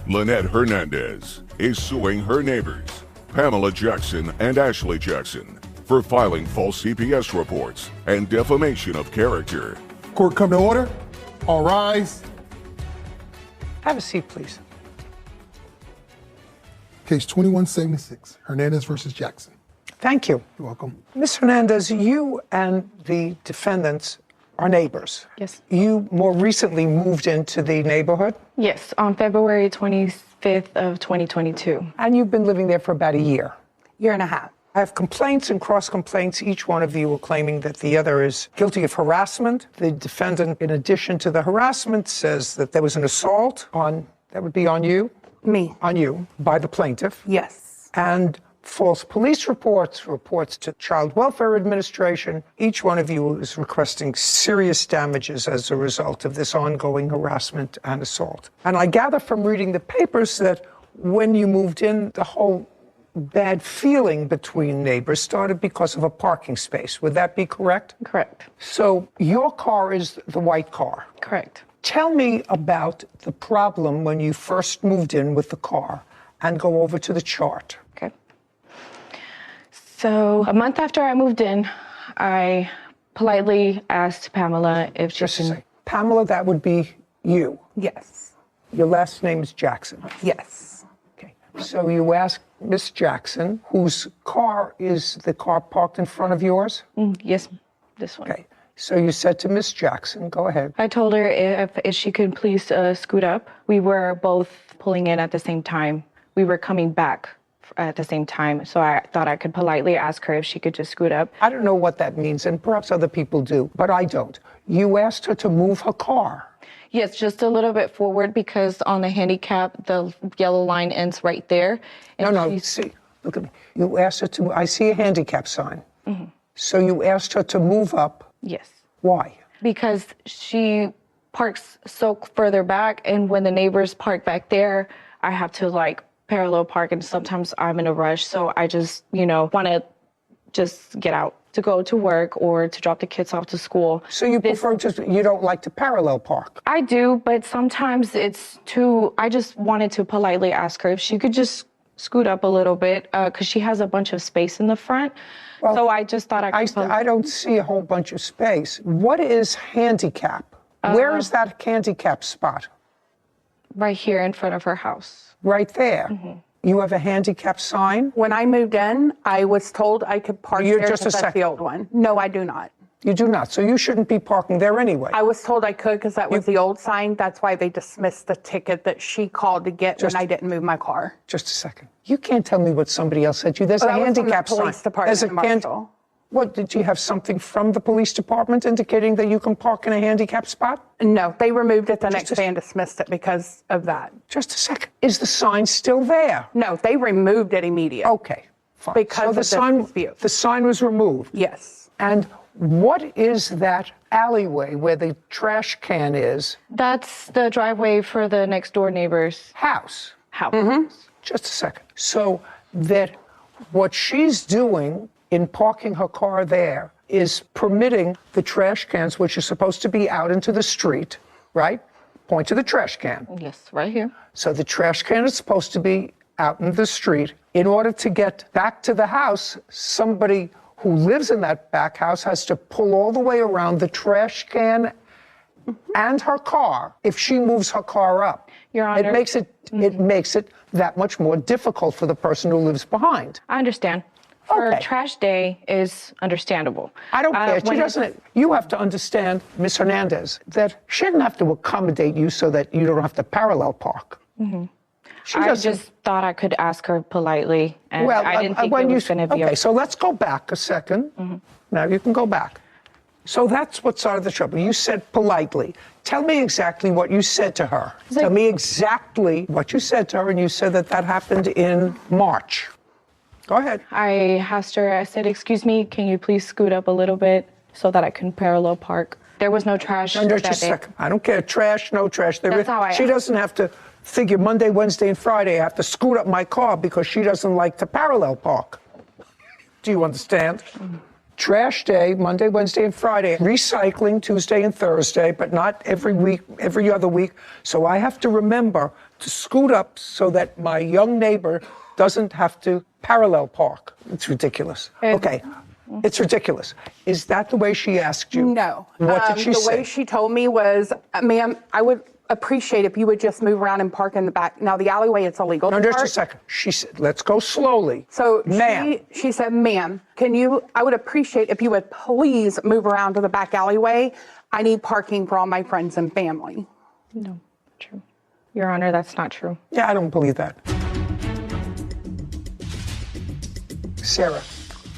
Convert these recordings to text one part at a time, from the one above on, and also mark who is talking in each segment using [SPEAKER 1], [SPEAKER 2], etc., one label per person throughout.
[SPEAKER 1] Lynette Hernandez is suing her neighbors, Pamela Jackson and Ashley Jackson, for filing false CPS reports and defamation of character.
[SPEAKER 2] Court come to order. All rise.
[SPEAKER 3] Have a seat, please.
[SPEAKER 2] Case 2176, Hernandez versus Jackson.
[SPEAKER 3] Thank you.
[SPEAKER 2] You're welcome.
[SPEAKER 3] Ms. Hernandez, you and the defendants are neighbors.
[SPEAKER 4] Yes.
[SPEAKER 3] You more recently moved into the neighborhood?
[SPEAKER 4] Yes, on February 25th of 2022.
[SPEAKER 3] And you've been living there for about a year.
[SPEAKER 5] Year and a half.
[SPEAKER 3] I have complaints and cross-complaints. Each one of you are claiming that the other is guilty of harassment. The defendant, in addition to the harassment, says that there was an assault on, that would be on you?
[SPEAKER 5] Me.
[SPEAKER 3] On you, by the plaintiff.
[SPEAKER 5] Yes.
[SPEAKER 3] And false police reports, reports to Child Welfare Administration. Each one of you is requesting serious damages as a result of this ongoing harassment and assault. And I gather from reading the papers that when you moved in, the whole bad feeling between neighbors started because of a parking space. Would that be correct?
[SPEAKER 4] Correct.
[SPEAKER 3] So your car is the white car.
[SPEAKER 4] Correct.
[SPEAKER 3] Tell me about the problem when you first moved in with the car, and go over to the chart.
[SPEAKER 4] Okay. So a month after I moved in, I politely asked Pamela if she
[SPEAKER 3] Just a
[SPEAKER 4] can...
[SPEAKER 3] second. Pamela, that would be you.
[SPEAKER 5] Yes.
[SPEAKER 3] Your last name is Jackson.
[SPEAKER 5] Yes.
[SPEAKER 3] Okay. So you asked Miss Jackson, whose car is the car parked in front of yours?
[SPEAKER 4] Yes, this one.
[SPEAKER 3] Okay. So you said to Miss Jackson, go ahead.
[SPEAKER 4] I told her if she could please scoot up. We were both pulling in at the same time. We were coming back at the same time, so I thought I could politely ask her if she could just scoot up.
[SPEAKER 3] I don't know what that means, and perhaps other people do, but I don't. You asked her to move her car.
[SPEAKER 4] Yes, just a little bit forward because on the handicap, the yellow line ends right there. And
[SPEAKER 3] No, see, look at me. You asked her to, I see a handicap sign. So you asked her to move up.
[SPEAKER 4] Yes.
[SPEAKER 3] Why?
[SPEAKER 4] Because she parks so further back, and when the neighbors park back there, I have to like parallel park, and sometimes I'm in a rush, so I just, want to just get out to go to work or to drop the kids off to school.
[SPEAKER 3] So you you don't like to parallel park?
[SPEAKER 4] I do, but sometimes it's too, I just wanted to politely ask her if she could just scoot up a little bit, because she has a bunch of space in the front.
[SPEAKER 3] Well,
[SPEAKER 4] so I just thought I could...
[SPEAKER 3] I don't see a whole bunch of space. What is handicap? Where is that handicap spot?
[SPEAKER 4] Right here in front of her house.
[SPEAKER 3] Right there. You have a handicap sign?
[SPEAKER 5] When I moved in, I was told I could park
[SPEAKER 3] You're
[SPEAKER 5] there
[SPEAKER 3] just a
[SPEAKER 5] because that's
[SPEAKER 3] second.
[SPEAKER 5] the old one. No, I do not.
[SPEAKER 3] You do not. So you shouldn't be parking there anyway.
[SPEAKER 5] I was told I could because that was the old sign. That's why they dismissed the ticket that she called to get when I didn't move my car.
[SPEAKER 3] Just a second. You can't tell me what somebody else said to you. There's a
[SPEAKER 5] That was from the
[SPEAKER 3] handicap sign.
[SPEAKER 5] police department,
[SPEAKER 3] There's a
[SPEAKER 5] Marshall.
[SPEAKER 3] What, did you have something from the police department indicating that you can park in a handicap spot?
[SPEAKER 5] No, they removed it the next
[SPEAKER 3] a-
[SPEAKER 5] day and dismissed it because of that.
[SPEAKER 3] Just a second. Is the sign still there?
[SPEAKER 5] No, they removed it immediately.
[SPEAKER 3] Okay, fine.
[SPEAKER 5] Because
[SPEAKER 3] so
[SPEAKER 5] of
[SPEAKER 3] the
[SPEAKER 5] this
[SPEAKER 3] sign,
[SPEAKER 5] dispute.
[SPEAKER 3] the sign was removed.
[SPEAKER 5] Yes.
[SPEAKER 3] And what is that alleyway where the trash can is?
[SPEAKER 4] That's the driveway for the next door neighbor's
[SPEAKER 3] House.
[SPEAKER 4] house.
[SPEAKER 3] Just a second. So that what she's doing in parking her car there is permitting the trash cans, which are supposed to be out into the street, right? Point to the trash can.
[SPEAKER 4] Yes, right here.
[SPEAKER 3] So the trash can is supposed to be out in the street. In order to get back to the house, somebody who lives in that back house has to pull all the way around the trash can and her car if she moves her car up.
[SPEAKER 4] Your Honor.
[SPEAKER 3] It makes it that much more difficult for the person who lives behind.
[SPEAKER 4] I understand. For
[SPEAKER 3] Okay.
[SPEAKER 4] trash day is understandable.
[SPEAKER 3] I don't care. She
[SPEAKER 4] when
[SPEAKER 3] doesn't. You have to understand, Ms. Hernandez, that she didn't have to accommodate you so that you don't have to parallel park. She
[SPEAKER 4] I
[SPEAKER 3] doesn't.
[SPEAKER 4] just thought I could ask her politely, and I didn't think it was going to be
[SPEAKER 3] Okay, so let's go back a second. Now you can go back. So that's what started the trouble. You said politely. Tell me exactly what you said to her. Tell me exactly what you said to her, and you said that happened in March. Go ahead.
[SPEAKER 4] I asked her, I said, excuse me, can you please scoot up a little bit so that I can parallel park? There was no trash
[SPEAKER 3] No,
[SPEAKER 4] that
[SPEAKER 3] just a
[SPEAKER 4] day.
[SPEAKER 3] second. I don't care. Trash, no trash.
[SPEAKER 4] That's how I
[SPEAKER 3] she
[SPEAKER 4] asked.
[SPEAKER 3] doesn't have to figure Monday, Wednesday, and Friday. I have to scoot up my car because she doesn't like to parallel park. Do you understand? Trash day, Monday, Wednesday, and Friday. Recycling Tuesday and Thursday, but not every week, every other week. So I have to remember to scoot up so that my young neighbor doesn't have to parallel park. It's ridiculous. Okay. It's ridiculous. Is that the way she asked you?
[SPEAKER 5] No.
[SPEAKER 3] What did she say?
[SPEAKER 5] The way she told me was, ma'am, I would appreciate if you would just move around and park in the back. Now, the alleyway, it's illegal.
[SPEAKER 3] No,
[SPEAKER 5] to
[SPEAKER 3] just
[SPEAKER 5] park.
[SPEAKER 3] a second. She said, let's go slowly.
[SPEAKER 5] So
[SPEAKER 3] ma'am.
[SPEAKER 5] she said, ma'am, I would appreciate if you would please move around to the back alleyway. I need parking for all my friends and family.
[SPEAKER 4] No, true. Your Honor, that's not true.
[SPEAKER 3] Yeah, I don't believe that. Sarah,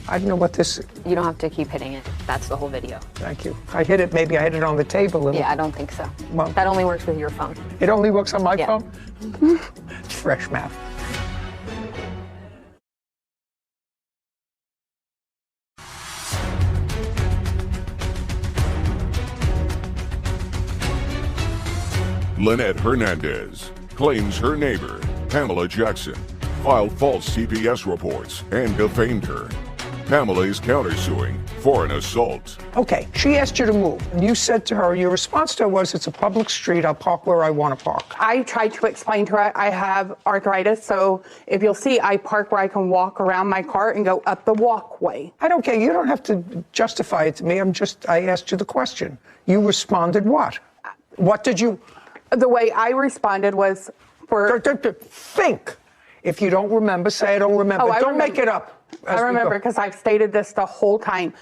[SPEAKER 3] I don't know what this.
[SPEAKER 6] You don't have to keep hitting it. That's the whole video.
[SPEAKER 3] Thank you. I hit it, maybe I hit it on the table a little.
[SPEAKER 6] Yeah, I don't think so.
[SPEAKER 3] Well,
[SPEAKER 6] that only works with your phone.
[SPEAKER 3] It only works on my
[SPEAKER 6] Yeah.
[SPEAKER 3] phone? It's fresh math.
[SPEAKER 1] Lynette Hernandez claims her neighbor, Pamela Jackson, filed false CPS reports and defamed her. Pamela is countersuing for an assault.
[SPEAKER 3] Okay, she asked you to move, and you said to her, your response to her was, it's a public street, I'll park where I want to park.
[SPEAKER 5] I tried to explain to her I have arthritis, so if you'll see, I park where I can walk around my car and go up the walkway.
[SPEAKER 3] I don't care, you don't have to justify it to me, I asked you the question. You responded what? What did you?
[SPEAKER 5] The way I responded was
[SPEAKER 3] Think. If you don't remember, say I don't remember.
[SPEAKER 5] Oh, I
[SPEAKER 3] don't
[SPEAKER 5] remember.
[SPEAKER 3] make it up.
[SPEAKER 5] I remember because I've stated this the whole time.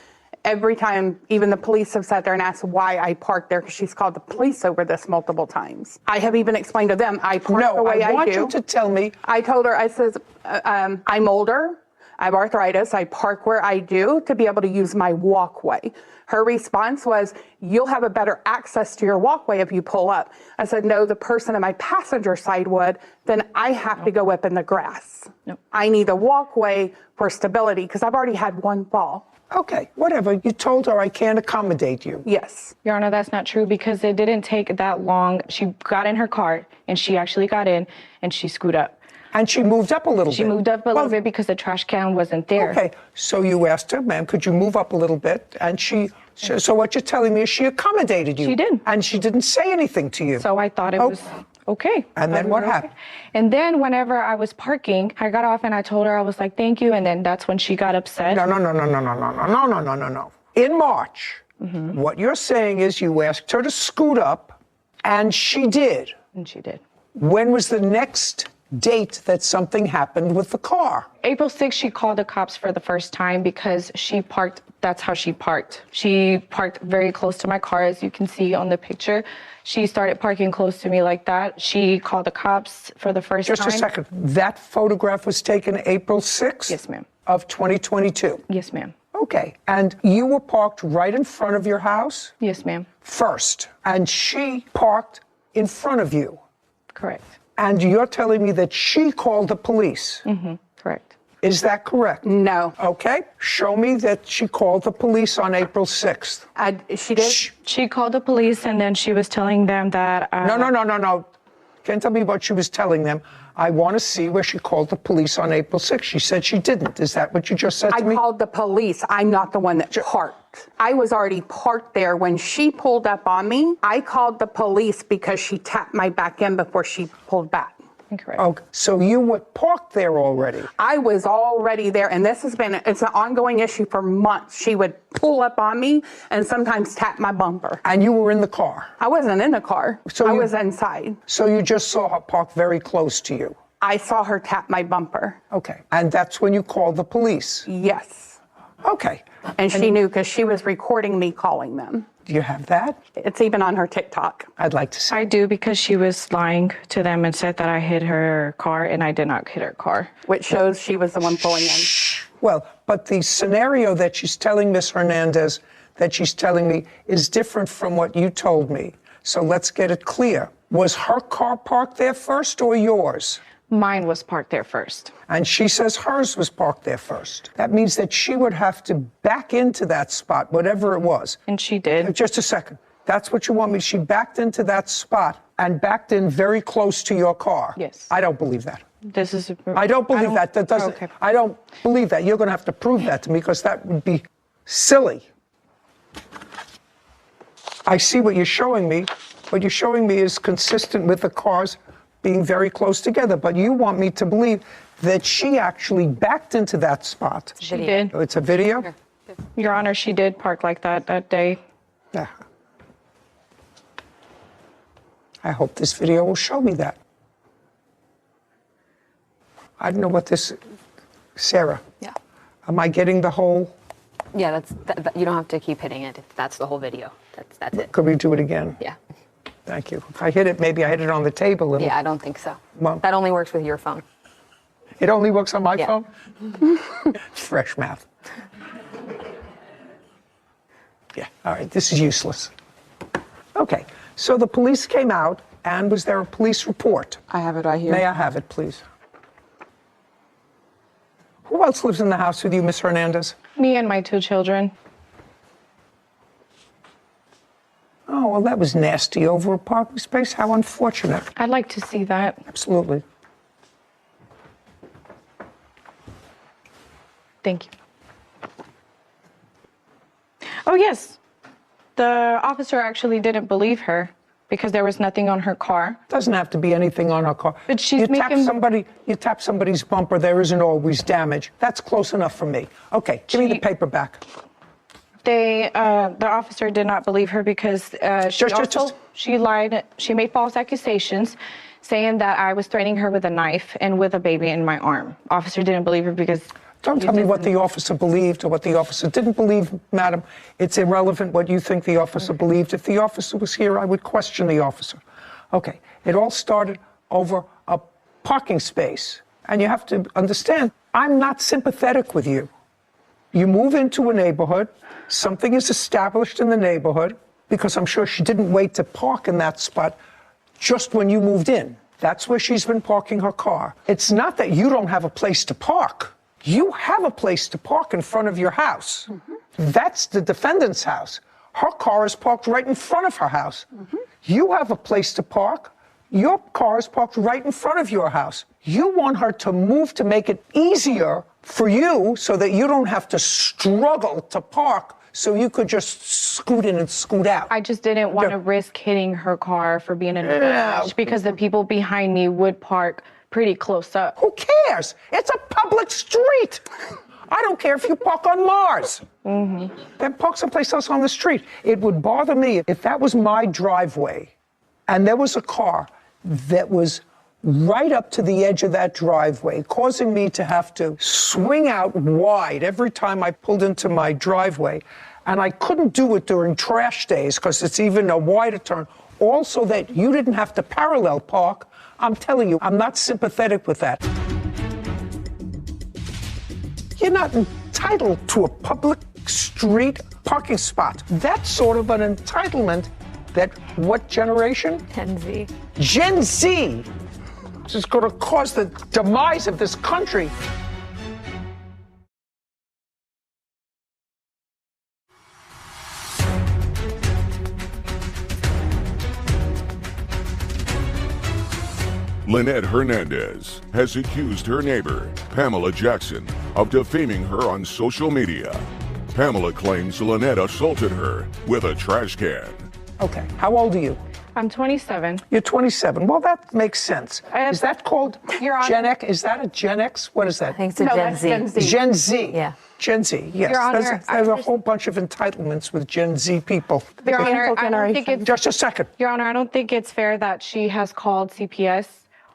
[SPEAKER 5] Every time, even the police have sat there and asked why I parked there, because she's called the police over this multiple times. I have even explained to them I park the way I do.
[SPEAKER 3] I want you to tell me.
[SPEAKER 5] I told her, I says, I'm older, I have arthritis, I park where I do to be able to use my walkway. Her response was, you'll have a better access to your walkway if you pull up. I said, no, the person on my passenger side would, then I have to go up in the grass.
[SPEAKER 4] No.
[SPEAKER 5] I need a walkway for stability because I've already had one fall.
[SPEAKER 3] Okay, whatever. You told her I can't accommodate you.
[SPEAKER 5] Yes.
[SPEAKER 4] Your Honor, that's not true because it didn't take that long. She got in her car and she actually got in and she scooted up.
[SPEAKER 3] And she moved up a little bit.
[SPEAKER 4] She moved up a little bit because the trash can wasn't there.
[SPEAKER 3] Okay, so you asked her, ma'am, could you move up a little bit? And so what you're telling me is she accommodated you.
[SPEAKER 4] She did.
[SPEAKER 3] And she didn't say anything to you.
[SPEAKER 4] So I thought it was okay.
[SPEAKER 3] And then what happened?
[SPEAKER 4] And then whenever I was parking, I got off and I told her, I was like, thank you. And then that's when she got upset.
[SPEAKER 3] No. In March, what you're saying is you asked her to scoot up, and she did.
[SPEAKER 4] And she did.
[SPEAKER 3] When was the next date that something happened with the car?
[SPEAKER 4] April 6th, she called the cops for the first time because she parked, that's how she parked. She parked very close to my car, as you can see on the picture. She started parking close to me like that. She called the cops for the first time.
[SPEAKER 3] Just a second. That photograph was taken April 6th?
[SPEAKER 4] Yes, ma'am.
[SPEAKER 3] Of 2022?
[SPEAKER 4] Yes, ma'am.
[SPEAKER 3] Okay. And you were parked right in front of your house?
[SPEAKER 4] Yes, ma'am.
[SPEAKER 3] First. And she parked in front of you?
[SPEAKER 4] Correct.
[SPEAKER 3] And you're telling me that she called the police?
[SPEAKER 4] Correct.
[SPEAKER 3] Is that correct?
[SPEAKER 5] No.
[SPEAKER 3] Okay. Show me that she called the police on April 6th.
[SPEAKER 5] She did?
[SPEAKER 4] She called the police and then she was telling them that...
[SPEAKER 3] No. Can't tell me what she was telling them. I want to see where she called the police on April 6th. She said she didn't. Is that what you just said to me?
[SPEAKER 5] I called the police. I'm not the one that parked. I was already parked there when she pulled up on me. I called the police because she tapped my back end before she pulled back.
[SPEAKER 4] Incorrect.
[SPEAKER 3] Okay. So you were parked there already?
[SPEAKER 5] I was already there, and it's an ongoing issue for months. She would pull up on me and sometimes tap my bumper.
[SPEAKER 3] And you were in the car?
[SPEAKER 5] I wasn't in the car. I was inside.
[SPEAKER 3] So you just saw her park very close to you?
[SPEAKER 5] I saw her tap my bumper.
[SPEAKER 3] Okay. And that's when you called the police?
[SPEAKER 5] Yes.
[SPEAKER 3] Okay.
[SPEAKER 5] And she knew because she was recording me calling them.
[SPEAKER 3] Do you have that?
[SPEAKER 5] It's even on her TikTok.
[SPEAKER 3] I'd like to see.
[SPEAKER 4] I do because she was lying to them and said that I hit her car and I did not hit her car.
[SPEAKER 5] Which shows she was the one pulling in.
[SPEAKER 3] Well, but the scenario that she's telling Miss Hernandez, that she's telling me, is different from what you told me. So let's get it clear. Was her car parked there first or yours?
[SPEAKER 4] Mine was parked there first.
[SPEAKER 3] And she says hers was parked there first. That means that she would have to back into that spot, whatever it was.
[SPEAKER 4] And she did.
[SPEAKER 3] Just a second. That's what you want me. She backed into that spot and backed in very close to your car.
[SPEAKER 4] Yes.
[SPEAKER 3] I don't believe that.
[SPEAKER 4] This is.
[SPEAKER 3] I don't believe that. That doesn't.
[SPEAKER 4] Okay.
[SPEAKER 3] I don't believe that. You're going to have to prove that to me because that would be silly. I see what you're showing me. What you're showing me is consistent with the car's being very close together. But you want me to believe that she actually backed into that spot.
[SPEAKER 4] She did.
[SPEAKER 3] It's a video?
[SPEAKER 6] Here.
[SPEAKER 4] Your Honor, she did park like that day.
[SPEAKER 3] Yeah. I hope this video will show me that. I don't know what this, Sarah.
[SPEAKER 6] Yeah.
[SPEAKER 3] Am I getting the whole?
[SPEAKER 6] Yeah, you don't have to keep hitting it. That's the whole video. That's it.
[SPEAKER 3] Could we do it again?
[SPEAKER 6] Yeah.
[SPEAKER 3] Thank you. If I hit it, maybe I hit it on the table.
[SPEAKER 6] Yeah, I don't think so.
[SPEAKER 3] Well-
[SPEAKER 6] That only works with your phone.
[SPEAKER 3] It only works on my
[SPEAKER 6] Yeah.
[SPEAKER 3] phone? Fresh math. Yeah, all right, this is useless. Okay, so the police came out, and was there a police report?
[SPEAKER 5] I have it right here.
[SPEAKER 3] May I have it, please? Who else lives in the house with you, Miss Hernandez?
[SPEAKER 4] Me and my 2 children.
[SPEAKER 3] Oh, well, that was nasty over a parking space. How unfortunate.
[SPEAKER 4] I'd like to see that.
[SPEAKER 3] Absolutely.
[SPEAKER 4] Thank you. Oh, yes. The officer actually didn't believe her because there was nothing on her car.
[SPEAKER 3] Doesn't have to be anything on her car.
[SPEAKER 4] But she's
[SPEAKER 3] you tap
[SPEAKER 4] making-
[SPEAKER 3] you tap somebody's bumper, there isn't always damage. That's close enough for me. Okay, give me the paper back.
[SPEAKER 4] The officer did not believe her because she lied. She made false accusations, saying that I was threatening her with a knife and with a baby in my arm. Officer didn't believe her because.
[SPEAKER 3] Don't tell me what the officer believed or what the officer didn't believe, madam. It's irrelevant what you think the officer believed. If the officer was here, I would question the officer. Okay, it all started over a parking space. And you have to understand, I'm not sympathetic with you. You move into a neighborhood, something is established in the neighborhood, because I'm sure she didn't wait to park in that spot just when you moved in. That's where she's been parking her car. It's not that you don't have a place to park. You have a place to park in front of your house. Mm-hmm. That's the defendant's house. Her car is parked right in front of her house. Mm-hmm. You have a place to park. Your car is parked right in front of your house. You want her to move to make it easier for you so that you don't have to struggle to park, so you could just scoot in and scoot out.
[SPEAKER 4] I just didn't want to risk hitting her car for being in a rush because the people behind me would park pretty close up.
[SPEAKER 3] Who cares? It's a public street. I don't care if you park on Mars. Mm-hmm. Then park someplace else on the street. It would bother me if that was my driveway and there was a car that was right up to the edge of that driveway, causing me to have to swing out wide every time I pulled into my driveway. And I couldn't do it during trash days because it's even a wider turn. Also that you didn't have to parallel park. I'm telling you, I'm not sympathetic with that. You're not entitled to a public street parking spot. That's sort of an entitlement that what generation?
[SPEAKER 6] Gen Z.
[SPEAKER 3] Gen Z. This is going to cause the demise of this country.
[SPEAKER 1] Lynette Hernandez has accused her neighbor, Pamela Jackson, of defaming her on social media. Pamela claims Lynette assaulted her with a trash can.
[SPEAKER 3] Okay, how old are you?
[SPEAKER 4] I'm 27.
[SPEAKER 3] You're 27. Well, that makes sense.
[SPEAKER 4] have-
[SPEAKER 3] Is that called
[SPEAKER 4] Your Honor-
[SPEAKER 3] Gen X? Is that a Gen X? What is that?
[SPEAKER 6] I think it's a
[SPEAKER 5] No,
[SPEAKER 6] Gen
[SPEAKER 5] that's
[SPEAKER 6] Z.
[SPEAKER 5] Gen Z.
[SPEAKER 3] Gen Z.
[SPEAKER 6] Yeah.
[SPEAKER 3] Gen Z, yes.
[SPEAKER 4] Your Honor,
[SPEAKER 3] There's a whole bunch of entitlements with Gen Z people.
[SPEAKER 4] Your Honor,
[SPEAKER 5] Painful
[SPEAKER 4] I don't think
[SPEAKER 5] generation.
[SPEAKER 4] it's.
[SPEAKER 3] Just a second.
[SPEAKER 4] Your Honor, I don't think it's fair that she has called CPS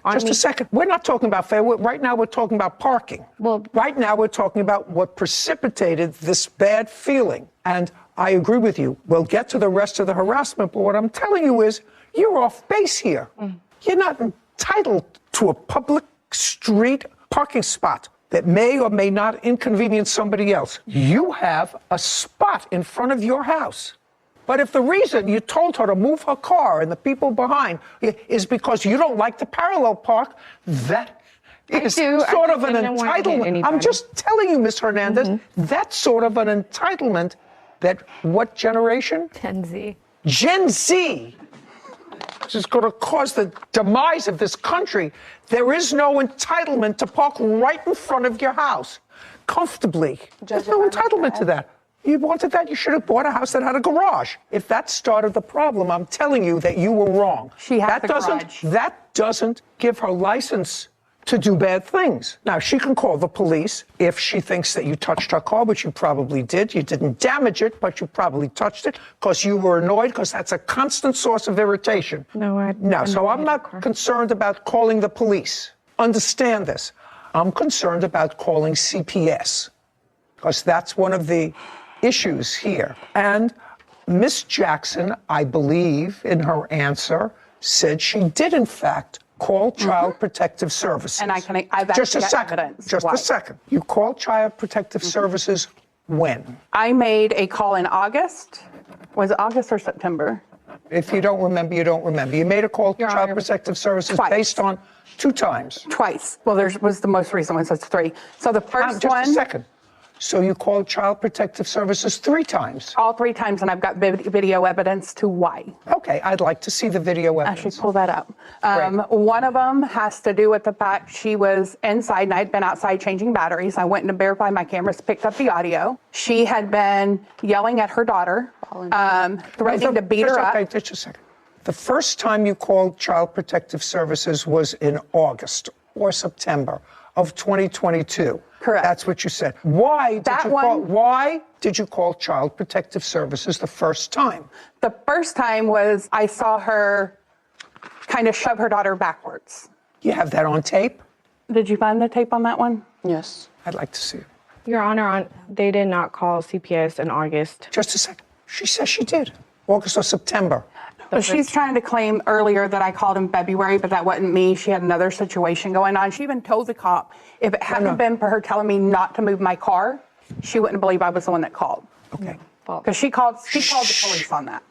[SPEAKER 4] on
[SPEAKER 3] Just
[SPEAKER 4] me.
[SPEAKER 3] a second. We're not talking about fair. Right now, we're talking about parking.
[SPEAKER 4] Well-
[SPEAKER 3] right now, we're talking about what precipitated this bad feeling. And I agree with you. We'll get to the rest of the harassment. But what I'm telling you is you're off base here. You're not entitled to a public street parking spot that may or may not inconvenience somebody else. You have a spot in front of your house. But if the reason you told her to move her car and the people behind is because you don't like to parallel park, that is
[SPEAKER 4] do. I
[SPEAKER 3] sort
[SPEAKER 4] just
[SPEAKER 3] of an
[SPEAKER 4] didn't want to hit
[SPEAKER 3] entitlement. I'm
[SPEAKER 4] anybody.
[SPEAKER 3] just telling you, Ms. Hernandez, that's sort of an entitlement that what generation?
[SPEAKER 6] Gen Z.
[SPEAKER 3] Gen Z. This is going to cause the demise of this country. There is no entitlement to park right in front of your house, comfortably. There's no entitlement to that. You wanted that, you should have bought a house that had a garage. If that started the problem, I'm telling you that you were wrong.
[SPEAKER 5] She has
[SPEAKER 3] that
[SPEAKER 5] a garage.
[SPEAKER 3] That doesn't give her license to do bad things. Now, she can call the police if she thinks that you touched her car, which you probably did. You didn't damage it, but you probably touched it because you were annoyed, because that's a constant source of irritation. So I'm not concerned about calling the police. Understand this. I'm concerned about calling CPS, because that's one of the issues here. And Miss Jackson, I believe, in her answer, said she did, in fact, call Child Protective Services.
[SPEAKER 5] And I've
[SPEAKER 3] just
[SPEAKER 5] actually
[SPEAKER 3] a
[SPEAKER 5] got
[SPEAKER 3] second.
[SPEAKER 5] evidence.
[SPEAKER 3] Just
[SPEAKER 5] Why?
[SPEAKER 3] a second. You called Child Protective Services when?
[SPEAKER 5] I made a call in August. Was it August or September?
[SPEAKER 3] If you don't remember, you don't remember. You made a call to Child Protective Services
[SPEAKER 5] Twice.
[SPEAKER 3] based on 2 times.
[SPEAKER 5] Twice. Well, there was the most recent one, so it's 3. So the first
[SPEAKER 3] Just
[SPEAKER 5] one.
[SPEAKER 3] a second. So you called Child Protective Services 3 times?
[SPEAKER 5] All 3 times, and I've got video evidence to why.
[SPEAKER 3] Okay, I'd like to see the video
[SPEAKER 5] I
[SPEAKER 3] evidence.
[SPEAKER 5] should pull that up. One of them has to do with the fact she was inside and I'd been outside changing batteries. I went to verify my cameras, picked up the audio. She had been yelling at her daughter, threatening to beat her up.
[SPEAKER 3] Okay, just a second. The first time you called Child Protective Services was in August or September of 2022.
[SPEAKER 5] Correct.
[SPEAKER 3] That's what you said. Why did you call Child Protective Services the first time?
[SPEAKER 5] The first time was I saw her kind of shove her daughter backwards.
[SPEAKER 3] You have that on tape?
[SPEAKER 5] Did you find the tape on that one?
[SPEAKER 3] Yes. I'd like to see it.
[SPEAKER 4] Your Honor, they did not call CPS in August.
[SPEAKER 3] Just a second. She says she did. August or September.
[SPEAKER 5] So she's trying to claim earlier that I called in February, but that wasn't me. She had another situation going on. She even told the cop if it hadn't been for her telling me not to move my car, she wouldn't believe I was the one that called.
[SPEAKER 3] Okay.
[SPEAKER 5] Because she called the police on that.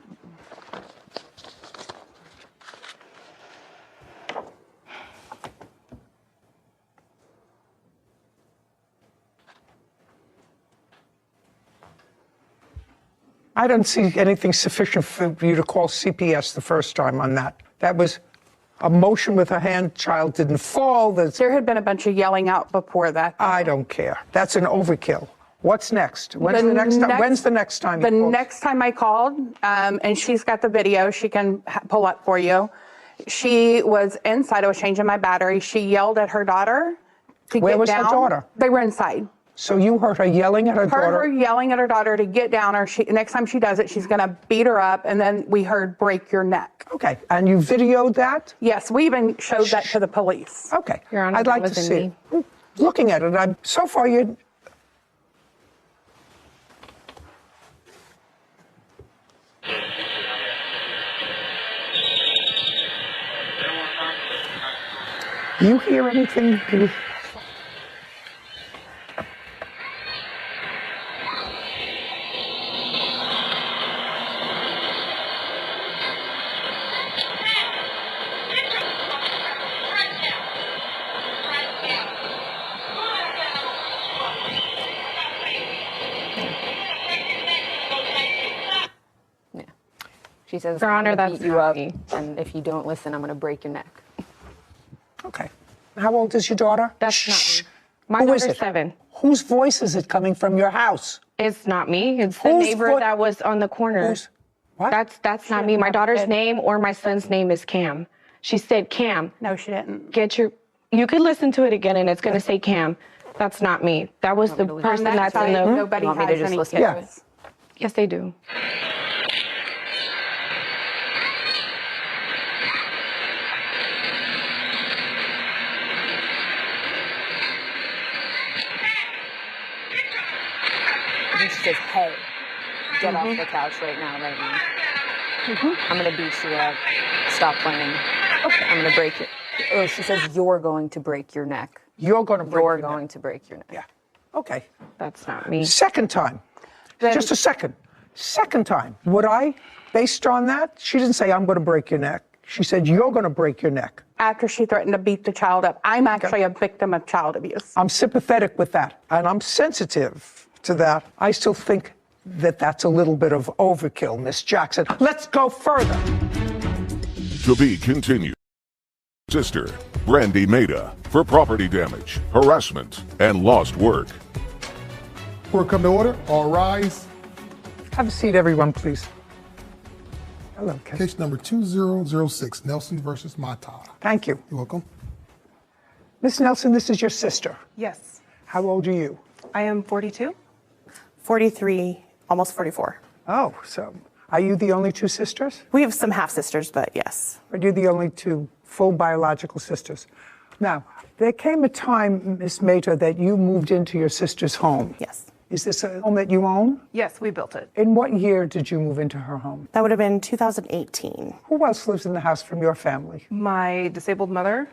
[SPEAKER 3] I don't see anything sufficient for you to call CPS the first time on that. That was a motion with a hand. Child didn't fall.
[SPEAKER 5] There had been a bunch of yelling out before that.
[SPEAKER 3] I don't care. That's an overkill. What's next? When's the next time you
[SPEAKER 5] The
[SPEAKER 3] called?
[SPEAKER 5] next time I called, and she's got the video, she can pull up for you. She was inside. I was changing my battery. She yelled at her daughter to
[SPEAKER 3] Where
[SPEAKER 5] get
[SPEAKER 3] was her
[SPEAKER 5] down.
[SPEAKER 3] daughter?
[SPEAKER 5] They were inside.
[SPEAKER 3] So you heard her yelling at her daughter?
[SPEAKER 5] Heard her yelling at her daughter to get down, or next time she does it, she's going to beat her up. And then we heard break your neck.
[SPEAKER 3] Okay. And you videoed that?
[SPEAKER 5] Yes, we even showed that to the police.
[SPEAKER 3] Okay.
[SPEAKER 4] Your Honor,
[SPEAKER 3] I'd like to see it. Looking at it, so far you. You hear anything?
[SPEAKER 6] She says,
[SPEAKER 4] Your Honor,
[SPEAKER 6] I'm gonna
[SPEAKER 4] that's
[SPEAKER 6] beat you
[SPEAKER 4] not
[SPEAKER 6] up,
[SPEAKER 4] me.
[SPEAKER 6] and if you don't listen, I'm going to break your neck.
[SPEAKER 3] Okay. How old is your daughter?
[SPEAKER 4] That's not me. My
[SPEAKER 3] Who is
[SPEAKER 4] daughter's
[SPEAKER 3] it?
[SPEAKER 4] 7.
[SPEAKER 3] Whose voice is it coming from your house?
[SPEAKER 4] It's not me. It's the
[SPEAKER 3] Whose
[SPEAKER 4] neighbor that was on the corner.
[SPEAKER 3] What?
[SPEAKER 4] That's not me. My daughter's name or my son's name is Cam. She said, Cam,
[SPEAKER 5] No, she didn't.
[SPEAKER 4] you could listen to it again and it's going to say Cam. That's not me. That was the person
[SPEAKER 5] On that
[SPEAKER 4] that's in
[SPEAKER 5] side,
[SPEAKER 4] the.
[SPEAKER 5] nobody
[SPEAKER 6] You want me
[SPEAKER 5] has
[SPEAKER 6] to just
[SPEAKER 5] any
[SPEAKER 6] listen?
[SPEAKER 3] Yeah.
[SPEAKER 5] kids.
[SPEAKER 4] Yes, they do.
[SPEAKER 6] I think she says, hey, get off the couch right now. I'm going to beat you up. Stop playing. Okay. I'm going to break it. Oh, she says, you're going to break your neck.
[SPEAKER 3] You're going to break
[SPEAKER 6] You're
[SPEAKER 3] your neck.
[SPEAKER 6] going to break your neck.
[SPEAKER 3] Yeah. Okay.
[SPEAKER 4] That's not me.
[SPEAKER 3] Second time. Just a second. Second time. Would I, based on that, she didn't say, I'm going to break your neck. She said, you're going to break your neck.
[SPEAKER 5] After she threatened to beat the child up, I'm actually a victim of child abuse.
[SPEAKER 3] I'm sympathetic with that, and I'm sensitive to that. I still think that that's a little bit of overkill, Miss Jackson. Let's go further.
[SPEAKER 1] To be continued. Sister, Brandy Maida, for property damage, harassment, and lost work.
[SPEAKER 2] Court come to order. All rise.
[SPEAKER 3] Have a seat, everyone, please. Hello, Ken.
[SPEAKER 2] Case number 2006, Nelson versus Mata.
[SPEAKER 3] Thank you.
[SPEAKER 2] You're welcome.
[SPEAKER 3] Miss Nelson, this is your sister.
[SPEAKER 7] Yes.
[SPEAKER 3] How old are you?
[SPEAKER 7] I am 42.
[SPEAKER 8] 43, almost 44.
[SPEAKER 3] Oh, so are you the only two sisters?
[SPEAKER 8] We have some half-sisters, but yes.
[SPEAKER 3] Or are you the only two full biological sisters? Now, there came a time, Miss Mata, that you moved into your sister's home.
[SPEAKER 8] Yes.
[SPEAKER 3] Is this a home that you own?
[SPEAKER 7] Yes, we built it.
[SPEAKER 3] In what year did you move into her home?
[SPEAKER 8] That would have been 2018.
[SPEAKER 3] Who else lives in the house from your family?
[SPEAKER 7] My disabled mother,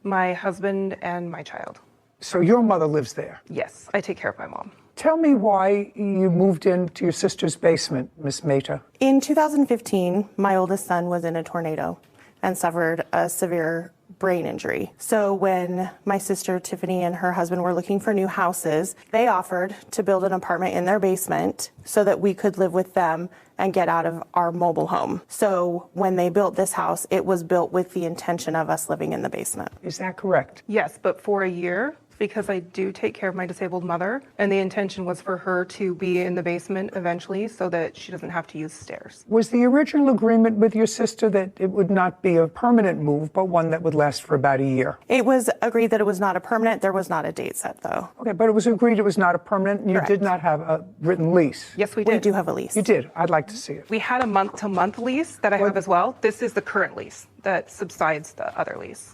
[SPEAKER 7] my husband, and my child.
[SPEAKER 3] So your mother lives there.
[SPEAKER 7] Yes, I take care of my mom.
[SPEAKER 3] Tell me why you moved into your sister's basement, Miss Mata.
[SPEAKER 8] In 2015, my oldest son was in a tornado and suffered a severe brain injury. So when my sister Tiffany and her husband were looking for new houses, they offered to build an apartment in their basement so that we could live with them and get out of our mobile home. So when they built this house, it was built with the intention of us living in the basement.
[SPEAKER 3] Is that correct?
[SPEAKER 7] Yes, but for a year, because I do take care of my disabled mother, and the intention was for her to be in the basement eventually so that she doesn't have to use stairs.
[SPEAKER 3] Was the original agreement with your sister that it would not be a permanent move, but one that would last for about a year?
[SPEAKER 8] It was agreed that it was not a permanent. There was not a date set, though.
[SPEAKER 3] Okay, but it was agreed it was not a permanent, and you
[SPEAKER 8] Correct.
[SPEAKER 3] did not have a written lease.
[SPEAKER 7] Yes, we did.
[SPEAKER 8] We do have a lease.
[SPEAKER 3] You did. I'd like to see it.
[SPEAKER 7] We had a month-to-month lease that I have as well. This is the current lease that subsides the other lease.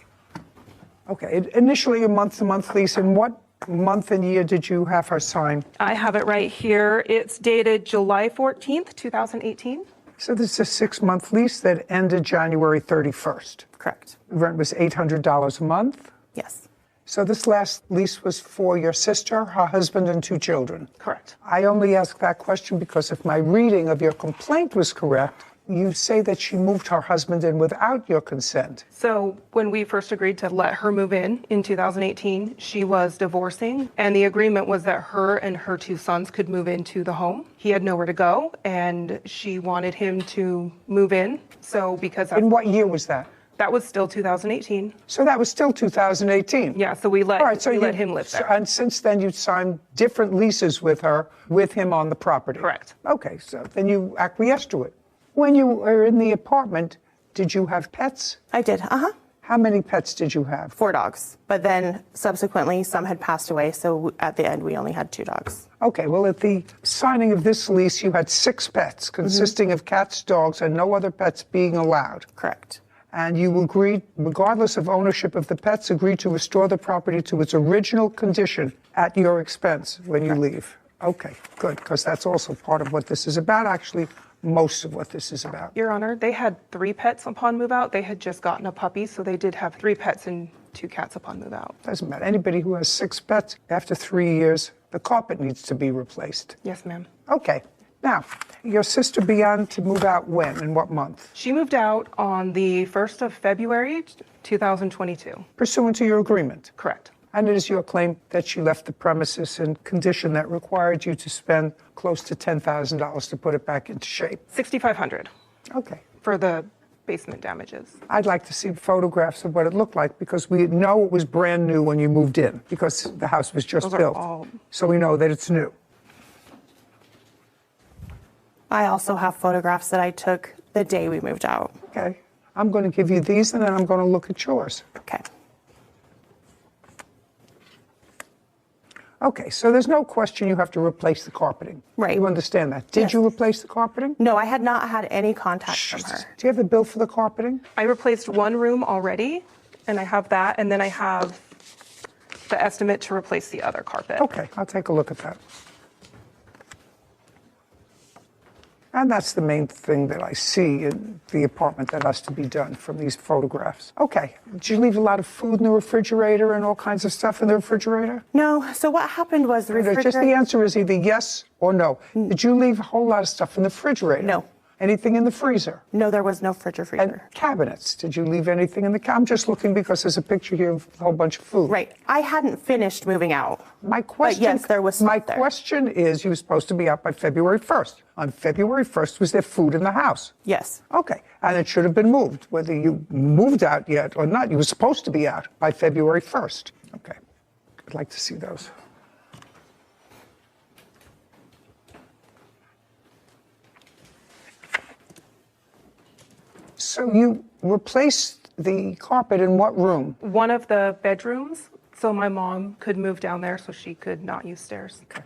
[SPEAKER 3] Okay, initially a month-to-month lease, and what month and year did you have her sign?
[SPEAKER 7] I have it right here. It's dated July 14th, 2018.
[SPEAKER 3] So this is a 6-month lease that ended January 31st.
[SPEAKER 8] Correct.
[SPEAKER 3] Rent was $800 a month.
[SPEAKER 8] Yes.
[SPEAKER 3] So this last lease was for your sister, her husband, and 2 children.
[SPEAKER 7] Correct.
[SPEAKER 3] I only ask that question because if my reading of your complaint was correct, you say that she moved her husband in without your consent.
[SPEAKER 7] So when we first agreed to let her move in 2018, she was divorcing, and the agreement was that her and her 2 sons could move into the home. He had nowhere to go, and she wanted him to move in. So because
[SPEAKER 3] In what year was that?
[SPEAKER 7] that was still 2018.
[SPEAKER 3] So that was still 2018.
[SPEAKER 7] Yeah, so we let,
[SPEAKER 3] All right, so
[SPEAKER 7] we
[SPEAKER 3] you
[SPEAKER 7] let him live there.
[SPEAKER 3] And since then, you signed different leases with her, with him on the property.
[SPEAKER 7] Correct.
[SPEAKER 3] Okay, so then you acquiesced to it. When you were in the apartment, did you have pets?
[SPEAKER 8] I did.
[SPEAKER 3] How many pets did you have?
[SPEAKER 8] 4 dogs. But then subsequently, some had passed away. So at the end, we only had 2 dogs.
[SPEAKER 3] Okay, well, at the signing of this lease, you had 6 pets, consisting of cats, dogs, and no other pets being allowed.
[SPEAKER 8] Correct.
[SPEAKER 3] And you agreed, regardless of ownership of the pets, agreed to restore the property to its original condition at your expense when you leave. Okay, good, because that's also part of what this is about, actually, most of what this is about.
[SPEAKER 7] Your Honor, they had 3 pets upon move out. They had just gotten a puppy, so they did have 3 pets and 2 cats upon move out.
[SPEAKER 3] Doesn't matter. Anybody who has 6 pets, after 3 years, the carpet needs to be replaced.
[SPEAKER 7] Yes, ma'am.
[SPEAKER 3] Okay. Now, your sister began to move out when? In what month?
[SPEAKER 7] She moved out on the 1st of February, 2022.
[SPEAKER 3] Pursuant to your agreement.
[SPEAKER 7] Correct.
[SPEAKER 3] And it is your claim that she left the premises in condition that required you to spend close to $10,000 to put it back into shape.
[SPEAKER 7] $6,500
[SPEAKER 3] Okay.
[SPEAKER 7] for the basement damages.
[SPEAKER 3] I'd like to see photographs of what it looked like because we know it was brand new when you moved in because the house was just
[SPEAKER 7] Those are
[SPEAKER 3] built.
[SPEAKER 7] all-
[SPEAKER 3] So we know that it's new.
[SPEAKER 8] I also have photographs that I took the day we moved out.
[SPEAKER 3] Okay. I'm going to give you these and then I'm going to look at yours.
[SPEAKER 8] Okay.
[SPEAKER 3] Okay, so there's no question you have to replace the carpeting.
[SPEAKER 8] Right.
[SPEAKER 3] You understand that. Did
[SPEAKER 8] Yes.
[SPEAKER 3] you replace the carpeting?
[SPEAKER 8] No, I had not had any contact from her.
[SPEAKER 3] Do you have the bill for the carpeting?
[SPEAKER 7] I replaced 1 room already, and I have that, and then I have the estimate to replace the other carpet.
[SPEAKER 3] Okay, I'll take a look at that. And that's the main thing that I see in the apartment that has to be done from these photographs. Okay, did you leave a lot of food in the refrigerator and all kinds of stuff in the refrigerator?
[SPEAKER 8] No, so what happened was the refrigerator...
[SPEAKER 3] Just the answer is either yes or no. Did you leave a whole lot of stuff in the refrigerator?
[SPEAKER 8] No.
[SPEAKER 3] Anything in the freezer?
[SPEAKER 8] No, there was no fridge or
[SPEAKER 3] And
[SPEAKER 8] freezer.
[SPEAKER 3] cabinets? Did you leave anything in the cabinet? I'm just looking because there's a picture here of a whole bunch of food.
[SPEAKER 8] Right. I hadn't finished moving out.
[SPEAKER 3] My question,
[SPEAKER 8] yes, there was
[SPEAKER 3] my
[SPEAKER 8] stuff there.
[SPEAKER 3] question is, you were supposed to be out by February 1st. On February 1st, was there food in the house?
[SPEAKER 8] Yes.
[SPEAKER 3] Okay, and it should have been moved. Whether you moved out yet or not, you were supposed to be out by February 1st. Okay, I'd like to see those. So you replaced the carpet in what room?
[SPEAKER 7] One of the bedrooms, so my mom could move down there so she could not use stairs.
[SPEAKER 3] Okay.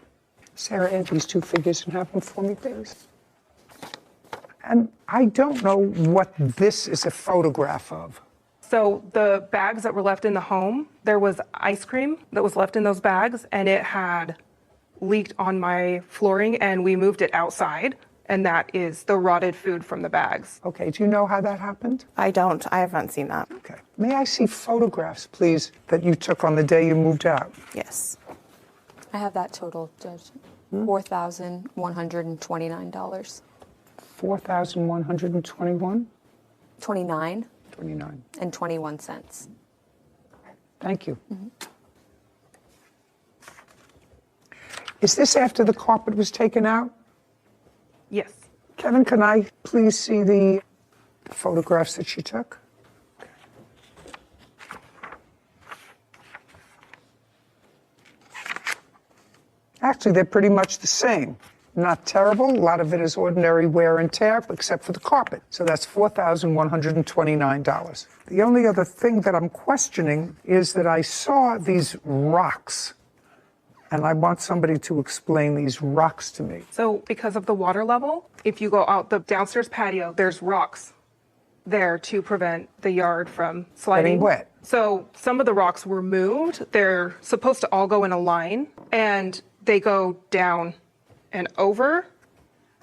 [SPEAKER 3] Sarah, add these two figures and have them for me, please. And I don't know what this is a photograph of.
[SPEAKER 7] So the bags that were left in the home, there was ice cream that was left in those bags, and it had leaked on my flooring, and we moved it outside, and that is the rotted food from the bags.
[SPEAKER 3] Okay, do you know how that happened?
[SPEAKER 8] I don't. I haven't seen that.
[SPEAKER 3] Okay. May I see photographs, please, that you took on the day you moved out?
[SPEAKER 8] Yes.
[SPEAKER 6] I have that total, Judge. $4,129.
[SPEAKER 3] $4,121?
[SPEAKER 6] 29
[SPEAKER 3] 29.
[SPEAKER 6] and 21 cents.
[SPEAKER 3] Thank you. Is this after the carpet was taken out?
[SPEAKER 7] Yes.
[SPEAKER 3] Kevin, can I please see the photographs that she took? Actually, they're pretty much the same. Not terrible. A lot of it is ordinary wear and tear, except for the carpet. So that's $4,129. The only other thing that I'm questioning is that I saw these rocks, and I want somebody to explain these rocks to me.
[SPEAKER 7] So because of the water level, if you go out the downstairs patio, there's rocks there to prevent the yard from sliding.
[SPEAKER 3] Getting wet.
[SPEAKER 7] So some of the rocks were moved. They're supposed to all go in a line, and they go down and over.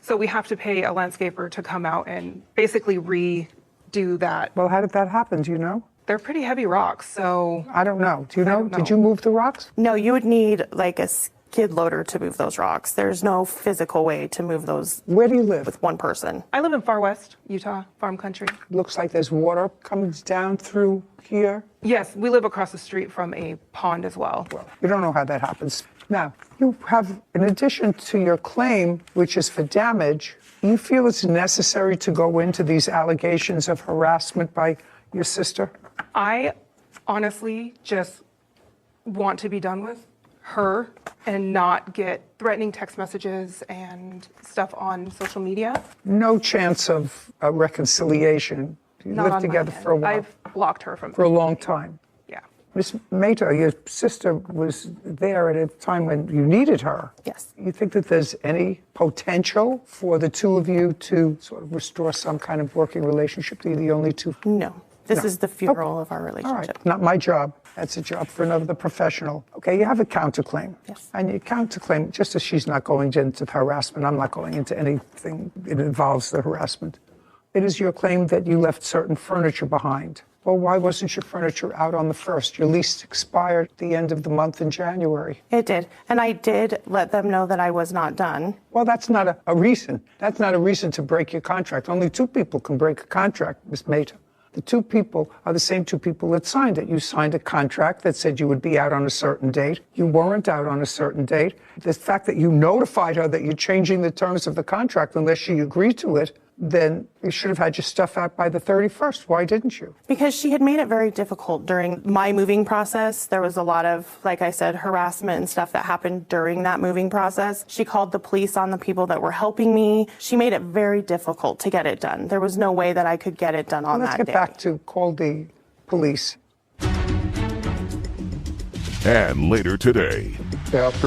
[SPEAKER 7] So we have to pay a landscaper to come out and basically redo that.
[SPEAKER 3] Well, how did that happen? Do you know?
[SPEAKER 7] They're pretty heavy rocks, so
[SPEAKER 3] I don't know. Do you know?
[SPEAKER 7] don't know.
[SPEAKER 3] Did you move the rocks?
[SPEAKER 8] No, you would need like a skid loader to move those rocks. There's no physical way to move those
[SPEAKER 3] Where do you live?
[SPEAKER 8] with one person.
[SPEAKER 7] I live in far west Utah, farm country.
[SPEAKER 3] Looks like there's water coming down through here.
[SPEAKER 7] Yes, we live across the street from a pond as well.
[SPEAKER 3] Well, you don't know how that happens. Now, you have, in addition to your claim, which is for damage, you feel it's necessary to go into these allegations of harassment by your sister?
[SPEAKER 7] I honestly just want to be done with her and not get threatening text messages and stuff on social media.
[SPEAKER 3] No chance of a reconciliation. You
[SPEAKER 7] Not
[SPEAKER 3] lived
[SPEAKER 7] on my
[SPEAKER 3] together
[SPEAKER 7] end.
[SPEAKER 3] for a while,
[SPEAKER 7] I've blocked her from
[SPEAKER 3] for a long time.
[SPEAKER 7] Yeah.
[SPEAKER 3] Miss Mehta, your sister was there at a time when you needed her.
[SPEAKER 8] Yes.
[SPEAKER 3] You think that there's any potential for the two of you to sort of restore some kind of working relationship? You're the only two.
[SPEAKER 8] No. This
[SPEAKER 3] No.
[SPEAKER 8] is the funeral of our
[SPEAKER 3] All
[SPEAKER 8] relationship.
[SPEAKER 3] right, not my job. That's a job for another professional. Okay, you have a counterclaim.
[SPEAKER 8] Yes.
[SPEAKER 3] And your counterclaim, just as she's not going into harassment, I'm not going into anything that involves the harassment. It is your claim that you left certain furniture behind. Well, why wasn't your furniture out on the 1st? Your lease expired at the end of the month in January.
[SPEAKER 8] It did. And I did let them know that I was not done.
[SPEAKER 3] Well, that's not a reason. That's not a reason to break your contract. Only two people can break a contract, Ms. Mehta. The two people are the same two people that signed it. You signed a contract that said you would be out on a certain date. You weren't out on a certain date. The fact that you notified her that you're changing the terms of the contract unless she agreed to it, then you should have had your stuff out by the 31st. Why didn't you?
[SPEAKER 8] Because she had made it very difficult during my moving process. There was a lot of, like I said, harassment and stuff that happened during that moving process. She called the police on the people that were helping me. She made it very difficult to get it done. There was no way that I could get it done on
[SPEAKER 3] Let's
[SPEAKER 8] that
[SPEAKER 3] get
[SPEAKER 8] day.
[SPEAKER 3] back to call the police.
[SPEAKER 1] And later today,
[SPEAKER 9] After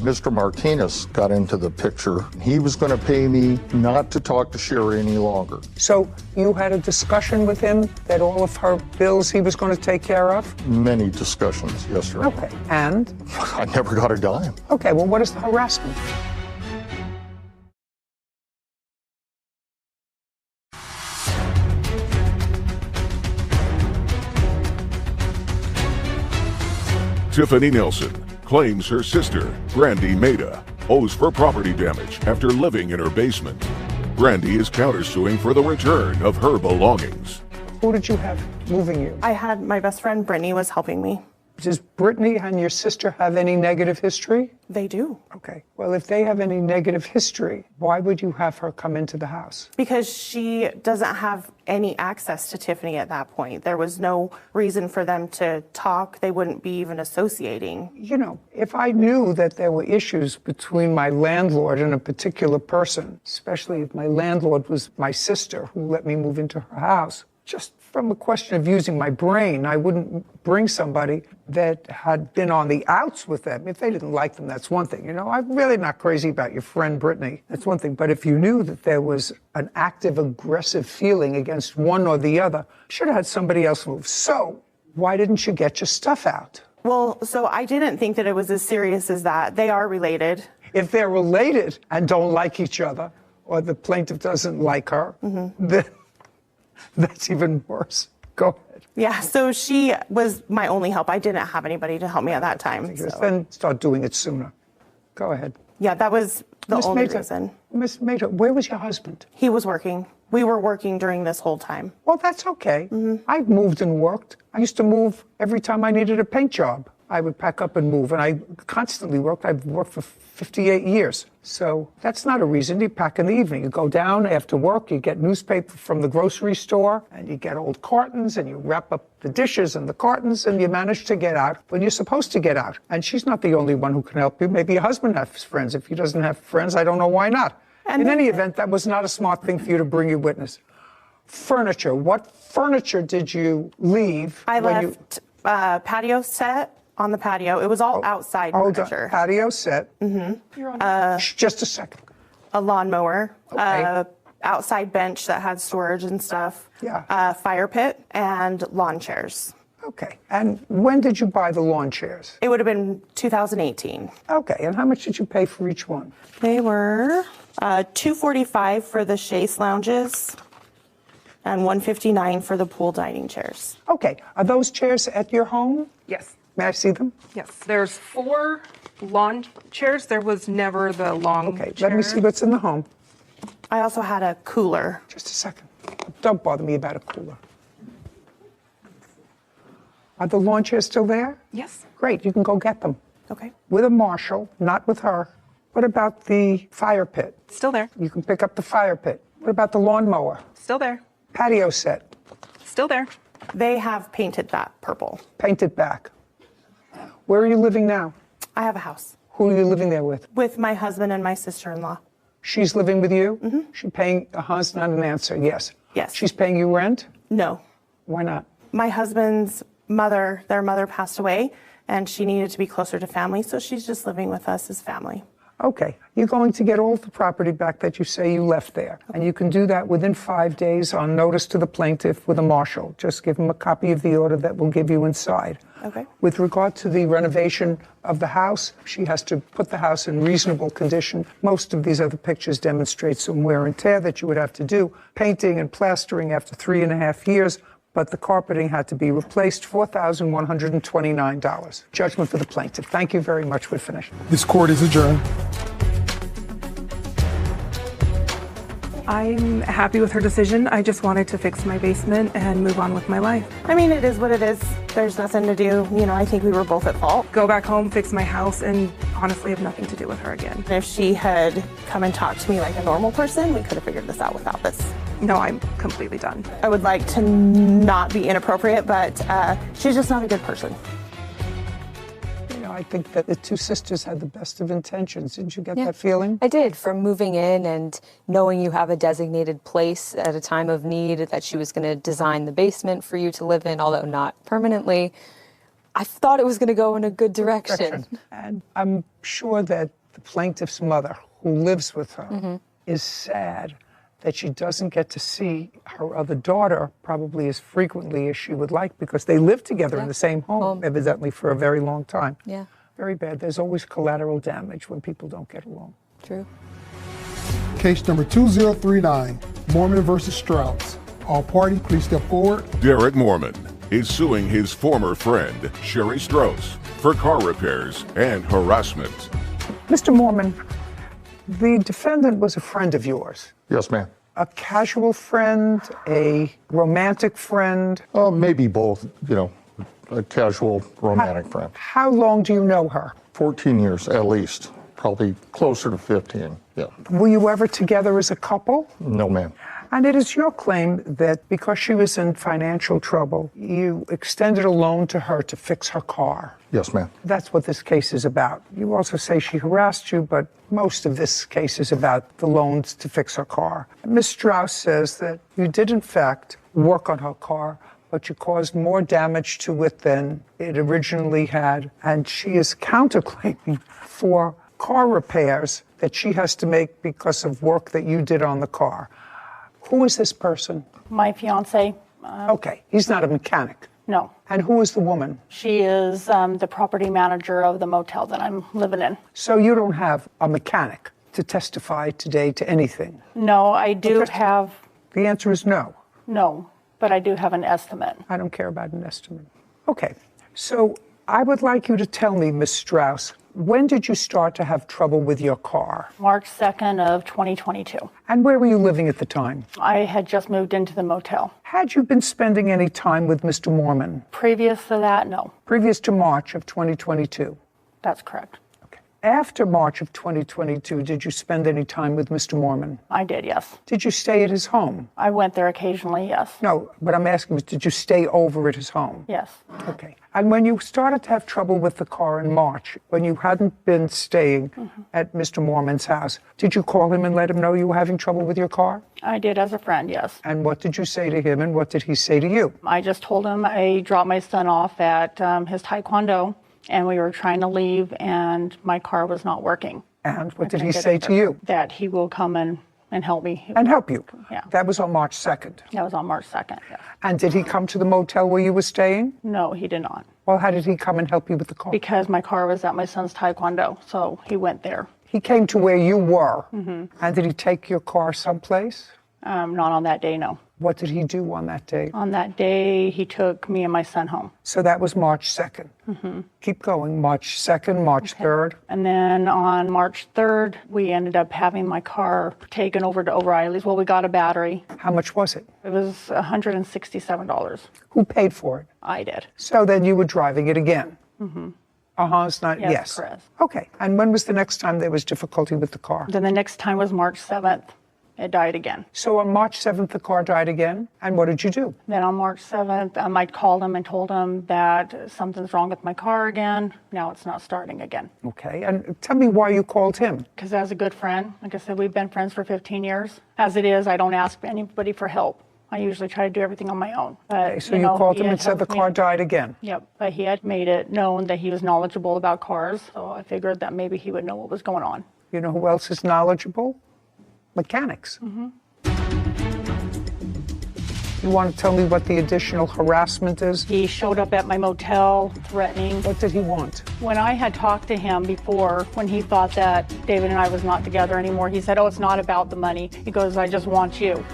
[SPEAKER 9] Mr. Martinez got into the picture, he was going to pay me not to talk to Sherry any longer.
[SPEAKER 3] So you had a discussion with him that all of her bills he was going to take care of?
[SPEAKER 9] Many discussions, yes, sir.
[SPEAKER 3] Okay. And?
[SPEAKER 9] I never got a dime.
[SPEAKER 3] Okay, well, what is the harassment?
[SPEAKER 1] Tiffany Nelson claims her sister, Brandy Mehta, owes for property damage after living in her basement. Brandy is countersuing for the return of her belongings.
[SPEAKER 3] Who did you have moving you?
[SPEAKER 8] I had my best friend, Brittany, was helping me.
[SPEAKER 3] Does Brittany and your sister have any negative history?
[SPEAKER 8] They do.
[SPEAKER 3] Okay. Well, if they have any negative history, why would you have her come into the house?
[SPEAKER 8] Because she doesn't have any access to Tiffany at that point. There was no reason for them to talk. They wouldn't be even associating.
[SPEAKER 3] You know, if I knew that there were issues between my landlord and a particular person, especially if my landlord was my sister who let me move into her house, just from a question of using my brain, I wouldn't bring somebody that had been on the outs with them. If they didn't like them, that's one thing. You know, I'm really not crazy about your friend Brittany. That's one thing. But if you knew that there was an active, aggressive feeling against one or the other, you should have had somebody else move. So why didn't you get your stuff out?
[SPEAKER 8] Well, so I didn't think that it was as serious as that. They are related.
[SPEAKER 3] If they're related and don't like each other, or the plaintiff doesn't like her, then that's even worse. Go ahead.
[SPEAKER 8] Yeah, so she was my only help. I didn't have anybody to help me at that time. So.
[SPEAKER 3] Then start doing it sooner. Go ahead.
[SPEAKER 8] Yeah, that was the
[SPEAKER 3] Ms.
[SPEAKER 8] only
[SPEAKER 3] Mehta,
[SPEAKER 8] reason.
[SPEAKER 3] Ms. Mehta, where was your husband?
[SPEAKER 8] He was working. We were working during this whole time.
[SPEAKER 3] Well, that's okay. I've moved and worked. I used to move every time I needed a paint job. I would pack up and move, and I constantly worked. I've worked for 58 years. So that's not a reason. You pack in the evening. You go down after work, you get newspaper from the grocery store, and you get old cartons, and you wrap up the dishes and the cartons, and you manage to get out when you're supposed to get out. And she's not the only one who can help you. Maybe your husband has friends. If he doesn't have friends, I don't know why not. In any event, that was not a smart thing for you to bring your witness. Furniture. What furniture did you leave?
[SPEAKER 8] I left patio set on the patio. It was all outside furniture.
[SPEAKER 3] Patio set. Just a second.
[SPEAKER 8] A lawnmower.
[SPEAKER 3] Okay.
[SPEAKER 8] Outside bench that had storage and stuff.
[SPEAKER 3] Yeah.
[SPEAKER 8] Fire pit and lawn chairs.
[SPEAKER 3] Okay. And when did you buy the lawn chairs?
[SPEAKER 8] It would have been 2018.
[SPEAKER 3] Okay. And how much did you pay for each one?
[SPEAKER 8] They were $245 for the chaise lounges and $159 for the pool dining chairs.
[SPEAKER 3] Okay. Are those chairs at your home?
[SPEAKER 7] Yes.
[SPEAKER 3] May I see them?
[SPEAKER 7] Yes. There's 4 lawn chairs. There was never the long
[SPEAKER 3] Okay.
[SPEAKER 7] chair.
[SPEAKER 3] Let me see what's in the home.
[SPEAKER 8] I also had a cooler.
[SPEAKER 3] Just a second. Don't bother me about a cooler. Are the lawn chairs still there?
[SPEAKER 7] Yes.
[SPEAKER 3] Great. You can go get them.
[SPEAKER 8] Okay.
[SPEAKER 3] With a marshal, not with her. What about the fire pit?
[SPEAKER 7] Still there.
[SPEAKER 3] You can pick up the fire pit. What about the lawnmower?
[SPEAKER 7] Still there.
[SPEAKER 3] Patio set.
[SPEAKER 7] Still there.
[SPEAKER 8] They have painted that purple.
[SPEAKER 3] Painted back. Where are you living now?
[SPEAKER 8] I have a house
[SPEAKER 3] Who are you living there with?
[SPEAKER 8] with my husband and my sister-in-law.
[SPEAKER 3] She's living with you? Mm-hmm. She's paying, it's not an answer, yes.
[SPEAKER 8] Yes.
[SPEAKER 3] She's paying you rent?
[SPEAKER 8] No.
[SPEAKER 3] Why not?
[SPEAKER 8] My husband's mother, their mother passed away, and she needed to be closer to family, so she's just living with us as family.
[SPEAKER 3] Okay. You're going to get all the property back that you say you left there. And you can do that within 5 days on notice to the plaintiff with a marshal. Just give him a copy of the order that will give you inside.
[SPEAKER 8] Okay.
[SPEAKER 3] With regard to the renovation of the house, she has to put the house in reasonable condition. Most of these other pictures demonstrate some wear and tear that you would have to do. Painting and plastering after 3.5 years, but the carpeting had to be replaced, $4,129. Judgment for the plaintiff. Thank you very much. We're finished.
[SPEAKER 2] This court is adjourned.
[SPEAKER 7] I'm happy with her decision. I just wanted to fix my basement and move on with my life.
[SPEAKER 8] I mean, it is what it is. There's nothing to do. You know, I think we were both at fault.
[SPEAKER 7] Go back home, fix my house, and honestly have nothing to do with her again.
[SPEAKER 8] If she had come and talked to me like a normal person, we could have figured this out without this.
[SPEAKER 7] No, I'm completely done.
[SPEAKER 8] I would like to not be inappropriate, but she's just not a good person.
[SPEAKER 3] You know, I think that the two sisters had the best of intentions. Didn't you get that feeling?
[SPEAKER 6] I did. From moving in and knowing you have a designated place at a time of need, that she was going to design the basement for you to live in, although not permanently, I thought it was going to go in a good direction.
[SPEAKER 3] And I'm sure that the plaintiff's mother, who lives with her, is sad that she doesn't get to see her other daughter probably as frequently as she would like, because they lived together in the same home, evidently, for a very long time.
[SPEAKER 6] Yeah.
[SPEAKER 3] Very bad. There's always collateral damage when people don't get along.
[SPEAKER 6] True.
[SPEAKER 2] Case number 2039, Mormon versus Strauss. All parties, please step forward.
[SPEAKER 1] Derek Mormon is suing his former friend, Sherry Strauss, for car repairs and harassment.
[SPEAKER 3] Mr. Mormon, the defendant was a friend of yours.
[SPEAKER 9] Yes, ma'am.
[SPEAKER 3] A casual friend, a romantic friend.
[SPEAKER 9] Maybe both. You know, a casual romantic friend.
[SPEAKER 3] How long do you know her?
[SPEAKER 9] 14 years at least, probably closer to 15, yeah.
[SPEAKER 3] Were you ever together as a couple?
[SPEAKER 9] No, ma'am.
[SPEAKER 3] And it is your claim that because she was in financial trouble, you extended a loan to her to fix her car.
[SPEAKER 9] Yes, ma'am.
[SPEAKER 3] That's what this case is about. You also say she harassed you, but most of this case is about the loans to fix her car. Ms. Strauss says that you did, in fact, work on her car, but you caused more damage to it than it originally had. And she is counterclaiming for car repairs that she has to make because of work that you did on the car. Who is this person?
[SPEAKER 10] My fiance.
[SPEAKER 3] Okay, he's not a mechanic.
[SPEAKER 10] No.
[SPEAKER 3] And who is the woman?
[SPEAKER 10] She is the property manager of the motel that I'm living in.
[SPEAKER 3] So you don't have a mechanic to testify today to anything?
[SPEAKER 10] No, I do have.
[SPEAKER 3] The answer is no.
[SPEAKER 10] No, but I do have an estimate.
[SPEAKER 3] I don't care about an estimate. Okay, so I would like you to tell me, Ms. Strauss, when did you start to have trouble with your car?
[SPEAKER 10] March 2nd of 2022.
[SPEAKER 3] And where were you living at the time?
[SPEAKER 10] I had just moved into the motel.
[SPEAKER 3] Had you been spending any time with Mr. Mormon?
[SPEAKER 10] Previous to that, no.
[SPEAKER 3] Previous to March of 2022?
[SPEAKER 10] That's correct.
[SPEAKER 3] Okay. After March of 2022, did you spend any time with Mr. Mormon?
[SPEAKER 10] I did, yes.
[SPEAKER 3] Did you stay at his home?
[SPEAKER 10] I went there occasionally, yes.
[SPEAKER 3] No, but I'm asking, did you stay over at his home?
[SPEAKER 10] Yes.
[SPEAKER 3] Okay. And when you started to have trouble with the car in March, when you hadn't been staying at Mr. Mormon's house, did you call him and let him know you were having trouble with your car?
[SPEAKER 10] I did as a friend, yes.
[SPEAKER 3] And what did you say to him and what did he say to you?
[SPEAKER 10] I just told him I dropped my son off at his taekwondo and we were trying to leave and my car was not working.
[SPEAKER 3] And what did he say to you?
[SPEAKER 10] That he will come and help me.
[SPEAKER 3] And help you?
[SPEAKER 10] Yeah.
[SPEAKER 3] That was on March 2nd?
[SPEAKER 10] That was on March 2nd, yes.
[SPEAKER 3] And did he come to the motel where you were staying?
[SPEAKER 10] No, he did not.
[SPEAKER 3] Well, how did he come and help you with the car?
[SPEAKER 10] Because my car was at my son's taekwondo, so he went there.
[SPEAKER 3] He came to where you were? And did he take your car someplace?
[SPEAKER 10] Not on that day, no.
[SPEAKER 3] What did he do on that day?
[SPEAKER 10] On that day, he took me and my son home.
[SPEAKER 3] So that was March 2nd. Keep going. March 2nd, March 3rd.
[SPEAKER 10] And then on March 3rd, we ended up having my car taken over to O'Reilly's. Well, we got a battery.
[SPEAKER 3] How much was it?
[SPEAKER 10] It was $167.
[SPEAKER 3] Who paid for it?
[SPEAKER 10] I did.
[SPEAKER 3] So then you were driving it again? It's not, yes.
[SPEAKER 10] Correct.
[SPEAKER 3] Okay. And when was the next time there was difficulty with the car?
[SPEAKER 10] Then the next time was March 7th. It died again.
[SPEAKER 3] So on March 7th, the car died again? And what did you do?
[SPEAKER 10] Then on March 7th, I called him and told him that something's wrong with my car again. Now it's not starting again.
[SPEAKER 3] Okay. And tell me why you called him.
[SPEAKER 10] Because as a good friend, like I said, we've been friends for 15 years. As it is, I don't ask anybody for help. I usually try to do everything on my own. But,
[SPEAKER 3] Okay, so you called him and said the car died again?
[SPEAKER 10] Yep, but he had made it known that he was knowledgeable about cars, so I figured that maybe he would know what was going on.
[SPEAKER 3] You know who else is knowledgeable? Mechanics. You want to tell me what the additional harassment is?
[SPEAKER 10] He showed up at my motel threatening.
[SPEAKER 3] What did he want?
[SPEAKER 10] When I had talked to him before, when he thought that David and I was not together anymore, he said, "Oh, it's not about the money." He goes, "I just want you."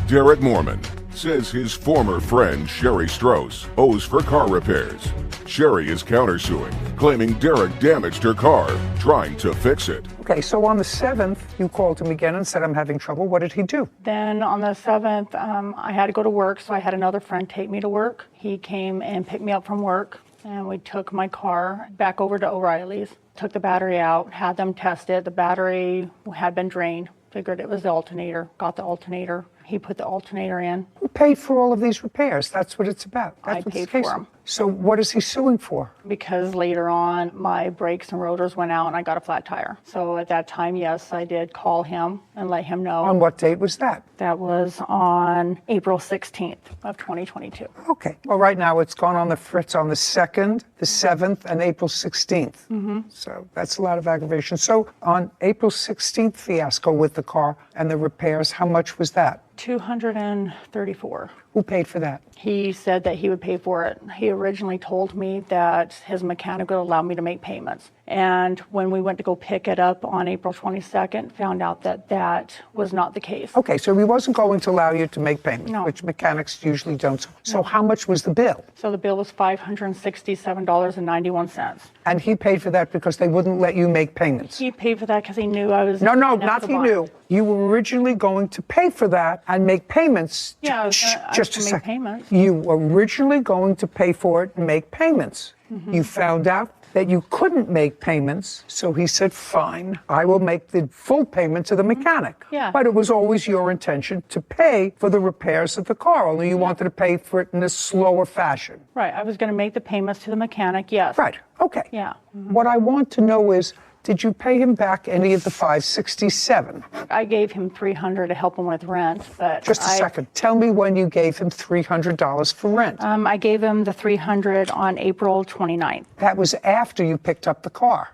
[SPEAKER 1] Derek Mormon says his former friend Sherry Strauss owes for car repairs. Sherry is countersuing, claiming Derek damaged her car, trying to fix it.
[SPEAKER 3] Okay, so on the 7th, you called him again and said, I'm having trouble. What did he do?
[SPEAKER 10] Then on the 7th, I had to go to work, so I had another friend take me to work. He came and picked me up from work, and we took my car back over to O'Reilly's, took the battery out, had them test it. The battery had been drained. Figured it was the alternator, got the alternator. He put the alternator in.
[SPEAKER 3] Who paid for all of these repairs? That's what it's about.
[SPEAKER 10] I paid for them.
[SPEAKER 3] So what is he suing for?
[SPEAKER 10] Because later on, my brakes and rotors went out and I got a flat tire. So at that time, yes, I did call him and let him know.
[SPEAKER 3] On what date was that?
[SPEAKER 10] That was on April 16th of 2022.
[SPEAKER 3] Okay. Well, right now it's gone on the fritz on the 2nd, the 7th, and April 16th. So that's a lot of aggravation. So on April 16th fiasco with the car and the repairs, how much was that?
[SPEAKER 10] $234.
[SPEAKER 3] Who paid for that?
[SPEAKER 10] He said that he would pay for it. He originally told me that his mechanic would allow me to make payments. And when we went to go pick it up on April 22nd, found out that that was not the case.
[SPEAKER 3] Okay, so he wasn't going to allow you to make payments,
[SPEAKER 10] No.
[SPEAKER 3] which mechanics usually don't. So how much was the bill?
[SPEAKER 10] So the bill was $567.91.
[SPEAKER 3] And he paid for that because they wouldn't let you make payments?
[SPEAKER 10] He paid for that because he knew I was...
[SPEAKER 3] No, not he knew. You were originally going to pay for that and make payments.
[SPEAKER 10] Yeah, I was
[SPEAKER 3] just a
[SPEAKER 10] gonna make
[SPEAKER 3] second.
[SPEAKER 10] payments.
[SPEAKER 3] You were originally going to pay for it and make payments. You found out that you couldn't make payments, so he said, fine, I will make the full payment to the mechanic.
[SPEAKER 10] Yeah.
[SPEAKER 3] But it was always your intention to pay for the repairs of the car, only you wanted to pay for it in a slower fashion.
[SPEAKER 10] Right, I was going to make the payments to the mechanic, yes.
[SPEAKER 3] Right, okay.
[SPEAKER 10] Yeah.
[SPEAKER 3] What I want to know is, did you pay him back any of the $567?
[SPEAKER 10] I gave him $300 to help him with rent, but
[SPEAKER 3] Just a second. Tell me when you gave him $300 for rent.
[SPEAKER 10] I gave him the $300 on April 29th.
[SPEAKER 3] That was after you picked up the car.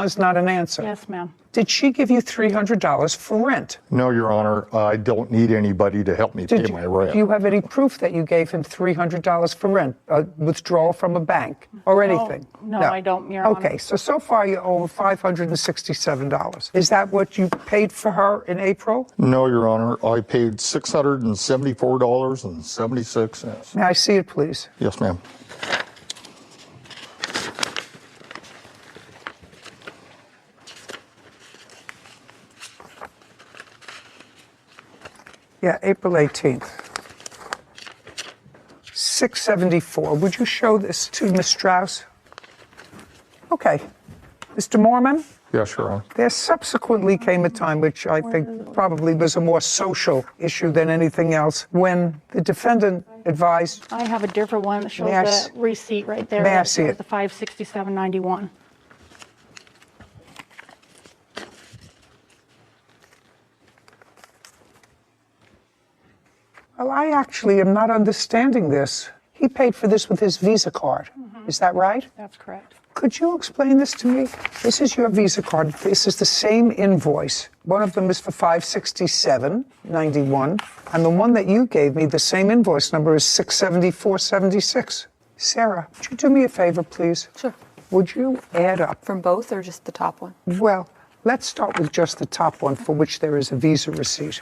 [SPEAKER 3] Is not an answer.
[SPEAKER 10] Yes, ma'am.
[SPEAKER 3] Did she give you $300 for rent?
[SPEAKER 9] No, Your Honor, I don't need anybody to help me pay my rent.
[SPEAKER 3] Do you have any proof that you gave him $300 for rent, a withdrawal from a bank, or anything?
[SPEAKER 10] No, I don't, Your Honor.
[SPEAKER 3] Okay, so far you owe $567. Is that what you paid for her in April?
[SPEAKER 9] No, Your Honor, I paid $674.76.
[SPEAKER 3] May I see it, please?
[SPEAKER 9] Yes, ma'am.
[SPEAKER 3] Yeah, April 18th. $674. Would you show this to Ms. Strauss? Okay. Mr. Mormon?
[SPEAKER 9] Yes, Your Honor.
[SPEAKER 3] There subsequently came a time, which I think probably was a more social issue than anything else, when the defendant advised...
[SPEAKER 10] I have a different one that shows
[SPEAKER 3] May I
[SPEAKER 10] the receipt right there.
[SPEAKER 3] May I
[SPEAKER 10] that
[SPEAKER 3] see
[SPEAKER 10] shows
[SPEAKER 3] it?
[SPEAKER 10] The $567.91.
[SPEAKER 3] Well, I actually am not understanding this. He paid for this with his Visa card. Is that right?
[SPEAKER 10] That's correct.
[SPEAKER 3] Could you explain this to me? This is your Visa card. This is the same invoice. One of them is for $567.91, and the one that you gave me, the same invoice number, is $674.76. Sarah, would you do me a favor, please?
[SPEAKER 6] Sure.
[SPEAKER 3] Would you add up?
[SPEAKER 6] From both or just the top one?
[SPEAKER 3] Well, let's start with just the top one, for which there is a Visa receipt.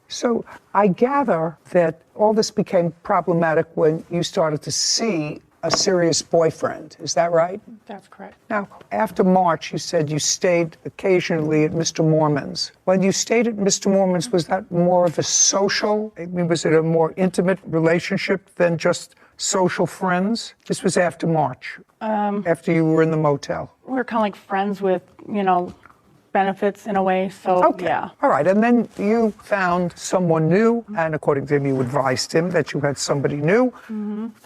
[SPEAKER 3] So I gather that all this became problematic when you started to see a serious boyfriend. Is that right?
[SPEAKER 10] That's correct.
[SPEAKER 3] Now, after March, you said you stayed occasionally at Mr. Mormon's. When you stayed at Mr. Mormon's, was that more of a social? I mean, was it a more intimate relationship than just social friends? This was after March, after you were in the motel.
[SPEAKER 10] We're kind of like friends with, benefits in a way, so
[SPEAKER 3] Okay.
[SPEAKER 10] yeah.
[SPEAKER 3] All right, and then you found someone new, and according to him, you advised him that you had somebody new,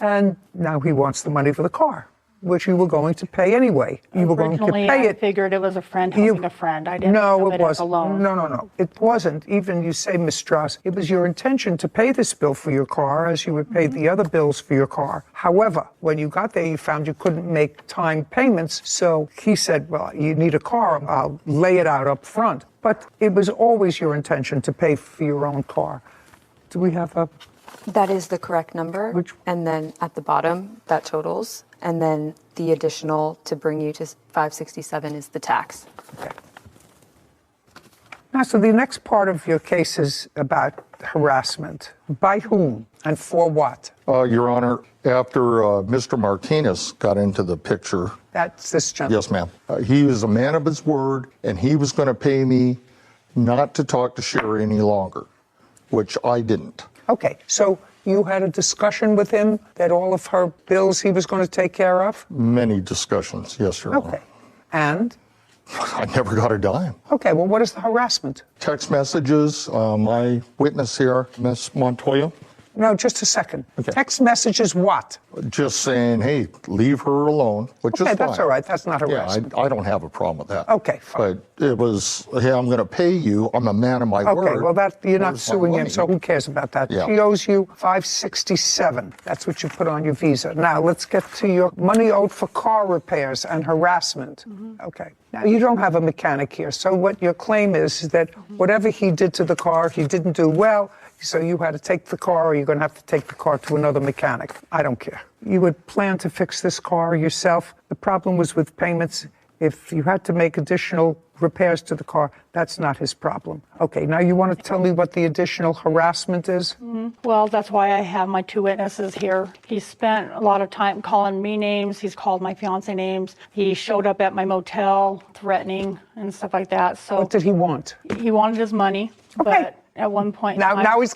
[SPEAKER 3] and now he wants the money for the car, which you were going to pay anyway. You were going to
[SPEAKER 10] Originally,
[SPEAKER 3] pay
[SPEAKER 10] I
[SPEAKER 3] it.
[SPEAKER 10] figured it was a friend helping a friend. I didn't
[SPEAKER 3] No,
[SPEAKER 10] know
[SPEAKER 3] it
[SPEAKER 10] it as a
[SPEAKER 3] wasn't.
[SPEAKER 10] loan.
[SPEAKER 3] No. It wasn't. Even you say, Ms. Strauss, it was your intention to pay this bill for your car as you would pay the other bills for your car. However, when you got there, you found you couldn't make time payments. So he said, well, you need a car. I'll lay it out up front. But it was always your intention to pay for your own car. Do we have a...
[SPEAKER 6] That is the correct number. And then at the bottom, that totals. And then the additional to bring you to 567 is the tax.
[SPEAKER 3] Okay. Now, so the next part of your case is about harassment. By whom and for what?
[SPEAKER 9] Your Honor, after Mr. Martinez got into the picture.
[SPEAKER 3] That's this gentleman.
[SPEAKER 9] Yes, ma'am. He was a man of his word, and he was going to pay me not to talk to Sherry any longer, which I didn't.
[SPEAKER 3] Okay, so you had a discussion with him that all of her bills he was going to take care of?
[SPEAKER 9] Many discussions, yes, Your Honor.
[SPEAKER 3] Okay. And?
[SPEAKER 9] I never got a dime.
[SPEAKER 3] Okay, well, what is the harassment?
[SPEAKER 9] Text messages, my witness here, Miss Montoya.
[SPEAKER 3] No, just a second.
[SPEAKER 9] Okay.
[SPEAKER 3] Text messages what?
[SPEAKER 9] Just saying, hey, leave her alone, which is fine.
[SPEAKER 3] Okay, that's all right. That's not harassment.
[SPEAKER 9] Yeah, I don't have a problem with that.
[SPEAKER 3] Okay, fine.
[SPEAKER 9] But it was, hey, I'm going to pay you. I'm a man of my word.
[SPEAKER 3] Okay, well, that you're not
[SPEAKER 9] Where's my
[SPEAKER 3] suing him,
[SPEAKER 9] money?
[SPEAKER 3] so who cares about that?
[SPEAKER 9] Yeah.
[SPEAKER 3] She owes you $567. That's what you put on your visa. Now, let's get to your money owed for car repairs and harassment. Okay. Now, you don't have a mechanic here, so what your claim is that whatever he did to the car, he didn't do well. So you had to take the car, or you're going to have to take the car to another mechanic. I don't care. You would plan to fix this car yourself. The problem was with payments. If you had to make additional repairs to the car, that's not his problem. Okay, now you want to tell me what the additional harassment is?
[SPEAKER 10] Well, that's why I have my 2 witnesses here. He spent a lot of time calling me names. He's called my fiance names. He showed up at my motel threatening and stuff like that. So
[SPEAKER 3] What did he want?
[SPEAKER 10] he wanted his money,
[SPEAKER 3] Okay.
[SPEAKER 10] but at one point in
[SPEAKER 3] Now
[SPEAKER 10] time-
[SPEAKER 3] he's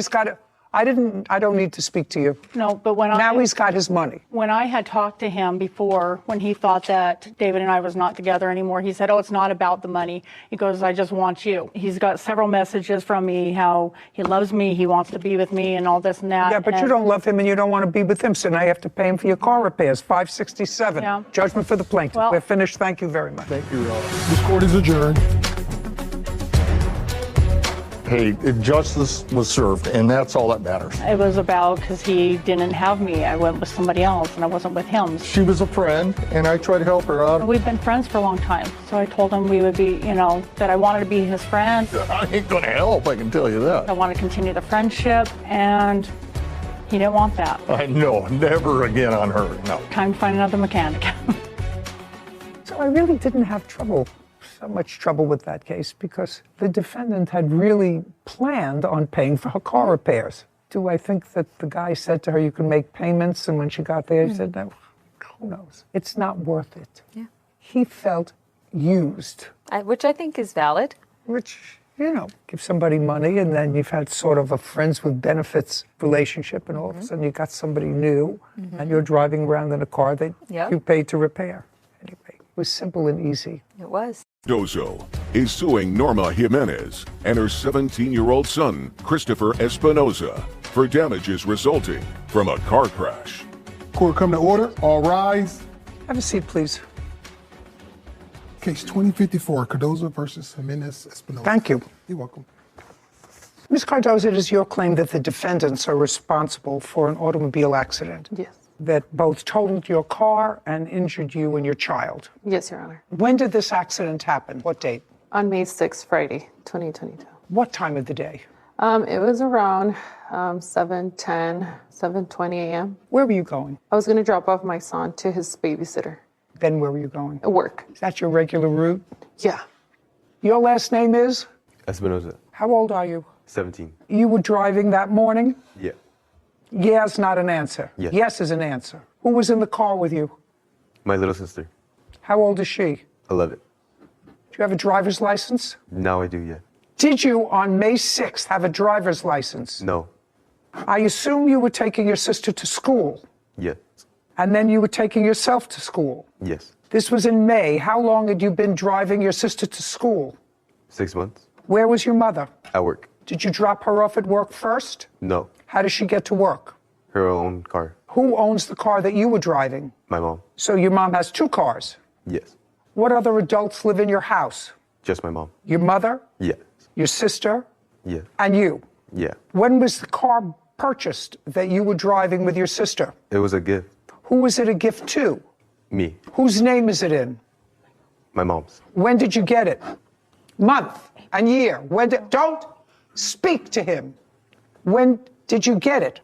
[SPEAKER 3] got it. I don't need to speak to you.
[SPEAKER 10] No, but
[SPEAKER 3] Now he's got his money.
[SPEAKER 10] When I had talked to him before, when he thought that David and I was not together anymore, he said, "Oh, it's not about the money." He goes, "I just want you." He's got several messages from me, how he loves me, he wants to be with me, and all this and that.
[SPEAKER 3] Yeah, but you don't love him and you don't want to be with him, so now you have to pay him for your car repairs. $567.
[SPEAKER 10] Yeah.
[SPEAKER 3] Judgment for the plaintiff.
[SPEAKER 10] Well-
[SPEAKER 3] We're finished. Thank you very much.
[SPEAKER 9] Thank you, Your Honor.
[SPEAKER 2] This court is adjourned.
[SPEAKER 9] Hey, justice was served, and that's all that matters.
[SPEAKER 10] It was about because he didn't have me. I went with somebody else, and I wasn't with him.
[SPEAKER 9] She was a friend, and I tried to help her out.
[SPEAKER 10] We've been friends for a long time, so I told him we would be, that I wanted to be his friend.
[SPEAKER 9] I ain't gonna help, I can tell you
[SPEAKER 10] I
[SPEAKER 9] that.
[SPEAKER 10] want to continue the friendship, and he didn't want that.
[SPEAKER 9] I know, never again on her, no.
[SPEAKER 10] Time to find another mechanic.
[SPEAKER 3] So I really didn't have so much trouble with that case because the defendant had really planned on paying for her car repairs. Do I think that the guy said to her, "You can make payments," and when she got there, he said, "No, who knows? It's not worth it."
[SPEAKER 6] Yeah.
[SPEAKER 3] He felt used,
[SPEAKER 6] Which I think is valid.
[SPEAKER 3] which, give somebody money and then you've had sort of a friends with benefits relationship and all of a sudden you got somebody new and you're driving around in a car that
[SPEAKER 6] Yep.
[SPEAKER 3] you paid to repair. Anyway, it was simple and easy.
[SPEAKER 6] It was.
[SPEAKER 1] Dozo is suing Norma Jimenez and her 17-year-old son, Christopher Espinoza, for damages resulting from a car crash.
[SPEAKER 2] Court come to order. All rise.
[SPEAKER 3] Have a seat, please.
[SPEAKER 2] Case 2054, Cardozo versus Jimenez Espinosa.
[SPEAKER 3] Thank you.
[SPEAKER 2] You're welcome.
[SPEAKER 3] Ms. Cardozo, it is your claim that the defendants are responsible for an automobile accident
[SPEAKER 11] Yes.
[SPEAKER 3] that both totaled your car and injured you and your child.
[SPEAKER 11] Yes, Your Honor.
[SPEAKER 3] When did this accident happen? What date?
[SPEAKER 11] On May 6th, Friday, 2022.
[SPEAKER 3] What time of the day?
[SPEAKER 11] It was around 7:10, 7:20 a.m.
[SPEAKER 3] Where were you going?
[SPEAKER 11] I was going to drop off my son to his babysitter
[SPEAKER 3] Then where were you going?
[SPEAKER 11] at work.
[SPEAKER 3] Is that your regular route?
[SPEAKER 11] Yeah.
[SPEAKER 3] Your last name is?
[SPEAKER 12] Espinoza,
[SPEAKER 3] How old are you?
[SPEAKER 12] 17.
[SPEAKER 3] You were driving that morning?
[SPEAKER 12] Yeah.
[SPEAKER 3] Yeah is not an answer.
[SPEAKER 12] Yes.
[SPEAKER 3] Yes is an answer. Who was in the car with you?
[SPEAKER 12] My little sister,
[SPEAKER 3] How old is she?
[SPEAKER 12] 11.
[SPEAKER 3] Do you have a driver's license?
[SPEAKER 12] Now I do, yeah.
[SPEAKER 3] Did you, on May 6th, have a driver's license?
[SPEAKER 12] No.
[SPEAKER 3] I assume you were taking your sister to school,
[SPEAKER 12] Yes.
[SPEAKER 3] and then you were taking yourself to school.
[SPEAKER 12] Yes.
[SPEAKER 3] This was in May. How long had you been driving your sister to school?
[SPEAKER 12] 6 months.
[SPEAKER 3] Where was your mother?
[SPEAKER 12] At work.
[SPEAKER 3] Did you drop her off at work first?
[SPEAKER 12] No.
[SPEAKER 3] How does she get to work?
[SPEAKER 12] Her own car.
[SPEAKER 3] Who owns the car that you were driving?
[SPEAKER 12] My mom.
[SPEAKER 3] So your mom has 2 cars.
[SPEAKER 12] Yes.
[SPEAKER 3] What other adults live in your house?
[SPEAKER 12] Just my mom.
[SPEAKER 3] Your mother,
[SPEAKER 12] Yes.
[SPEAKER 3] your sister,
[SPEAKER 12] Yeah.
[SPEAKER 3] and you.
[SPEAKER 12] Yeah.
[SPEAKER 3] When was the car purchased that you were driving with your sister?
[SPEAKER 12] It was a gift.
[SPEAKER 3] Who was it a gift to?
[SPEAKER 12] Me.
[SPEAKER 3] Whose name is it in?
[SPEAKER 12] My mom's.
[SPEAKER 3] When did you get it? Month and year. Don't speak to him. When did you get it?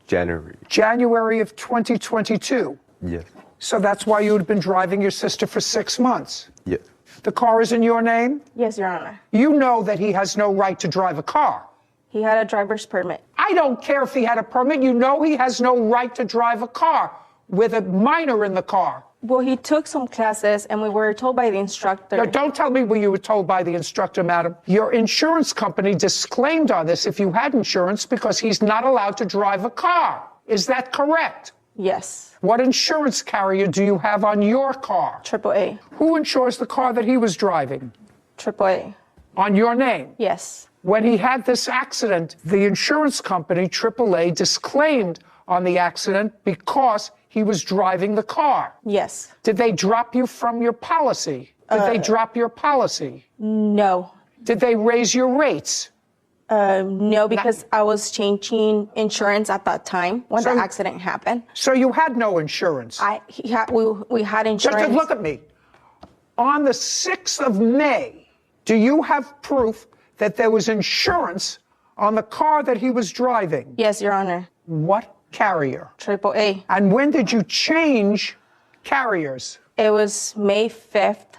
[SPEAKER 12] January.
[SPEAKER 3] January of 2022.
[SPEAKER 12] Yes.
[SPEAKER 3] So that's why you had been driving your sister for 6 months.
[SPEAKER 12] Yes.
[SPEAKER 3] The car is in your name?
[SPEAKER 13] Yes, Your Honor.
[SPEAKER 3] You know that he has no right to drive a car.
[SPEAKER 13] He had a driver's permit.
[SPEAKER 3] I don't care if he had a permit. You know he has no right to drive a car with a minor in the car.
[SPEAKER 13] Well, he took some classes, and we were told by the instructor.
[SPEAKER 3] No, don't tell me what you were told by the instructor, madam. Your insurance company disclaimed on this if you had insurance because he's not allowed to drive a car. Is that correct?
[SPEAKER 13] Yes.
[SPEAKER 3] What insurance carrier do you have on your car?
[SPEAKER 13] AAA.
[SPEAKER 3] Who insures the car that he was driving?
[SPEAKER 13] AAA.
[SPEAKER 3] On your name?
[SPEAKER 13] Yes.
[SPEAKER 3] When he had this accident, the insurance company, AAA, disclaimed on the accident because he was driving the car.
[SPEAKER 13] Yes.
[SPEAKER 3] Did they drop you from your policy? Did they drop your policy?
[SPEAKER 13] No.
[SPEAKER 3] Did they raise your rates?
[SPEAKER 13] No, because I was changing insurance at that time when the accident happened.
[SPEAKER 3] So you had no insurance?
[SPEAKER 13] We had insurance.
[SPEAKER 3] Just look at me. On the 6th of May, do you have proof that there was insurance On the car that he was driving?
[SPEAKER 13] Yes, Your Honor.
[SPEAKER 3] What carrier?
[SPEAKER 13] AAA.
[SPEAKER 3] And when did you change carriers?
[SPEAKER 13] It was May 5th,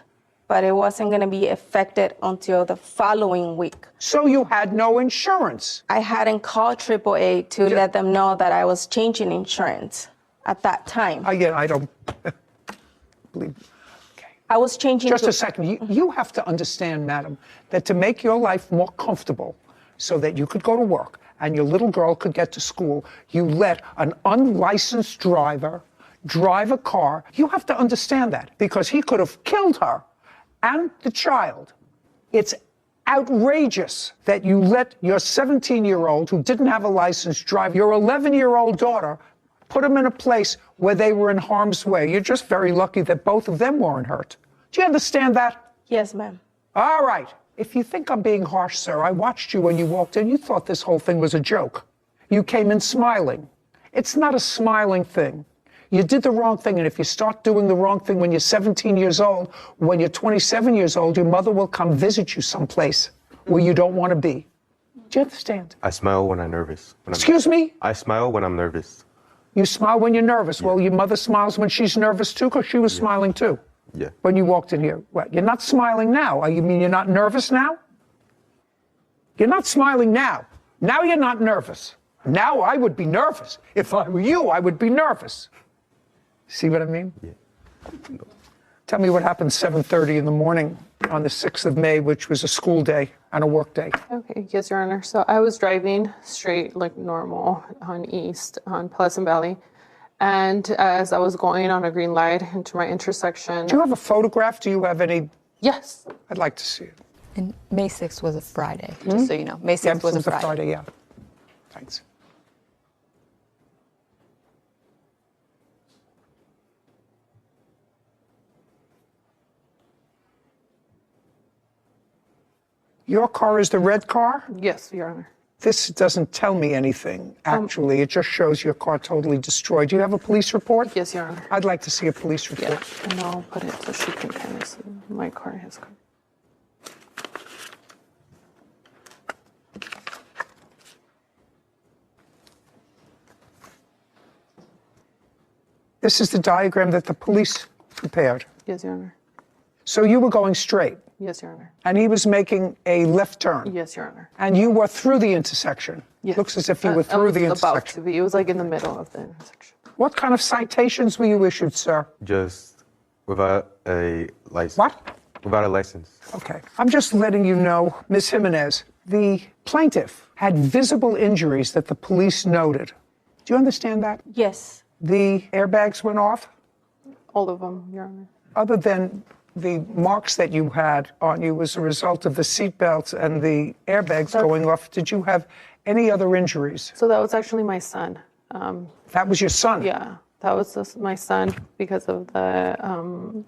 [SPEAKER 13] but it wasn't going to be effected until the following week.
[SPEAKER 3] So you had no insurance?
[SPEAKER 13] I hadn't called AAA to let them know that I was changing insurance at that time.
[SPEAKER 3] Again, I don't believe.
[SPEAKER 13] I was changing.
[SPEAKER 3] Just a second. You have to understand, madam, that to make your life more comfortable so that you could go to work and your little girl could get to school, you let an unlicensed driver drive a car. You have to understand that because he could have killed her and the child. It's outrageous that you let your 17-year-old who didn't have a license drive your 11-year-old daughter, put them in a place where they were in harm's way. You're just very lucky that both of them weren't hurt. Do you understand that?
[SPEAKER 13] Yes, ma'am.
[SPEAKER 3] All right. If you think I'm being harsh, sir, I watched you when you walked in. You thought this whole thing was a joke. You came in smiling. It's not a smiling thing. You did the wrong thing, and if you start doing the wrong thing when you're 17 years old, when you're 27 years old, your mother will come visit you someplace where you don't want to be. Do you understand?
[SPEAKER 12] I smile when I'm nervous.
[SPEAKER 3] Excuse me?
[SPEAKER 12] I smile when I'm nervous.
[SPEAKER 3] You smile when you're nervous. Yeah. Well, your mother smiles when she's nervous too, because she was smiling too.
[SPEAKER 12] Yeah.
[SPEAKER 3] When you walked in here. What? You're not smiling now. You mean you're not nervous now? You're not smiling now. Now you're not nervous. Now I would be nervous. If I were you, I would be nervous. See what I mean?
[SPEAKER 12] Yeah. No.
[SPEAKER 3] Tell me what happened 7:30 in the morning on the 6th of May, which was a school day and a work day.
[SPEAKER 11] Okay, yes, Your Honor. So I was driving straight like normal on East on Pleasant Valley. And as I was going on a green light into my intersection.
[SPEAKER 3] Do you have a photograph? Do you have any?
[SPEAKER 11] Yes.
[SPEAKER 3] I'd like to see it.
[SPEAKER 6] And May 6th was a Friday, just so you know. May 6th was a Friday.
[SPEAKER 3] Yeah. Thanks. Your car is the red car?
[SPEAKER 11] Yes, Your Honor.
[SPEAKER 3] This doesn't tell me anything, actually. It just shows your car totally destroyed. Do you have a police report?
[SPEAKER 11] Yes, Your Honor.
[SPEAKER 3] I'd like to see a police report.
[SPEAKER 11] Yeah, and I'll put it so she can kind of see my car, his car.
[SPEAKER 3] This is the diagram that the police prepared.
[SPEAKER 11] Yes, Your Honor.
[SPEAKER 3] So you were going straight?
[SPEAKER 11] Yes, Your Honor.
[SPEAKER 3] And he was making a left turn?
[SPEAKER 11] Yes, Your Honor.
[SPEAKER 3] And you were through the intersection?
[SPEAKER 11] Yes.
[SPEAKER 3] Looks as if you were through the intersection.
[SPEAKER 11] About to be. It was like in the middle of the intersection.
[SPEAKER 3] What kind of citations were you issued, sir?
[SPEAKER 12] Just without a license.
[SPEAKER 3] What?
[SPEAKER 12] Without a license.
[SPEAKER 3] Okay. I'm just letting you know, Ms. Jimenez, the plaintiff had visible injuries that the police noted. Do you understand that?
[SPEAKER 13] Yes.
[SPEAKER 3] The airbags went off?
[SPEAKER 11] All of them, Your Honor.
[SPEAKER 3] Other than the marks that you had on you as a result of the seatbelts and the airbags going off, did you have any other injuries?
[SPEAKER 11] So that was actually my son.
[SPEAKER 3] That was your son?
[SPEAKER 11] Yeah, that was my son because of the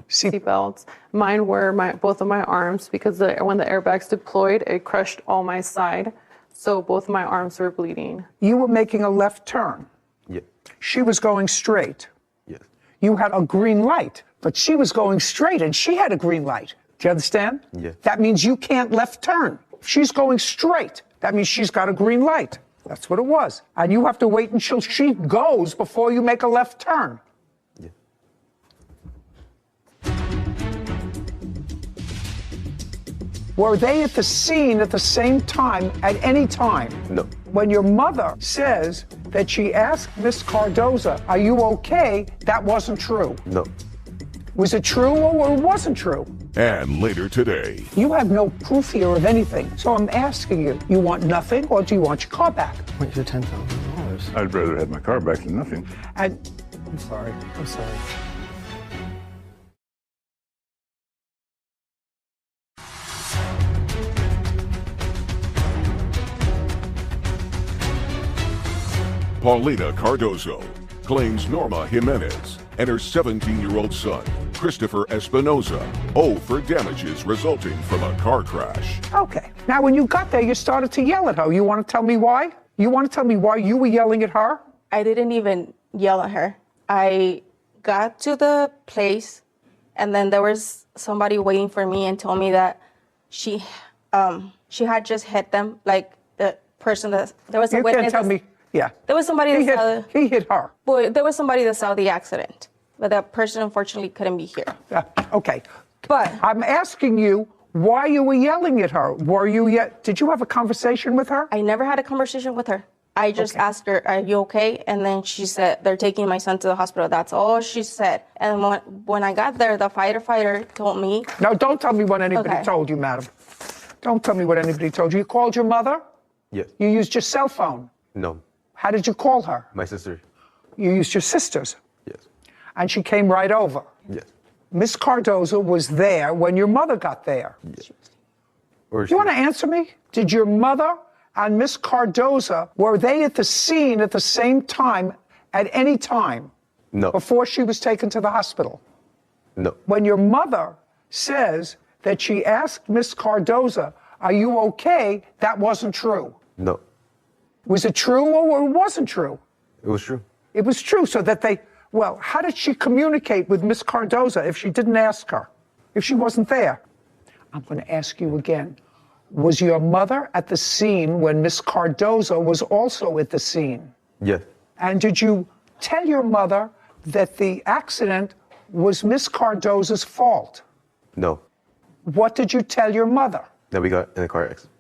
[SPEAKER 11] seatbelts. Mine were both of my arms because when the airbags deployed, it crushed all my side. So both of my arms were bleeding.
[SPEAKER 3] You were making a left turn?
[SPEAKER 12] Yeah.
[SPEAKER 3] She was going straight?
[SPEAKER 12] Yes.
[SPEAKER 3] You had a green light, but she was going straight and she had a green light. Do you understand?
[SPEAKER 12] Yeah.
[SPEAKER 3] That means you can't left turn. If she's going straight, that means she's got a green light. That's what it was. And you have to wait until she goes before you make a left turn.
[SPEAKER 12] Yeah.
[SPEAKER 3] Were they at the scene at the same time at any time?
[SPEAKER 12] No.
[SPEAKER 3] When your mother says that she asked Miss Cardoza, "Are you okay?" that wasn't true.
[SPEAKER 12] No.
[SPEAKER 3] Was it true or it wasn't true?
[SPEAKER 1] And later today.
[SPEAKER 3] You have no proof here of anything. So I'm asking you, you want nothing or do you want your car back?
[SPEAKER 14] I want your $10,000.
[SPEAKER 15] I'd rather have my car back than nothing.
[SPEAKER 3] And
[SPEAKER 14] I'm sorry. I'm sorry.
[SPEAKER 1] Paulina Cardozo claims Norma Jimenez and her 17-year-old son, Christopher Espinoza, owe for damages resulting from a car crash.
[SPEAKER 3] Okay. Now, when you got there, you started to yell at her. You want to tell me why? You want to tell me why you were yelling at her?
[SPEAKER 13] I didn't even yell at her. I got to the place, and then there was somebody waiting for me and told me that she had just hit them, like the person that there was a
[SPEAKER 3] You
[SPEAKER 13] witness.
[SPEAKER 3] can't tell me. Yeah.
[SPEAKER 13] There was somebody
[SPEAKER 3] He
[SPEAKER 13] that saw
[SPEAKER 3] hit, he hit her.
[SPEAKER 13] well, there was somebody that saw the accident, but that person unfortunately couldn't be here.
[SPEAKER 3] Okay.
[SPEAKER 13] But
[SPEAKER 3] I'm asking you why you were yelling at her. Were you did you have a conversation with her?
[SPEAKER 13] I never had a conversation with her. I just asked her, "Are you okay?" And then she said, "They're taking my son to the hospital." That's all she said. And when I got there, the firefighter told me.
[SPEAKER 3] No, don't tell me what anybody told you, madam. Don't tell me what anybody told you. You called your mother?
[SPEAKER 12] Yes.
[SPEAKER 3] You used your cell phone?
[SPEAKER 12] No.
[SPEAKER 3] How did you call her?
[SPEAKER 12] My sister.
[SPEAKER 3] You used your sister's?
[SPEAKER 12] Yes.
[SPEAKER 3] And she came right over?
[SPEAKER 12] Yes.
[SPEAKER 3] Miss Cardoza was there when your mother got there?
[SPEAKER 12] Yes.
[SPEAKER 3] You want to answer me? Did your mother and Miss Cardoza, were they at the scene at the same time at any time?
[SPEAKER 12] No.
[SPEAKER 3] Before she was taken to the hospital?
[SPEAKER 12] No.
[SPEAKER 3] When your mother says that she asked Miss Cardoza, "Are you okay?" that wasn't true.
[SPEAKER 12] No.
[SPEAKER 3] Was it true or it wasn't true?
[SPEAKER 12] It was true.
[SPEAKER 3] It was true, so that well, how did she communicate with Miss Cardoza if she didn't ask her, if she wasn't there? I'm going to ask you again. Was your mother at the scene when Miss Cardoza was also at the scene?
[SPEAKER 12] Yes.
[SPEAKER 3] And did you tell your mother that the accident was Miss Cardoza's fault?
[SPEAKER 12] No.
[SPEAKER 3] What did you tell your mother?
[SPEAKER 12] That we got in a car accident.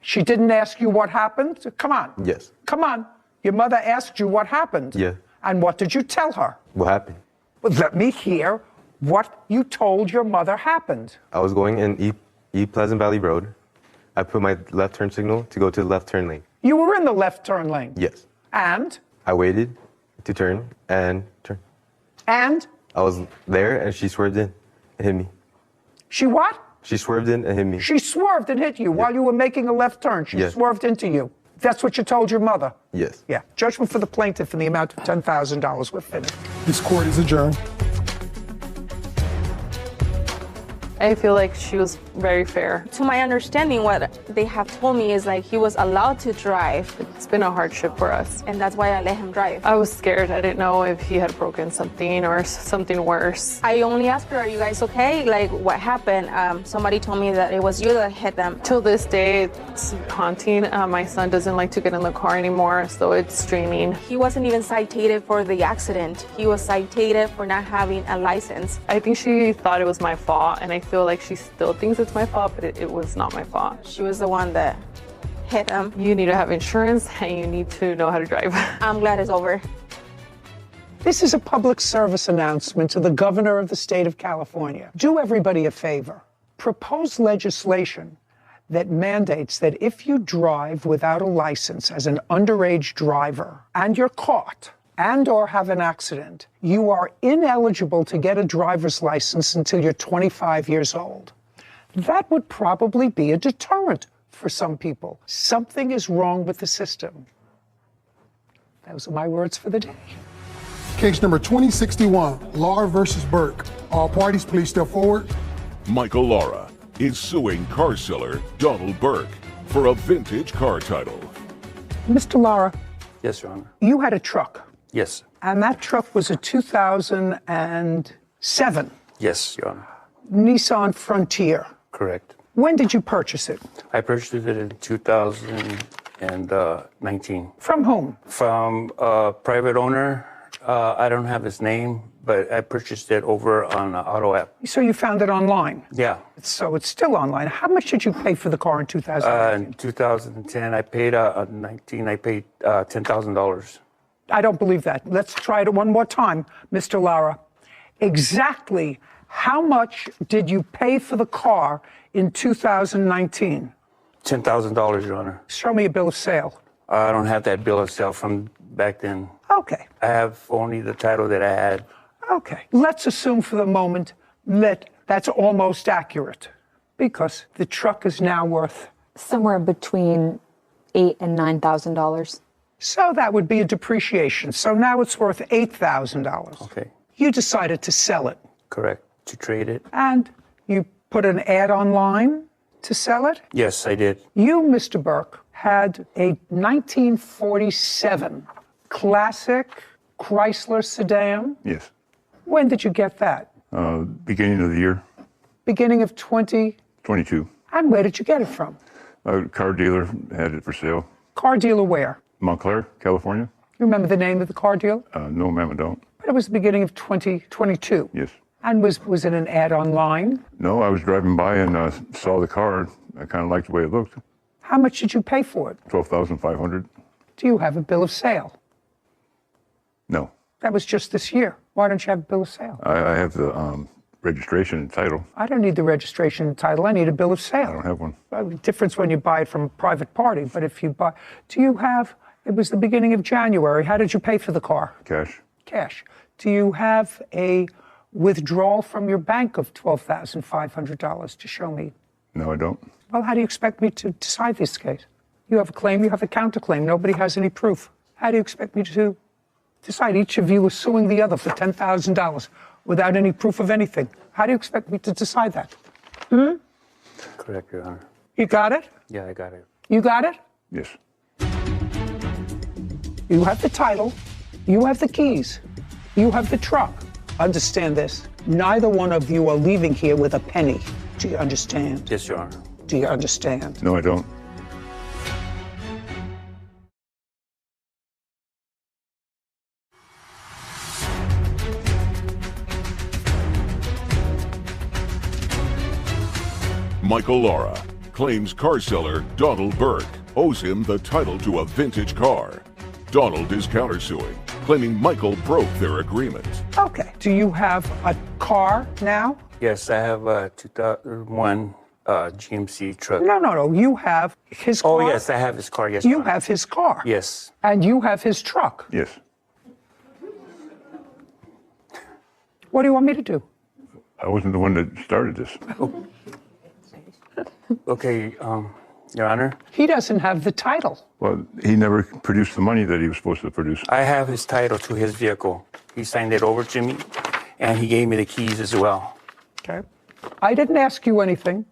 [SPEAKER 3] She didn't ask you what happened? Come on.
[SPEAKER 12] Yes.
[SPEAKER 3] Come on. Your mother asked you what happened.
[SPEAKER 12] Yeah.
[SPEAKER 3] And what did you tell her?
[SPEAKER 12] What happened?
[SPEAKER 3] Well, let me hear what you told your mother happened.
[SPEAKER 12] I was going in East Pleasant Valley Road. I put my left turn signal to go to the left turn lane.
[SPEAKER 3] You were in the left turn lane?
[SPEAKER 12] Yes.
[SPEAKER 3] And?
[SPEAKER 12] I waited to turn and turn.
[SPEAKER 3] And?
[SPEAKER 12] I was there and she swerved in and hit me.
[SPEAKER 3] She what?
[SPEAKER 12] She swerved in and hit me.
[SPEAKER 3] She swerved and hit you while you were making a left turn. She swerved into you. That's what you told your mother?
[SPEAKER 12] Yes.
[SPEAKER 3] Yeah. Judgment for the plaintiff in the amount of $10,000. We're finished.
[SPEAKER 2] This court is adjourned.
[SPEAKER 11] I feel like she was very fair.
[SPEAKER 13] To my understanding, what they have told me is like he was allowed to drive.
[SPEAKER 11] It's been a hardship for us.
[SPEAKER 13] And that's why I let him drive.
[SPEAKER 11] I was scared. I didn't know if he had broken something or something worse.
[SPEAKER 13] I only asked her, "Are you guys okay? Like, what happened?" Somebody told me that it was you that hit them.
[SPEAKER 11] Till this day, it's haunting. My son doesn't like to get in the car anymore, so it's draining.
[SPEAKER 13] He wasn't even cited for the accident. He was cited for not having a license.
[SPEAKER 11] I think she thought it was my fault, and I feel like she still thinks it's my fault, but it was not my fault.
[SPEAKER 13] She was the one that hit him.
[SPEAKER 11] You need to have insurance, and you need to know how to drive.
[SPEAKER 13] I'm glad it's over.
[SPEAKER 3] This is a public service announcement to the governor of the state of California. Do everybody a favor. Propose legislation that mandates that if you drive without a license as an underage driver and you're caught and or have an accident, you are ineligible to get a driver's license until you're 25 years old. That would probably be a deterrent for some people. Something is wrong with the system. Those are my words for the day.
[SPEAKER 2] Case number 2061, Laura versus Burke. All parties, please step forward.
[SPEAKER 1] Michael Lara is suing car seller Donald Burke for a vintage car title.
[SPEAKER 3] Mr. Lara,
[SPEAKER 14] Yes, Your Honor.
[SPEAKER 3] you had a truck,
[SPEAKER 14] Yes.
[SPEAKER 3] and that truck was a 2007
[SPEAKER 14] Yes, Your Honor.
[SPEAKER 3] Nissan Frontier.
[SPEAKER 14] Correct.
[SPEAKER 3] When did you purchase it?
[SPEAKER 14] I purchased it in 2019
[SPEAKER 3] From whom?
[SPEAKER 14] from a private owner. I don't have his name, but I purchased it over on an auto app.
[SPEAKER 3] So you found it online?
[SPEAKER 14] Yeah.
[SPEAKER 3] So it's still online. How much did you pay for the car in 2019?
[SPEAKER 14] In 2010, I paid $10,000.
[SPEAKER 3] I don't believe that. Let's try it one more time, Mr. Lara. Exactly how much did you pay for the car in 2019?
[SPEAKER 14] $10,000, Your Honor.
[SPEAKER 3] Show me a bill of sale.
[SPEAKER 14] I don't have that bill of sale from back then.
[SPEAKER 3] Okay.
[SPEAKER 14] I have only the title that I had.
[SPEAKER 3] Okay. Let's assume for the moment that that's almost accurate because the truck is now worth
[SPEAKER 16] somewhere between $8,000 and $9,000.
[SPEAKER 3] So that would be a depreciation. So now it's worth $8,000.
[SPEAKER 14] Okay.
[SPEAKER 3] You decided to sell it.
[SPEAKER 14] Correct. To trade it?
[SPEAKER 3] And you put an ad online to sell it?
[SPEAKER 14] Yes, I did.
[SPEAKER 3] You, Mr. Burke, had a 1947 classic Chrysler sedan.
[SPEAKER 15] Yes.
[SPEAKER 3] When did you get that?
[SPEAKER 15] Beginning of the year,
[SPEAKER 3] Beginning of 20.
[SPEAKER 15] 22.
[SPEAKER 3] And where did you get it from?
[SPEAKER 15] A car dealer had it for sale.
[SPEAKER 3] Car dealer where?
[SPEAKER 15] Montclair, California.
[SPEAKER 3] You remember the name of the car dealer?
[SPEAKER 15] No, ma'am, I don't.
[SPEAKER 3] But it was the beginning of 2022.
[SPEAKER 15] Yes.
[SPEAKER 3] And was it an ad online?
[SPEAKER 15] No, I was driving by and saw the car. I kind of liked the way it looked.
[SPEAKER 3] How much did you pay for it?
[SPEAKER 15] $12,500.
[SPEAKER 3] Do you have a bill of sale?
[SPEAKER 15] No.
[SPEAKER 3] That was just this year. Why don't you have a bill of sale?
[SPEAKER 15] I have the registration and title.
[SPEAKER 3] I don't need the registration and title. I need a bill of sale.
[SPEAKER 15] I don't have one.
[SPEAKER 3] Difference when you buy it from a private party. But if you buy, do you have, it was the beginning of January. How did you pay for the car?
[SPEAKER 15] Cash.
[SPEAKER 3] Cash. Do you have a withdrawal from your bank of $12,500 to show me?
[SPEAKER 15] No, I don't.
[SPEAKER 3] Well, how do you expect me to decide this case? You have a claim, you have a counterclaim. Nobody has any proof. How do you expect me to decide? Each of you is suing the other for $10,000 without any proof of anything. How do you expect me to decide that?
[SPEAKER 14] Correct, Your Honor.
[SPEAKER 3] You got it?
[SPEAKER 14] Yeah, I got it.
[SPEAKER 3] You got it?
[SPEAKER 15] Yes.
[SPEAKER 3] You have the title. You have the keys. You have the truck. Understand this. Neither one of you are leaving here with a penny. Do you understand?
[SPEAKER 14] Yes, Your Honor.
[SPEAKER 3] Do you understand?
[SPEAKER 15] No, I don't.
[SPEAKER 1] Michael Lara claims car seller Donald Burke owes him the title to a vintage car. Donald is countersuing, claiming Michael broke their agreement.
[SPEAKER 3] Okay. Do you have a car now?
[SPEAKER 14] Yes, I have a 2001 GMC truck.
[SPEAKER 3] No. You have his car.
[SPEAKER 14] Oh, yes, I have his car. Yes,
[SPEAKER 3] You
[SPEAKER 14] Your Honor.
[SPEAKER 3] have his car.
[SPEAKER 14] Yes.
[SPEAKER 3] And you have his truck.
[SPEAKER 15] Yes.
[SPEAKER 3] What do you want me to do?
[SPEAKER 15] I wasn't the one that started this.
[SPEAKER 14] Okay, Your Honor.
[SPEAKER 3] He doesn't have the title.
[SPEAKER 15] Well, he never produced the money that he was supposed to produce.
[SPEAKER 14] I have his title to his vehicle. He signed it over to me, and he gave me the keys as well.
[SPEAKER 3] Okay. I didn't ask you anything.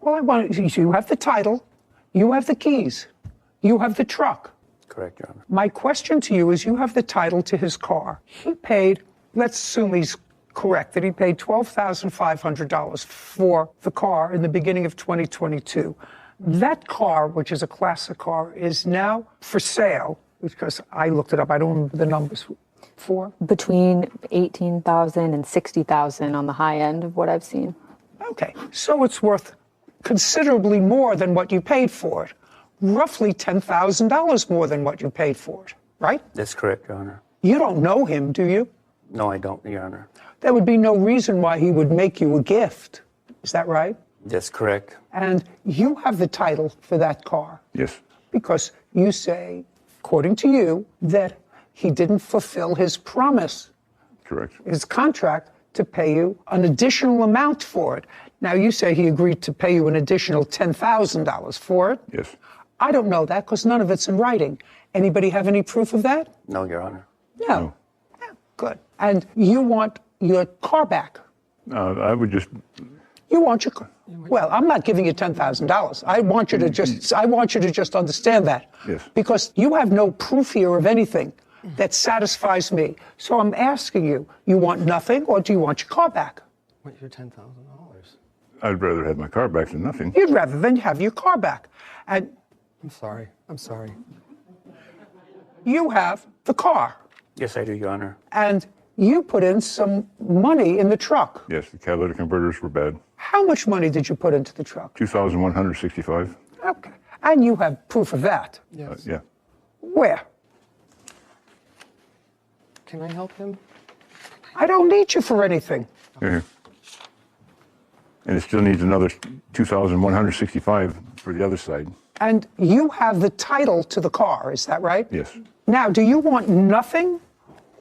[SPEAKER 3] Well, I want you have the title, you have the keys, you have the truck.
[SPEAKER 14] Correct, Your Honor.
[SPEAKER 3] My question to you is, you have the title to his car. He paid, let's assume he's correct, that he paid $12,500 for the car in the beginning of 2022. That car, which is a classic car, is now for sale, because I looked it up, I don't remember the numbers, for?
[SPEAKER 16] Between $18,000 and $60,000 on the high end of what I've seen.
[SPEAKER 3] Okay, so it's worth considerably more than what you paid for it. Roughly $10,000 more than what you paid for it, right?
[SPEAKER 14] That's correct, Your Honor.
[SPEAKER 3] You don't know him, do you?
[SPEAKER 14] No, I don't, Your Honor.
[SPEAKER 3] There would be no reason why he would make you a gift. Is that right?
[SPEAKER 14] That's correct.
[SPEAKER 3] And you have the title for that car.
[SPEAKER 15] Yes.
[SPEAKER 3] Because you say, according to you, that he didn't fulfill his promise.
[SPEAKER 15] Correct.
[SPEAKER 3] His contract to pay you an additional amount for it. Now, you say he agreed to pay you an additional $10,000 for it.
[SPEAKER 15] Yes.
[SPEAKER 3] I don't know that because none of it's in writing. Anybody have any proof of that?
[SPEAKER 14] No, Your Honor.
[SPEAKER 3] No. Yeah, good. And you want your car back.
[SPEAKER 15] I would just...
[SPEAKER 3] You want your car. Well, I'm not giving you $10,000. I want you to just understand that.
[SPEAKER 15] Yes.
[SPEAKER 3] Because you have no proof here of anything that satisfies me. So I'm asking you, you want nothing or do you want your car back?
[SPEAKER 17] What's your $10,000?
[SPEAKER 15] I'd rather have my car back than nothing.
[SPEAKER 3] You'd rather than have your car back. And
[SPEAKER 17] I'm sorry.
[SPEAKER 3] you have the car.
[SPEAKER 14] Yes, I do, Your Honor.
[SPEAKER 3] And you put in some money in the truck.
[SPEAKER 15] Yes, the catalytic converters were bad.
[SPEAKER 3] How much money did you put into the truck?
[SPEAKER 15] $2,165.
[SPEAKER 3] Okay. And you have proof of that.
[SPEAKER 17] Yes.
[SPEAKER 15] Yeah.
[SPEAKER 3] Where?
[SPEAKER 17] Can I help him?
[SPEAKER 3] I don't need you for anything.
[SPEAKER 15] Here. And it still needs another $2,165 for the other side.
[SPEAKER 3] And you have the title to the car, is that right?
[SPEAKER 15] Yes.
[SPEAKER 3] Now, do you want nothing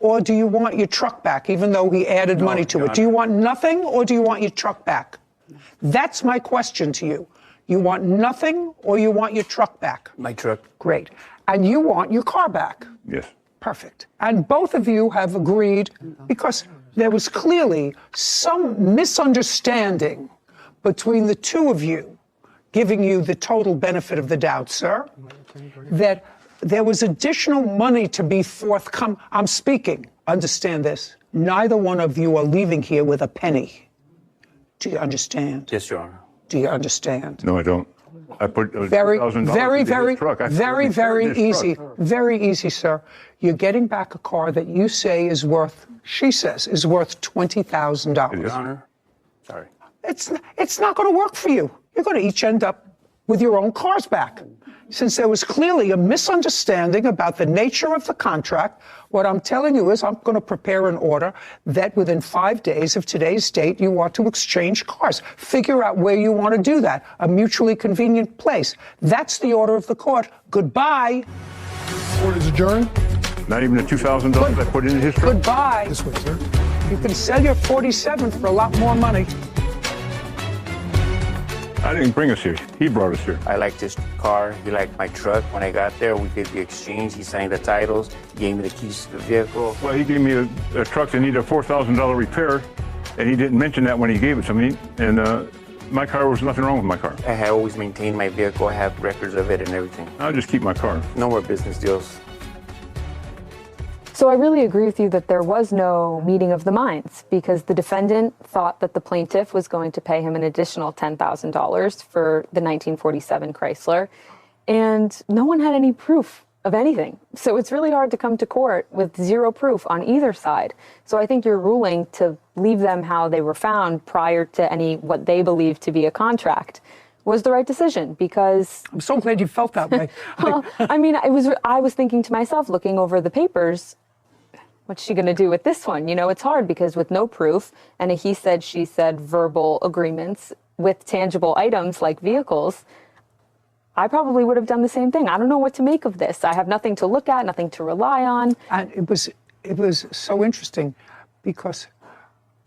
[SPEAKER 3] or do you want your truck back, even though he added money to it? Do you want nothing or do you want your truck back? That's my question to you. You want nothing or you want your truck back?
[SPEAKER 14] My truck.
[SPEAKER 3] Great. And you want your car back?
[SPEAKER 15] Yes.
[SPEAKER 3] Perfect. And both of you have agreed because there was clearly some misunderstanding between the two of you, giving you the total benefit of the doubt, sir, that there was additional money to be forthcoming. I'm speaking. Understand this. Neither one of you are leaving here with a penny. Do you understand?
[SPEAKER 14] Yes, Your Honor.
[SPEAKER 3] Do you understand?
[SPEAKER 15] No, I don't. I put
[SPEAKER 3] Very,
[SPEAKER 15] $2,000
[SPEAKER 3] very,
[SPEAKER 15] into
[SPEAKER 3] very,
[SPEAKER 15] his truck. I
[SPEAKER 3] very, very
[SPEAKER 15] repaired his
[SPEAKER 3] easy.
[SPEAKER 15] truck.
[SPEAKER 3] Very easy, sir. You're getting back a car that you say is worth, she says, is worth $20,000.
[SPEAKER 14] Your Honor, sorry.
[SPEAKER 3] It's not going to work for you. You're going to each end up with your own cars back. Since there was clearly a misunderstanding about the nature of the contract, what I'm telling you is I'm going to prepare an order that within 5 days of today's date, you want to exchange cars. Figure out where you want to do that, a mutually convenient place. That's the order of the court. Goodbye.
[SPEAKER 2] Court is adjourned.
[SPEAKER 15] Not even the $2,000 I put into his truck.
[SPEAKER 3] Goodbye.
[SPEAKER 2] This way, sir.
[SPEAKER 3] You can sell your 47 for a lot more money.
[SPEAKER 15] I didn't bring us here. He brought us here.
[SPEAKER 14] I liked his car. He liked my truck. When I got there, we did the exchange. He signed the titles. He gave me the keys to the vehicle.
[SPEAKER 15] Well, he gave me a truck that needed a $4,000 repair, and he didn't mention that when he gave it to me. And my car, was nothing wrong with my car.
[SPEAKER 14] I have always maintained my vehicle. I have records of it and everything.
[SPEAKER 15] I'll just keep my car.
[SPEAKER 14] No more business deals.
[SPEAKER 16] So I really agree with you that there was no meeting of the minds because the defendant thought that the plaintiff was going to pay him an additional $10,000 for the 1947 Chrysler, and no one had any proof of anything. So it's really hard to come to court with zero proof on either side. So I think your ruling to leave them how they were found prior to any what they believed to be a contract was the right decision because
[SPEAKER 3] I'm so glad you felt that way.
[SPEAKER 16] Well, I mean, I was thinking to myself, looking over the papers, what's she going to do with this one? You know, it's hard because with no proof and a he said, she said verbal agreements with tangible items like vehicles, I probably would have done the same thing. I don't know what to make of this. I have nothing to look at, nothing to rely on.
[SPEAKER 3] And it was so interesting because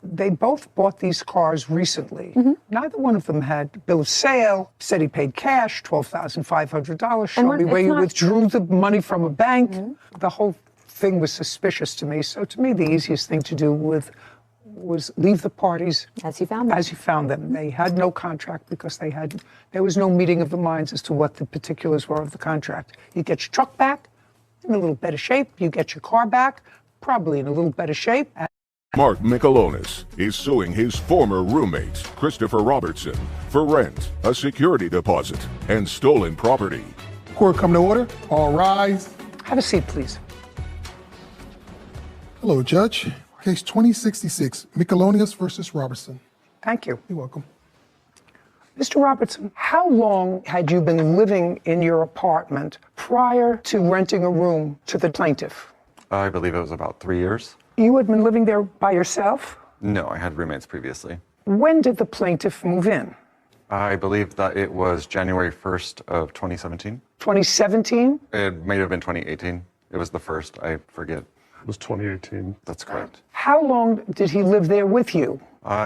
[SPEAKER 3] they both bought these cars recently.
[SPEAKER 16] Mm-hmm.
[SPEAKER 3] Neither one of them had bill of sale, said he paid cash, $12,500. Show me where you withdrew the money from a bank. Mm-hmm. The whole thing was suspicious to me. So to me, the easiest thing to do was leave the parties
[SPEAKER 16] as you found them.
[SPEAKER 3] As you found them. They had no contract because there was no meeting of the minds as to what the particulars were of the contract. You get your truck back in a little better shape. You get your car back probably in a little better shape.
[SPEAKER 1] Mark Michelonis is suing his former roommate, Christopher Robertson, for rent, a security deposit, and stolen property.
[SPEAKER 2] Court come to order. All rise.
[SPEAKER 3] Have a seat, please.
[SPEAKER 2] Hello, Judge. Case 2066, Michelonis versus Robertson.
[SPEAKER 3] Thank you.
[SPEAKER 2] You're welcome.
[SPEAKER 3] Mr. Robertson, how long had you been living in your apartment prior to renting a room to the plaintiff?
[SPEAKER 18] I believe it was about 3 years.
[SPEAKER 3] You had been living there by yourself?
[SPEAKER 18] No, I had roommates previously.
[SPEAKER 3] When did the plaintiff move in?
[SPEAKER 18] I believe that it was January 1st of 2017.
[SPEAKER 3] 2017?
[SPEAKER 18] It may have been 2018. It was the first, I forget.
[SPEAKER 19] It was 2018.
[SPEAKER 18] That's correct.
[SPEAKER 3] How long did he live there with you?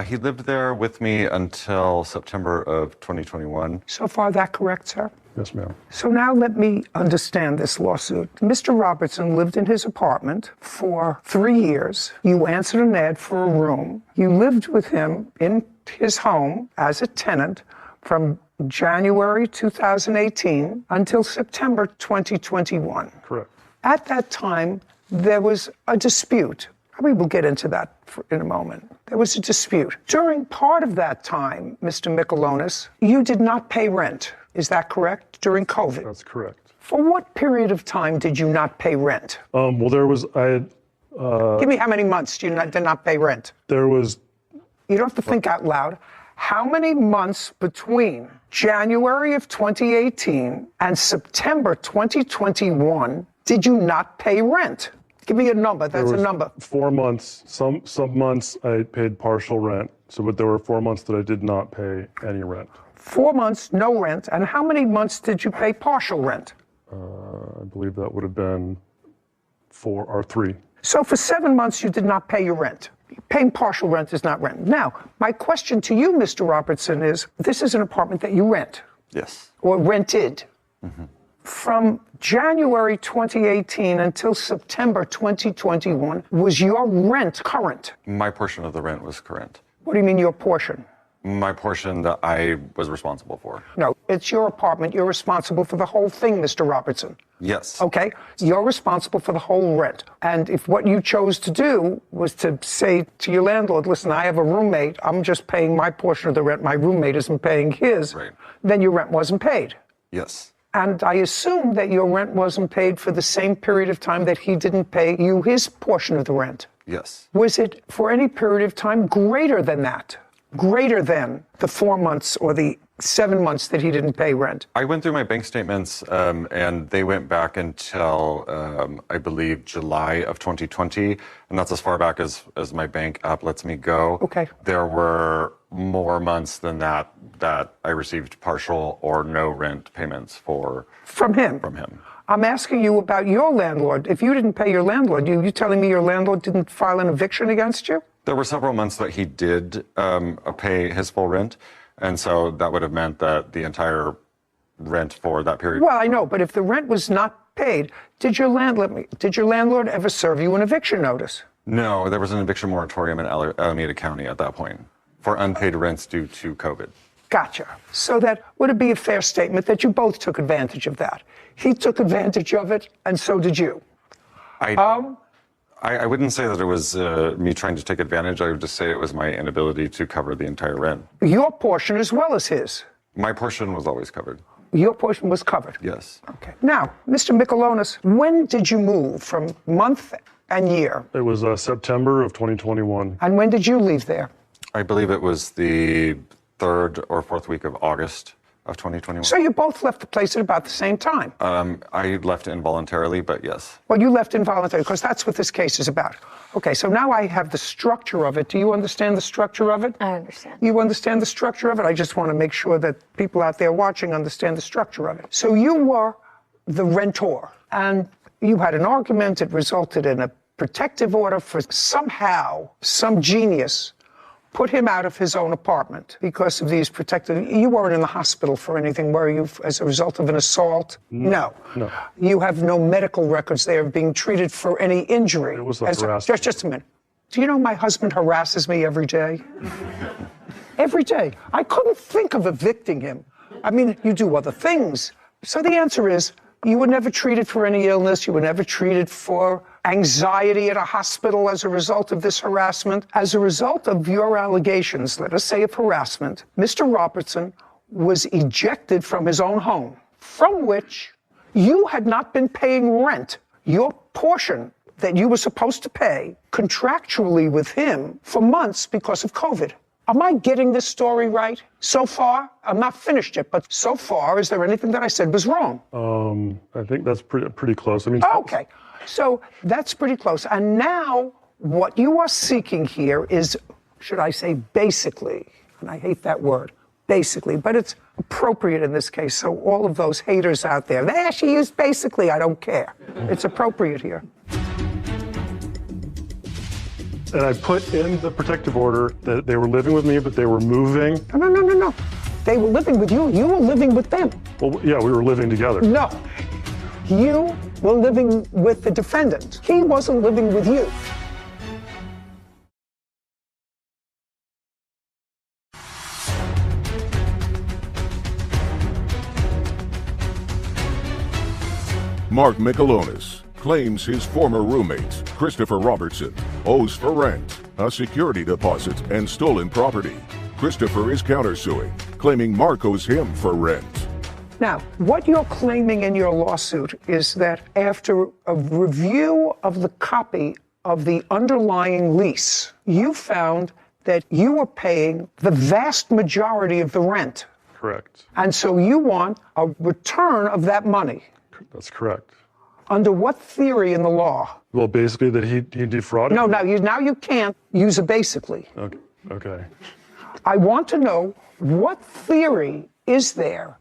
[SPEAKER 18] He lived there with me until September of 2021.
[SPEAKER 3] So far, that correct, sir?
[SPEAKER 19] Yes, ma'am.
[SPEAKER 3] So now let me understand this lawsuit. Mr. Robertson lived in his apartment for 3 years. You answered an ad for a room. You lived with him in his home as a tenant from January 2018 until September 2021.
[SPEAKER 19] Correct.
[SPEAKER 3] At that time, there was a dispute. We will get into that in a moment. There was a dispute. During part of that time, Mr. Michelonis, you did not pay rent. Is that correct? During COVID?
[SPEAKER 19] That's correct.
[SPEAKER 3] For what period of time did you not pay rent?
[SPEAKER 19] Well, there was,
[SPEAKER 3] Give me how many months did not pay rent?
[SPEAKER 19] There was...
[SPEAKER 3] You don't have to think out loud. How many months between January of 2018 and September 2021 did you not pay rent? Give me a number. That's a number.
[SPEAKER 19] 4 months. Some months I paid partial rent. But there were 4 months that I did not pay any rent.
[SPEAKER 3] 4 months, no rent. And how many months did you pay partial rent?
[SPEAKER 19] I believe that would have been 4 or 3.
[SPEAKER 3] So for 7 months, you did not pay your rent. Paying partial rent is not rent. Now, my question to you, Mr. Robertson, is this is an apartment that you rent.
[SPEAKER 18] Yes.
[SPEAKER 3] Or rented.
[SPEAKER 18] Mm-hmm.
[SPEAKER 3] From January 2018 until September 2021, was your rent current?
[SPEAKER 18] My portion of the rent was current.
[SPEAKER 3] What do you mean your portion?
[SPEAKER 18] My portion that I was responsible for.
[SPEAKER 3] No, It's your apartment. You're responsible for the whole thing, Mr. Robertson.
[SPEAKER 18] Yes.
[SPEAKER 3] Okay? You're responsible for the whole rent. And if what you chose to do was to say to your landlord, listen, I have a roommate, I'm just paying my portion of the rent, my roommate isn't paying his, then your rent wasn't paid.
[SPEAKER 18] Yes.
[SPEAKER 3] And I assume that your rent wasn't paid for the same period of time that he didn't pay you his portion of the rent.
[SPEAKER 18] Yes.
[SPEAKER 3] Was it for any period of time greater than that? Greater than the 4 months or the 7 months that he didn't pay rent?
[SPEAKER 18] I went through my bank statements and they went back until, I believe, July of 2020. And that's as far back as my bank app lets me go.
[SPEAKER 3] Okay.
[SPEAKER 18] There were more months than that I received partial or no rent payments for.
[SPEAKER 3] From him?
[SPEAKER 18] From him.
[SPEAKER 3] I'm asking you about your landlord. If you didn't pay your landlord, you telling me your landlord didn't file an eviction against you?
[SPEAKER 18] There were several months that he did pay his full rent. And so that would have meant that the entire rent for that period.
[SPEAKER 3] Well, I know, but if the rent was not paid, did your landlord ever serve you an eviction notice?
[SPEAKER 18] No, there was an eviction moratorium in Alameda County at that point for unpaid rents due to COVID.
[SPEAKER 3] Gotcha. So that would it be a fair statement that you both took advantage of that? He took advantage of it, and so did you.
[SPEAKER 18] I wouldn't say that it was me trying to take advantage. I would just say it was my inability to cover the entire rent.
[SPEAKER 3] Your portion as well as his?
[SPEAKER 18] My portion was always covered.
[SPEAKER 3] Your portion was covered?
[SPEAKER 18] Yes.
[SPEAKER 3] Okay. Now, Mr. Michelonis, when did you move from month and year?
[SPEAKER 19] It was September of 2021.
[SPEAKER 3] And when did you leave there?
[SPEAKER 18] I believe it was the 3rd or 4th week of August of 2021.
[SPEAKER 3] So you both left the place at about the same time?
[SPEAKER 18] I left involuntarily, but yes.
[SPEAKER 3] Well, you left involuntarily because that's what this case is about. Okay, so now I have the structure of it. Do you understand the structure of it?
[SPEAKER 16] I understand.
[SPEAKER 3] You understand the structure of it? I just want to make sure that people out there watching understand the structure of it. So you were the rentor, and you had an argument. It resulted in a protective order for somehow some genius put him out of his own apartment because of these protective. You weren't in the hospital for anything, were you, as a result of an assault? No. You have no medical records there of being treated for any injury.
[SPEAKER 19] It was harassment.
[SPEAKER 3] Just a minute. Do you know my husband harasses me every day? Every day. I couldn't think of evicting him. I mean, you do other things. So the answer is, you were never treated for any illness. You were never treated for anxiety at a hospital as a result of this harassment. As a result of your allegations, let us say of harassment, Mr. Robertson was ejected from his own home, from which you had not been paying rent. Your portion that you were supposed to pay contractually with him for months because of COVID. Am I getting this story right? So far, I'm not finished yet, but so far, is there anything that I said was wrong?
[SPEAKER 19] I think that's pretty close. I mean,
[SPEAKER 3] okay, so that's pretty close. And now, what you are seeking here is, should I say, basically, and I hate that word, basically, but it's appropriate in this case. So all of those haters out there, she used basically, I don't care. It's appropriate here.
[SPEAKER 19] And I put in the protective order that they were living with me, but they were moving.
[SPEAKER 3] No. They were living with you. You were living with them.
[SPEAKER 19] Well, yeah, we were living together.
[SPEAKER 3] No. You were living with the defendant. He wasn't living with you.
[SPEAKER 1] Mark Michelonis claims his former roommate, Christopher Robertson, owes for rent, a security deposit, and stolen property. Christopher is countersuing, claiming Mark owes him for rent.
[SPEAKER 3] Now, what you're claiming in your lawsuit is that after a review of the copy of the underlying lease, you found that you were paying the vast majority of the rent.
[SPEAKER 19] Correct.
[SPEAKER 3] And so you want a return of that money.
[SPEAKER 19] That's correct.
[SPEAKER 3] Under what theory in the law?
[SPEAKER 19] Well, basically that he defrauded.
[SPEAKER 3] No, now you can't use a basically.
[SPEAKER 19] Okay.
[SPEAKER 3] I want to know what theory is there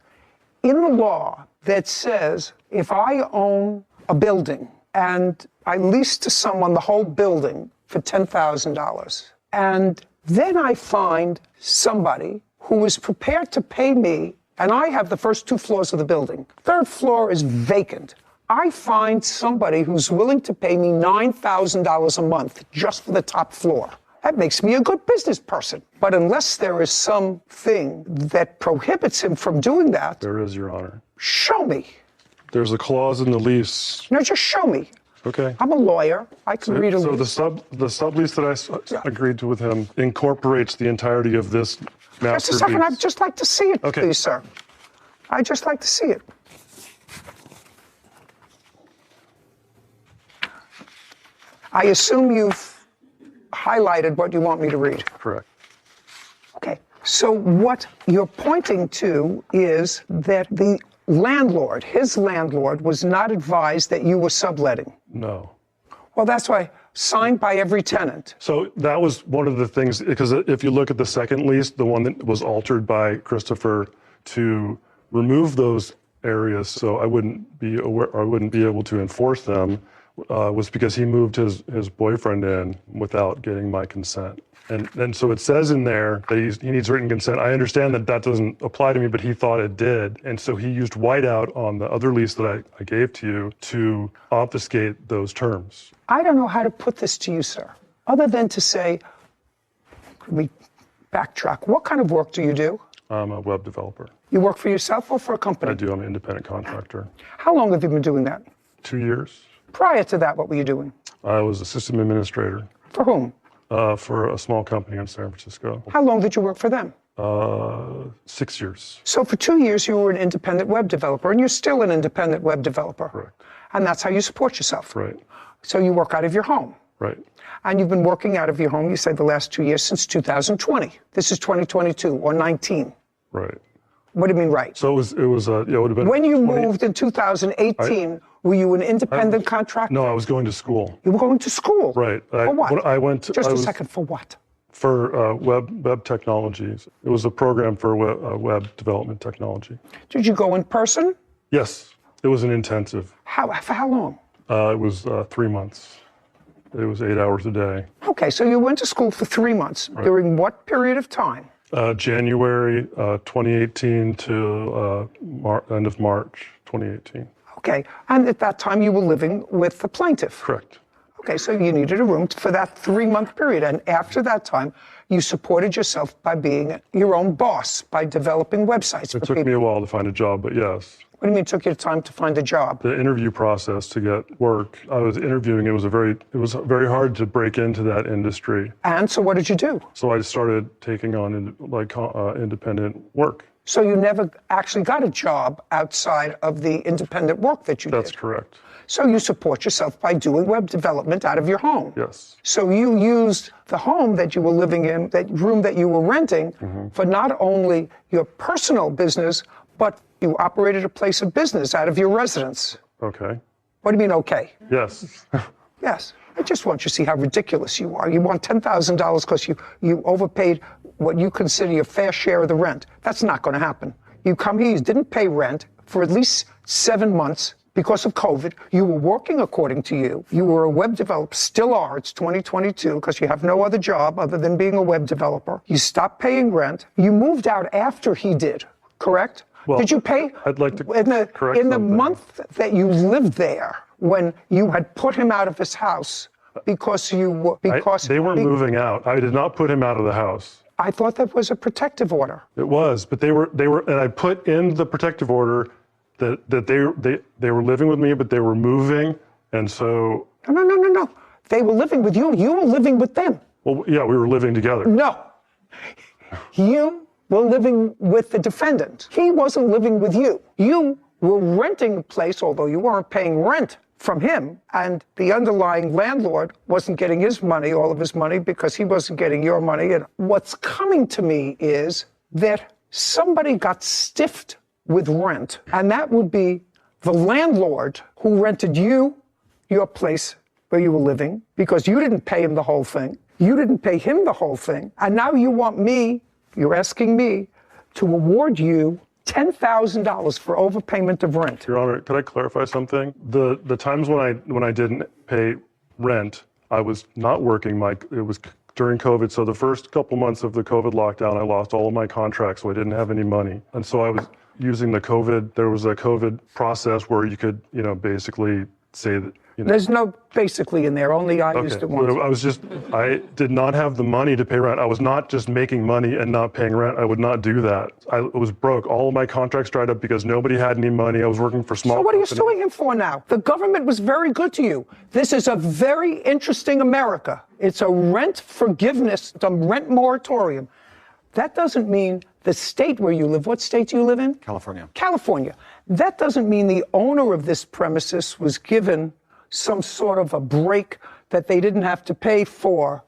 [SPEAKER 3] in the law that says if I own a building and I lease to someone the whole building for $10,000, and then I find somebody who is prepared to pay me, and I have the first 2 floors of the building. 3rd floor is vacant. I find somebody who's willing to pay me $9,000 a month just for the top floor. That makes me a good business person. But unless there is something that prohibits him from doing that.
[SPEAKER 19] There is, Your Honor.
[SPEAKER 3] Show me.
[SPEAKER 19] There's a clause in the lease.
[SPEAKER 3] No, just show me.
[SPEAKER 19] Okay.
[SPEAKER 3] I'm a lawyer. I can read a lease.
[SPEAKER 19] So the sublease that I agreed to with him incorporates the entirety of this master
[SPEAKER 3] Just a second.
[SPEAKER 19] lease.
[SPEAKER 3] I'd just like to see it,
[SPEAKER 19] Okay.
[SPEAKER 3] please, sir. I'd just like to see it. I assume you've highlighted what you want me to read.
[SPEAKER 19] Correct.
[SPEAKER 3] Okay. So what you're pointing to is that the landlord, his landlord, was not advised that you were subletting.
[SPEAKER 19] No.
[SPEAKER 3] Well, that's why signed by every tenant.
[SPEAKER 19] So that was one of the things, because if you look at the second lease, the one that was altered by Christopher to remove those areas so I wouldn't be aware, or I wouldn't be able to enforce them, was because he moved his boyfriend in without getting my consent. And so it says in there that he needs written consent. I understand that that doesn't apply to me, but he thought it did. And so he used whiteout on the other lease that I gave to you to obfuscate those terms.
[SPEAKER 3] I don't know how to put this to you, sir, other than to say, could we backtrack? What kind of work do you do?
[SPEAKER 19] I'm a web developer.
[SPEAKER 3] You work for yourself or for a company?
[SPEAKER 19] I do. I'm an independent contractor.
[SPEAKER 3] How long have you been doing that?
[SPEAKER 19] 2 years.
[SPEAKER 3] Prior to that, what were you doing?
[SPEAKER 19] I was a system administrator.
[SPEAKER 3] For whom?
[SPEAKER 19] For a small company in San Francisco.
[SPEAKER 3] How long did you work for them?
[SPEAKER 19] 6 years.
[SPEAKER 3] So for 2 years, you were an independent web developer, and you're still an independent web developer.
[SPEAKER 19] Correct.
[SPEAKER 3] And that's how you support yourself.
[SPEAKER 19] Right.
[SPEAKER 3] So you work out of your home.
[SPEAKER 19] Right.
[SPEAKER 3] And you've been working out of your home, you said, the last 2 years since 2020. This is 2022 or 19.
[SPEAKER 19] Right.
[SPEAKER 3] What do you mean, right?
[SPEAKER 19] So it would have been.
[SPEAKER 3] When you moved in 2018, were you an independent contractor?
[SPEAKER 19] No, I was going to school.
[SPEAKER 3] You were going to school?
[SPEAKER 19] Right.
[SPEAKER 3] For what?
[SPEAKER 19] I went to,
[SPEAKER 3] Just a second, for what?
[SPEAKER 19] For web technologies. It was a program for web development technology.
[SPEAKER 3] Did you go in person?
[SPEAKER 19] Yes. It was an intensive.
[SPEAKER 3] For how long?
[SPEAKER 19] It was 3 months. It was 8 hours a day.
[SPEAKER 3] Okay, so you went to school for 3 months.
[SPEAKER 19] Right.
[SPEAKER 3] During what period of time?
[SPEAKER 19] January 2018 to end of March 2018.
[SPEAKER 3] Okay, and at that time you were living with the plaintiff?
[SPEAKER 19] Correct.
[SPEAKER 3] Okay, so you needed a room for that 3-month period, and after that time, you supported yourself by being your own boss, by developing websites.
[SPEAKER 19] It took me a while to find a job, but yes.
[SPEAKER 3] What do you mean it took you time to find a job?
[SPEAKER 19] The interview process to get work. I was interviewing. It was very hard to break into that industry.
[SPEAKER 3] And so what did you do?
[SPEAKER 19] So I started taking on independent work.
[SPEAKER 3] So you never actually got a job outside of the independent work that you did?
[SPEAKER 19] That's correct.
[SPEAKER 3] So you support yourself by doing web development out of your home?
[SPEAKER 19] Yes.
[SPEAKER 3] So you used the home that you were living in, that room that you were renting, for not only your personal business, but you operated a place of business out of your residence.
[SPEAKER 19] Okay.
[SPEAKER 3] What do you mean, okay?
[SPEAKER 19] Yes.
[SPEAKER 3] Yes. I just want you to see how ridiculous you are. You want $10,000 because you overpaid what you consider your fair share of the rent. That's not going to happen. You come here, you didn't pay rent for at least 7 months because of COVID. You were working according to you. You were a web developer, still are. It's 2022 because you have no other job other than being a web developer. You stopped paying rent. You moved out after he did, correct?
[SPEAKER 19] Well,
[SPEAKER 3] did you pay?
[SPEAKER 19] I'd like to correct
[SPEAKER 3] in the
[SPEAKER 19] something.
[SPEAKER 3] month that you lived there, when you had put him out of his house because you were
[SPEAKER 19] they were moving out. I did not put him out of the house.
[SPEAKER 3] I thought that was a protective order.
[SPEAKER 19] It was, but they were, and I put in the protective order that they were living with me, but they were moving, and so.
[SPEAKER 3] No. They were living with you. You were living with them.
[SPEAKER 19] Well, yeah, we were living together.
[SPEAKER 3] No. You were living with the defendant. He wasn't living with you. You were renting a place, although you weren't paying rent from him, and the underlying landlord wasn't getting his money, all of his money, because he wasn't getting your money. And what's coming to me is that somebody got stiffed with rent, and that would be the landlord who rented you your place where you were living, because you didn't pay him the whole thing. You didn't pay him the whole thing. And now you want me, you're asking me, to award you $10,000 for overpayment of rent.
[SPEAKER 19] Your Honor, could I clarify something? The times when I didn't pay rent, I was not working. It was during COVID, so the first couple months of the COVID lockdown, I lost all of my contracts, so I didn't have any money. And so I was using there was a COVID process where you could, basically say that,
[SPEAKER 3] There's no basically in there, only I used it once.
[SPEAKER 19] I did not have the money to pay rent. I was not just making money and not paying rent. I would not do that. I was broke. All of my contracts dried up because nobody had any money. I was working for small
[SPEAKER 3] So what are you
[SPEAKER 19] companies.
[SPEAKER 3] suing him for now? The government was very good to you. This is a very interesting America. It's a rent forgiveness, it's a rent moratorium. That doesn't mean the state where you live. What state do you live in?
[SPEAKER 18] California.
[SPEAKER 3] California. That doesn't mean the owner of this premises was given some sort of a break that they didn't have to pay for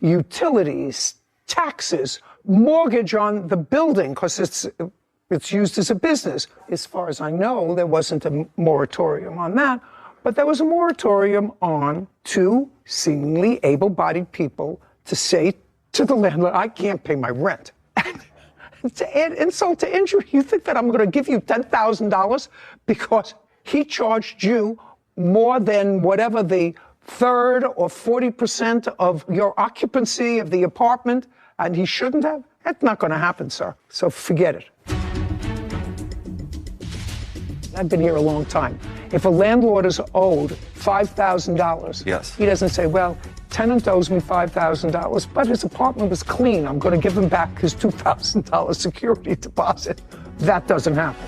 [SPEAKER 3] utilities, taxes, mortgage on the building, because it's used as a business. As far as I know, there wasn't a moratorium on that, but there was a moratorium on two seemingly able-bodied people to say to the landlord, I can't pay my rent. To add insult to injury, you think that I'm going to give you $10,000 because he charged you more than whatever the third or 40% of your occupancy of the apartment, and he shouldn't have? That's not going to happen, sir. So forget it. I've been here a long time. If a landlord is owed $5,000,
[SPEAKER 18] yes,
[SPEAKER 3] he doesn't say, well, tenant owes me $5,000, but his apartment was clean. I'm going to give him back his $2,000 security deposit. That doesn't happen.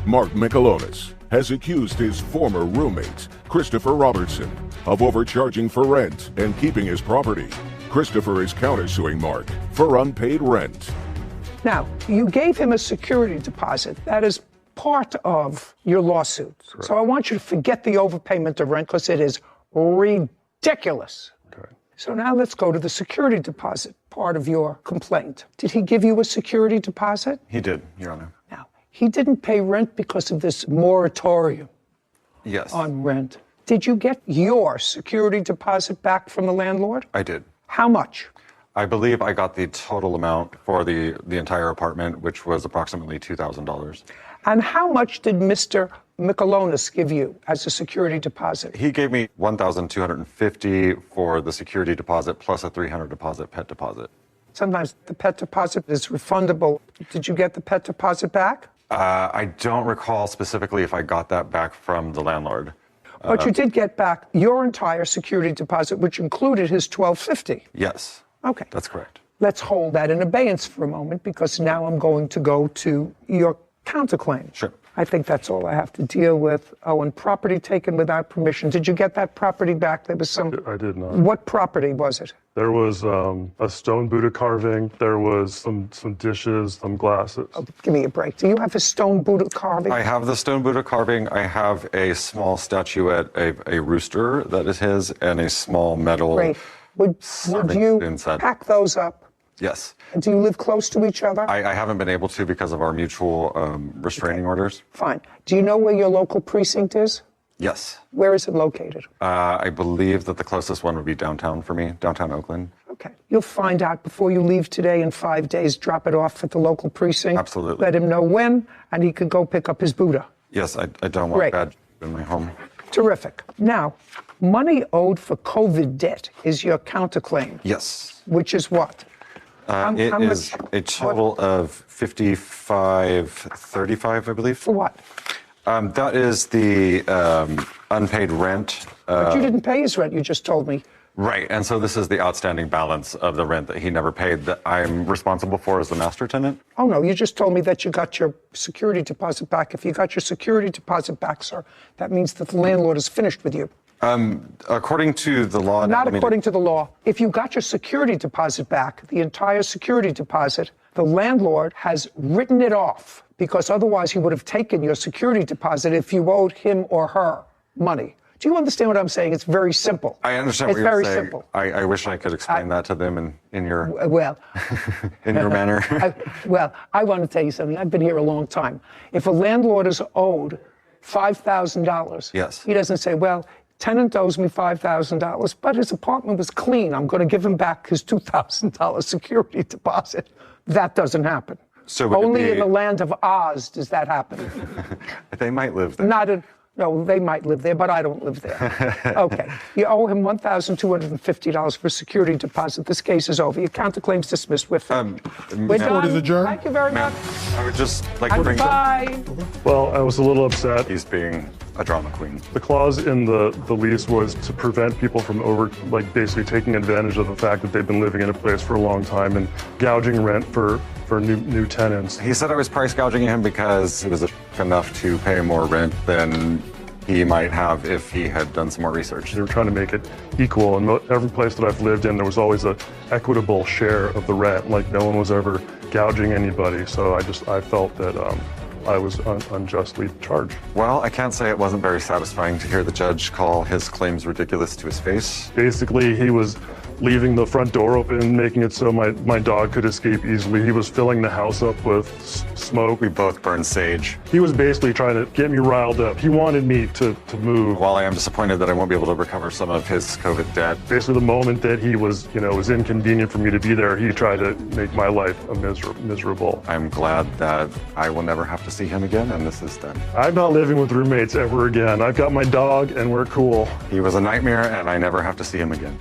[SPEAKER 1] Mark Michelonis has accused his former roommate, Christopher Robertson, of overcharging for rent and keeping his property. Christopher is countersuing Mark for unpaid rent.
[SPEAKER 3] Now, you gave him a security deposit. That is part of your lawsuit. Correct. So I want you to forget the overpayment of rent because it is ridiculous.
[SPEAKER 19] Okay.
[SPEAKER 3] So now let's go to the security deposit part of your complaint. Did he give you a security deposit?
[SPEAKER 18] He did, Your Honor.
[SPEAKER 3] Now, he didn't pay rent because of this moratorium on rent. Did you get your security deposit back from the landlord?
[SPEAKER 18] I did.
[SPEAKER 3] How much?
[SPEAKER 18] I believe I got the total amount for the entire apartment, which was approximately $2,000.
[SPEAKER 3] And how much did Mr. Michelonis give you as a security deposit?
[SPEAKER 18] He gave me $1,250 for the security deposit plus a $300 pet deposit.
[SPEAKER 3] Sometimes the pet deposit is refundable. Did you get the pet deposit back?
[SPEAKER 18] I don't recall specifically if I got that back from the landlord.
[SPEAKER 3] But you did get back your entire security deposit, which included his $1,250.
[SPEAKER 18] Yes.
[SPEAKER 3] Okay.
[SPEAKER 18] That's correct.
[SPEAKER 3] Let's hold that in abeyance for a moment, because now I'm going to go to your counterclaim.
[SPEAKER 18] Sure.
[SPEAKER 3] I think that's all I have to deal with. Oh, and property taken without permission. Did you get that property back? There was some...
[SPEAKER 19] I did not.
[SPEAKER 3] What property was it?
[SPEAKER 19] There was a stone Buddha carving. There was some dishes, some glasses.
[SPEAKER 3] Oh, give me a break. Do you have a stone Buddha carving?
[SPEAKER 18] I have the stone Buddha carving. I have a small statuette, a rooster that is his, and a small metal...
[SPEAKER 3] Great. Would you
[SPEAKER 18] inside.
[SPEAKER 3] pack those up?
[SPEAKER 18] Yes.
[SPEAKER 3] Do you live close to each other?
[SPEAKER 18] I haven't been able to because of our mutual restraining orders.
[SPEAKER 3] Fine. Do you know where your local precinct is?
[SPEAKER 18] Yes.
[SPEAKER 3] Where is it located?
[SPEAKER 18] I believe that the closest one would be downtown for me, downtown Oakland.
[SPEAKER 3] Okay. You'll find out before you leave today. In 5 days, drop it off at the local precinct.
[SPEAKER 18] Absolutely.
[SPEAKER 3] Let him know when, and he could go pick up his Buddha.
[SPEAKER 18] Yes, I don't want bad in my home.
[SPEAKER 3] Terrific. Now, money owed for COVID debt is your counterclaim.
[SPEAKER 18] Yes.
[SPEAKER 3] Which is what?
[SPEAKER 18] It is a total of $55.35, I believe.
[SPEAKER 3] For what?
[SPEAKER 18] That is the unpaid rent.
[SPEAKER 3] But you didn't pay his rent, you just told me.
[SPEAKER 18] Right, and so this is the outstanding balance of the rent that he never paid that I'm responsible for as the master tenant.
[SPEAKER 3] Oh, no, you just told me that you got your security deposit back. If you got your security deposit back, sir, that means that the landlord is finished with you.
[SPEAKER 18] According to the law...
[SPEAKER 3] Not according to the law. If you got your security deposit back, the entire security deposit, the landlord has written it off, because otherwise he would have taken your security deposit if you owed him or her money. Do you understand what I'm saying? It's very simple.
[SPEAKER 18] I understand what you're saying. It's very simple. I wish I could explain that to them in your...
[SPEAKER 3] Well...
[SPEAKER 18] in your manner.
[SPEAKER 3] I want to tell you something. I've been here a long time. If a landlord is owed $5,000...
[SPEAKER 18] Yes.
[SPEAKER 3] He doesn't say, well... Tenant owes me $5,000, but his apartment was clean. I'm going to give him back his $2,000 security deposit. That doesn't happen.
[SPEAKER 18] So
[SPEAKER 3] only in the land of Oz does that happen.
[SPEAKER 18] They might live there.
[SPEAKER 3] Not in No, they might live there, but I don't live there. Okay. You owe him $1,250 for security deposit. This case is over. Your counterclaim's dismissed. We're done.
[SPEAKER 2] Court is adjourned.
[SPEAKER 3] Thank you very much.
[SPEAKER 18] I would just like to bring
[SPEAKER 3] Bye.
[SPEAKER 19] Well, I was a little upset.
[SPEAKER 18] He's being a drama queen.
[SPEAKER 19] The clause in the lease was to prevent people from basically taking advantage of the fact that they've been living in a place for a long time and gouging rent for new tenants.
[SPEAKER 18] He said I was price gouging him because it was enough to pay more rent than he might have if he had done some more research.
[SPEAKER 19] They were trying to make it equal, and every place that I've lived in, there was always a equitable share of the rent. Like no one was ever gouging anybody. So I felt that I was unjustly charged.
[SPEAKER 18] Well, I can't say it wasn't very satisfying to hear the judge call his claims ridiculous to his face.
[SPEAKER 19] Basically, he was leaving the front door open, making it so my dog could escape easily. He was filling the house up with smoke.
[SPEAKER 18] We both burned sage.
[SPEAKER 19] He was basically trying to get me riled up. He wanted me to move.
[SPEAKER 18] While I am disappointed that I won't be able to recover some of his COVID debt.
[SPEAKER 19] Basically, the moment that he was inconvenient for me to be there, he tried to make my life miserable.
[SPEAKER 18] I'm glad that I will never have to see him again, and this is done.
[SPEAKER 19] I'm not living with roommates ever again. I've got my dog, and we're cool.
[SPEAKER 18] He was a nightmare, and I never have to see him again.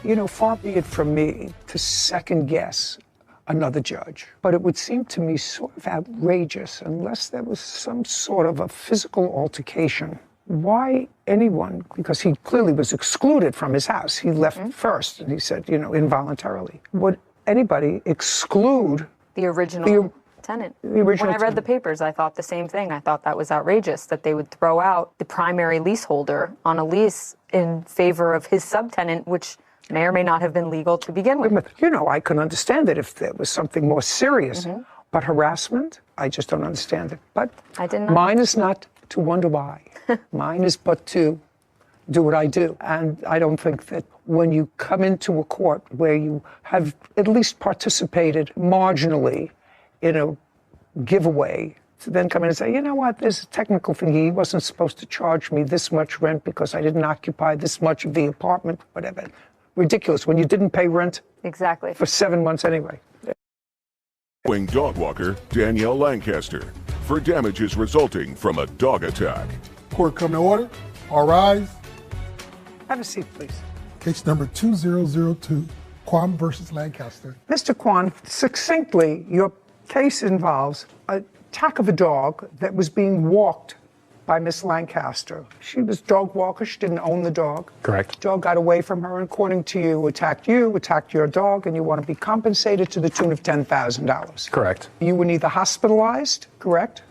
[SPEAKER 3] You know, far be it from me to second guess another judge, but it would seem to me sort of outrageous unless there was some sort of a physical altercation. Why anyone, because he clearly was excluded from his house. He left first, and he said, involuntarily. Would anybody exclude
[SPEAKER 16] the original tenant?
[SPEAKER 3] The original
[SPEAKER 16] when I read the papers, I thought the same thing. I thought that was outrageous that they would throw out the primary leaseholder on a lease in favor of his subtenant, which may or may not have been legal to begin with.
[SPEAKER 3] I can understand it if there was something more serious, but harassment, I just don't understand it. But
[SPEAKER 16] I didn't.
[SPEAKER 3] Mine is not to wonder why. Mine is but to do what I do. And I don't think that when you come into a court where you have at least participated marginally in a giveaway, to then come in and say, you know what, there's a technical thing. He wasn't supposed to charge me this much rent because I didn't occupy this much of the apartment, whatever. Ridiculous when you didn't pay rent
[SPEAKER 16] exactly
[SPEAKER 3] for 7 months anyway.
[SPEAKER 1] Suing dog walker Danielle Lancaster for damages resulting from a dog attack.
[SPEAKER 2] Court come to order. All rise.
[SPEAKER 3] Have a seat, please.
[SPEAKER 2] Case number 2002, Kwan versus Lancaster.
[SPEAKER 3] Mr. Kwan, succinctly, your case involves an attack of a dog that was being walked by Miss Lancaster. She was a dog walker. She didn't own the dog.
[SPEAKER 20] Correct.
[SPEAKER 3] Dog got away from her, and according to you, attacked your dog, and you want to be compensated to the tune of $10,000.
[SPEAKER 20] Correct.
[SPEAKER 3] You were neither hospitalized, correct?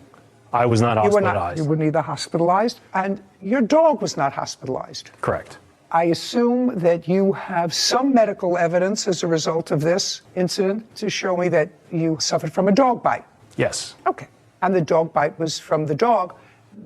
[SPEAKER 20] I was not hospitalized.
[SPEAKER 3] You were neither hospitalized, and your dog was not hospitalized.
[SPEAKER 20] Correct.
[SPEAKER 3] I assume that you have some medical evidence as a result of this incident to show me that you suffered from a dog bite.
[SPEAKER 20] Yes.
[SPEAKER 3] Okay. And the dog bite was from the dog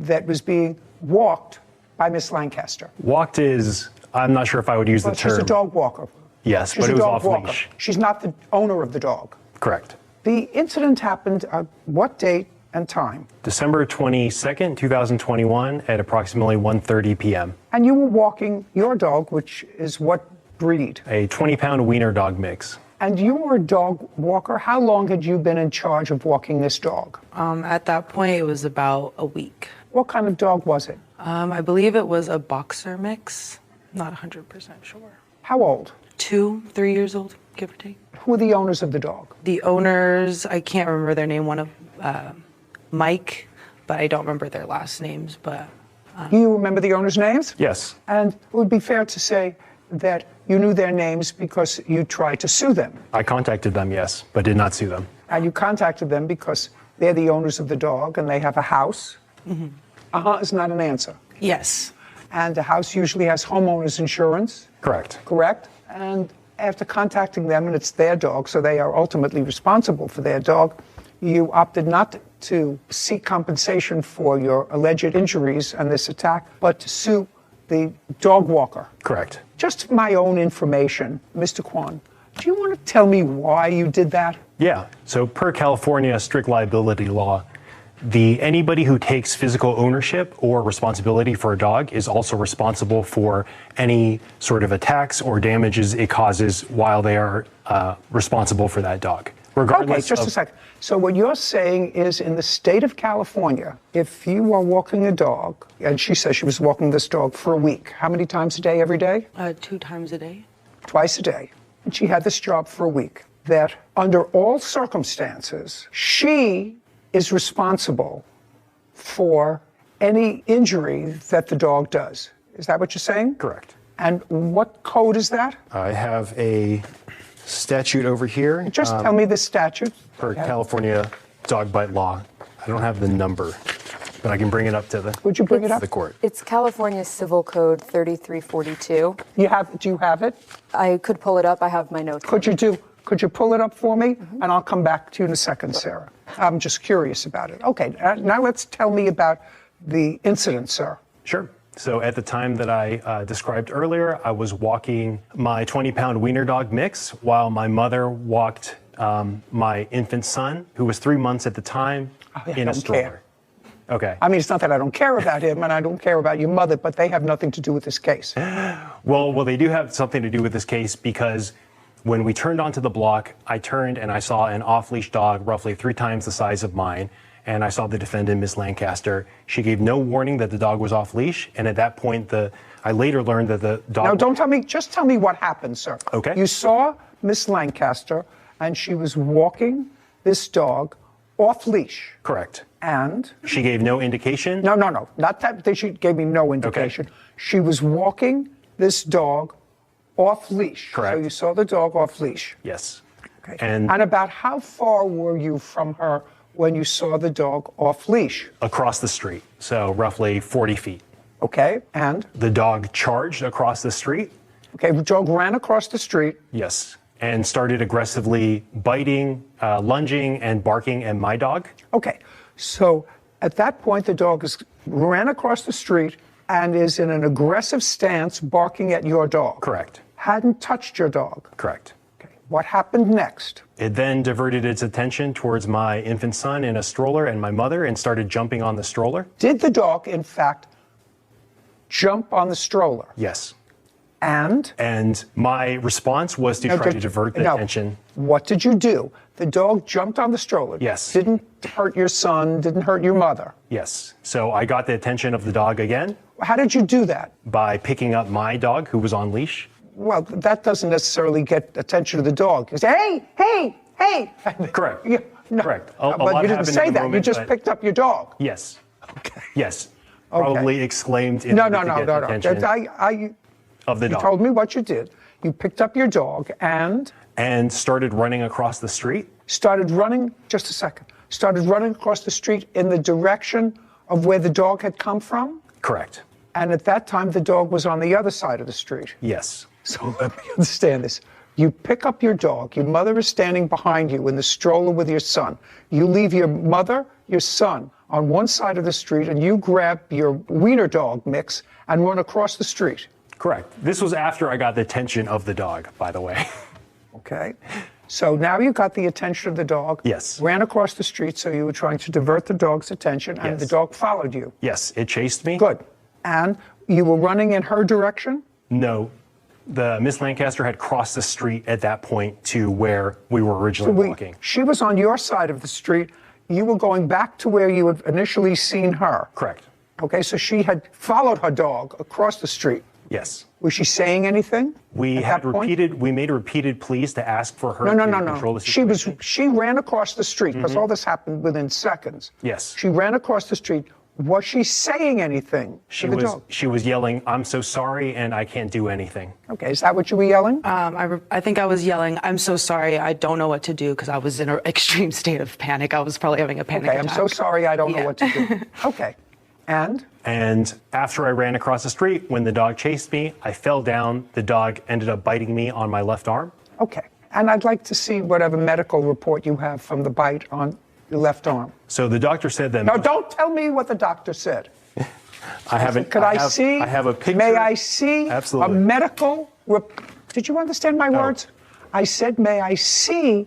[SPEAKER 3] that was being walked by Miss Lancaster.
[SPEAKER 20] Walked is, I'm not sure if I would use the term.
[SPEAKER 3] She's a dog walker.
[SPEAKER 20] Yes,
[SPEAKER 3] She's
[SPEAKER 20] but
[SPEAKER 3] a
[SPEAKER 20] it was
[SPEAKER 3] dog
[SPEAKER 20] off
[SPEAKER 3] walker.
[SPEAKER 20] leash.
[SPEAKER 3] She's not the owner of the dog.
[SPEAKER 20] Correct.
[SPEAKER 3] The incident happened at what date and time?
[SPEAKER 20] December 22nd, 2021 at approximately 1:30 p.m.
[SPEAKER 3] And you were walking your dog, which is what breed?
[SPEAKER 20] A 20-pound wiener dog mix.
[SPEAKER 3] And you were a dog walker. How long had you been in charge of walking this dog?
[SPEAKER 21] At that point, it was about a week.
[SPEAKER 3] What kind of dog was it?
[SPEAKER 21] I believe it was a boxer mix. Not 100% sure.
[SPEAKER 3] How old?
[SPEAKER 21] 2, 3 years old, give or take.
[SPEAKER 3] Who are the owners of the dog?
[SPEAKER 21] The owners, I can't remember their name. One of Mike, but I don't remember their last names. But
[SPEAKER 3] Do you remember the owners' names?
[SPEAKER 20] Yes.
[SPEAKER 3] And it would be fair to say that you knew their names because you tried to sue them.
[SPEAKER 20] I contacted them, yes, but did not sue them.
[SPEAKER 3] And you contacted them because they're the owners of the dog and they have a house. Mm-hmm. Is not an answer.
[SPEAKER 21] Yes.
[SPEAKER 3] And a house usually has homeowners insurance.
[SPEAKER 20] Correct.
[SPEAKER 3] Correct? And after contacting them, and it's their dog, so they are ultimately responsible for their dog, you opted not to seek compensation for your alleged injuries and this attack, but to sue the dog walker.
[SPEAKER 20] Correct.
[SPEAKER 3] Just my own information, Mr. Kwan, do you want to tell me why you did that?
[SPEAKER 20] Yeah. So per California strict liability law, anybody who takes physical ownership or responsibility for a dog is also responsible for any sort of attacks or damages it causes while they are responsible for that dog. Regardless
[SPEAKER 3] Okay, just a second. So what you're saying is in the state of California, if you are walking a dog, and she says she was walking this dog for a week, how many times a day, every day?
[SPEAKER 21] 2 times a day.
[SPEAKER 3] Twice a day. And she had this job for a week, that under all circumstances, she is responsible for any injury that the dog does. Is that what you're saying?
[SPEAKER 20] Correct.
[SPEAKER 3] And what code is that?
[SPEAKER 20] I have a statute over here.
[SPEAKER 3] Just tell me the statute.
[SPEAKER 20] For California dog bite law. I don't have the number, but I can bring it up to the,
[SPEAKER 3] Would you bring it up?
[SPEAKER 20] the court.
[SPEAKER 16] It's California Civil Code 3342.
[SPEAKER 3] Do you have it?
[SPEAKER 16] I could pull it up. I have my notes.
[SPEAKER 3] Could you pull it up for me? And I'll come back to you in a second, Sarah. I'm just curious about it. Okay, now let's tell me about the incident, sir.
[SPEAKER 20] Sure. So at the time that I described earlier, I was walking my 20-pound wiener dog mix while my mother walked my infant son, who was 3 months at the time, in a stroller. Okay.
[SPEAKER 3] I mean, it's not that I don't care about him and I don't care about your mother, but they have nothing to do with this case.
[SPEAKER 20] Well, they do have something to do with this case because when we turned onto the block, I turned and I saw an off-leash dog roughly 3 times the size of mine. And I saw the defendant, Miss Lancaster. She gave no warning that the dog was off leash. And at that point, I later learned that the dog.
[SPEAKER 3] No, don't tell me. Just tell me what happened, sir.
[SPEAKER 20] Okay.
[SPEAKER 3] You saw Miss Lancaster, and she was walking this dog off leash.
[SPEAKER 20] Correct.
[SPEAKER 3] And
[SPEAKER 20] she gave no indication.
[SPEAKER 3] No, not that. She gave me no indication.
[SPEAKER 20] Okay.
[SPEAKER 3] She was walking this dog off leash.
[SPEAKER 20] Correct.
[SPEAKER 3] So you saw the dog off leash.
[SPEAKER 20] Yes.
[SPEAKER 3] Okay.
[SPEAKER 20] And
[SPEAKER 3] about how far were you from her when you saw the dog off leash?
[SPEAKER 20] Across the street, so roughly 40 feet.
[SPEAKER 3] Okay, and?
[SPEAKER 20] The dog charged across the street.
[SPEAKER 3] Okay, the dog ran across the street.
[SPEAKER 20] Yes, and started aggressively biting, lunging, and barking at my dog.
[SPEAKER 3] Okay, so at that point, the dog ran across the street and is in an aggressive stance barking at your dog.
[SPEAKER 20] Correct.
[SPEAKER 3] Hadn't touched your dog.
[SPEAKER 20] Correct.
[SPEAKER 3] What happened next?
[SPEAKER 20] It then diverted its attention towards my infant son in a stroller and my mother and started jumping on the stroller.
[SPEAKER 3] Did the dog, in fact, jump on the stroller?
[SPEAKER 20] Yes.
[SPEAKER 3] And?
[SPEAKER 20] And my response was to try to divert the attention.
[SPEAKER 3] What did you do? The dog jumped on the stroller.
[SPEAKER 20] Yes.
[SPEAKER 3] Didn't hurt your son, didn't hurt your mother.
[SPEAKER 20] Yes. So I got the attention of the dog again.
[SPEAKER 3] How did you do that?
[SPEAKER 20] By picking up my dog, who was on leash.
[SPEAKER 3] Well, that doesn't necessarily get attention of the dog. You say, hey!
[SPEAKER 20] Correct. Correct.
[SPEAKER 3] But you didn't say that. You just picked up your dog.
[SPEAKER 20] Yes. Okay. Yes. Probably exclaimed in
[SPEAKER 3] No.
[SPEAKER 20] attention of the dog.
[SPEAKER 3] You told me what you did. You picked up your dog and
[SPEAKER 20] started running across the street.
[SPEAKER 3] Started running across the street in the direction of where the dog had come from?
[SPEAKER 20] Correct.
[SPEAKER 3] And at that time, the dog was on the other side of the street.
[SPEAKER 20] Yes.
[SPEAKER 3] So let me understand this. You pick up your dog. Your mother is standing behind you in the stroller with your son. You leave your mother, your son on one side of the street, and you grab your wiener dog mix and run across the street.
[SPEAKER 20] Correct. This was after I got the attention of the dog, by the way.
[SPEAKER 3] Okay. So now you got the attention of the dog.
[SPEAKER 20] Yes.
[SPEAKER 3] Ran across the street, so you were trying to divert the dog's attention, and the dog followed you.
[SPEAKER 20] Yes, it chased me.
[SPEAKER 3] Good. And you were running in her direction?
[SPEAKER 20] No. The Miss Lancaster had crossed the street at that point to where we were originally walking.
[SPEAKER 3] She was on your side of the street. You were going back to where you had initially seen her.
[SPEAKER 20] Correct.
[SPEAKER 3] Okay, so she had followed her dog across the street.
[SPEAKER 20] Yes.
[SPEAKER 3] Was she saying anything?
[SPEAKER 20] We made repeated pleas to ask for her to control the
[SPEAKER 3] No.
[SPEAKER 20] situation.
[SPEAKER 3] She ran across the street because all this happened within seconds.
[SPEAKER 20] Yes.
[SPEAKER 3] She ran across the street. Was she saying anything to the dog?
[SPEAKER 20] She was yelling, "I'm so sorry, and I can't do anything."
[SPEAKER 3] Okay, is that what you were yelling?
[SPEAKER 21] I think I was yelling, "I'm so sorry, I don't know what to do," because I was in an extreme state of panic. I was probably having a panic attack.
[SPEAKER 3] I'm so sorry, I don't know what to do. Okay, and?
[SPEAKER 20] And after I ran across the street, when the dog chased me, I fell down. The dog ended up biting me on my left arm.
[SPEAKER 3] Okay, and I'd like to see whatever medical report you have from the bite on your left arm.
[SPEAKER 20] So the doctor said that.
[SPEAKER 3] No, don't tell me what the doctor said.
[SPEAKER 20] I haven't.
[SPEAKER 3] Could I see?
[SPEAKER 20] I have a picture.
[SPEAKER 3] May I see
[SPEAKER 20] Absolutely.
[SPEAKER 3] a medical? Did you understand my words? I said, may I see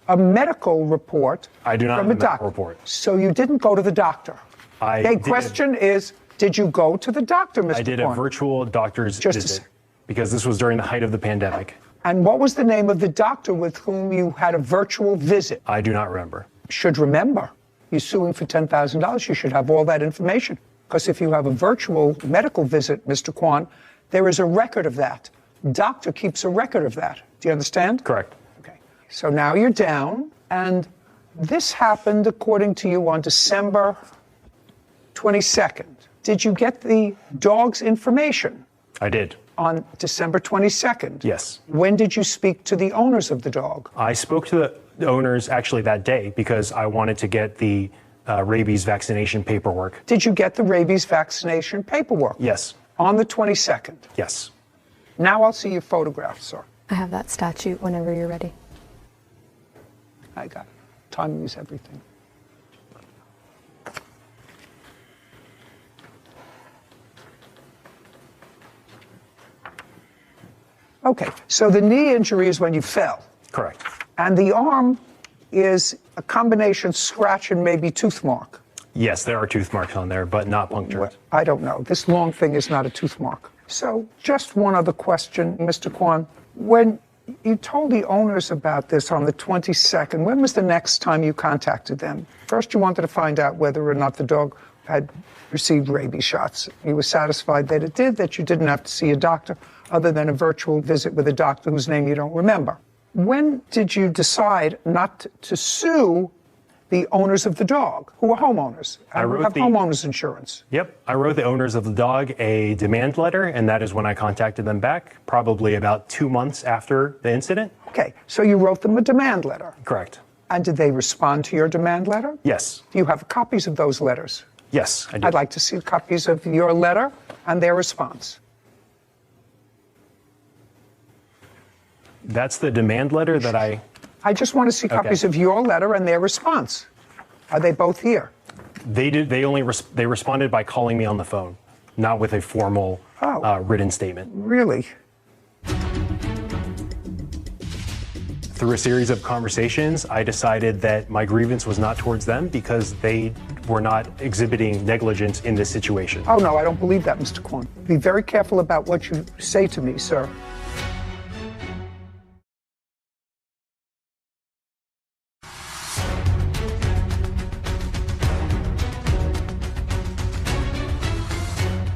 [SPEAKER 3] a medical report?
[SPEAKER 20] I do not
[SPEAKER 3] from
[SPEAKER 20] have a
[SPEAKER 3] doctor.
[SPEAKER 20] medical report.
[SPEAKER 3] So you didn't go to the doctor. The question is, did you go to the doctor, Mr.
[SPEAKER 20] I did
[SPEAKER 3] Korn?
[SPEAKER 20] a virtual doctor's visit because this was during the height of the pandemic.
[SPEAKER 3] And what was the name of the doctor with whom you had a virtual visit?
[SPEAKER 20] I do not remember.
[SPEAKER 3] Should remember. You're suing for $10,000. You should have all that information. Because if you have a virtual medical visit, Mr. Kwan, there is a record of that. Doctor keeps a record of that. Do you understand?
[SPEAKER 20] Correct.
[SPEAKER 3] Okay. So now you're down, and this happened, according to you, on December 22nd. Did you get the dog's information?
[SPEAKER 20] I did.
[SPEAKER 3] On December 22nd?
[SPEAKER 20] Yes.
[SPEAKER 3] When did you speak to the owners of the dog?
[SPEAKER 20] I spoke to the owners actually that day because I wanted to get the rabies vaccination paperwork.
[SPEAKER 3] Did you get the rabies vaccination paperwork?
[SPEAKER 20] Yes.
[SPEAKER 3] On the 22nd?
[SPEAKER 20] Yes.
[SPEAKER 3] Now I'll see your photograph, sir.
[SPEAKER 16] I have that statute whenever you're ready.
[SPEAKER 3] I got it. Timing is everything. Okay, so the knee injury is when you fell.
[SPEAKER 20] Correct.
[SPEAKER 3] And the arm is a combination scratch and maybe tooth mark.
[SPEAKER 20] Yes, there are tooth marks on there, but not punctured.
[SPEAKER 3] I don't know. This long thing is not a tooth mark. So just one other question, Mr. Kwan. When you told the owners about this on the 22nd, when was the next time you contacted them? First, you wanted to find out whether or not the dog had received rabies shots. You were satisfied that it did, that you didn't have to see a doctor other than a virtual visit with a doctor whose name you don't remember. When did you decide not to sue the owners of the dog, who are homeowners, and have homeowners insurance?
[SPEAKER 20] Yep. I wrote the owners of the dog a demand letter, and that is when I contacted them back, probably about 2 months after the incident.
[SPEAKER 3] Okay, so you wrote them a demand letter.
[SPEAKER 20] Correct.
[SPEAKER 3] And did they respond to your demand letter?
[SPEAKER 20] Yes.
[SPEAKER 3] Do you have copies of those letters?
[SPEAKER 20] Yes, I do.
[SPEAKER 3] I'd like to see copies of your letter and their response.
[SPEAKER 20] That's the demand letter that I
[SPEAKER 3] just want to see copies of your letter and their response. Are they both here?
[SPEAKER 20] They did. They responded by calling me on the phone, not with a formal written statement.
[SPEAKER 3] Really?
[SPEAKER 20] Through a series of conversations, I decided that my grievance was not towards them because they were not exhibiting negligence in this situation.
[SPEAKER 3] Oh, no, I don't believe that, Mr. Kwan. Be very careful about what you say to me, sir.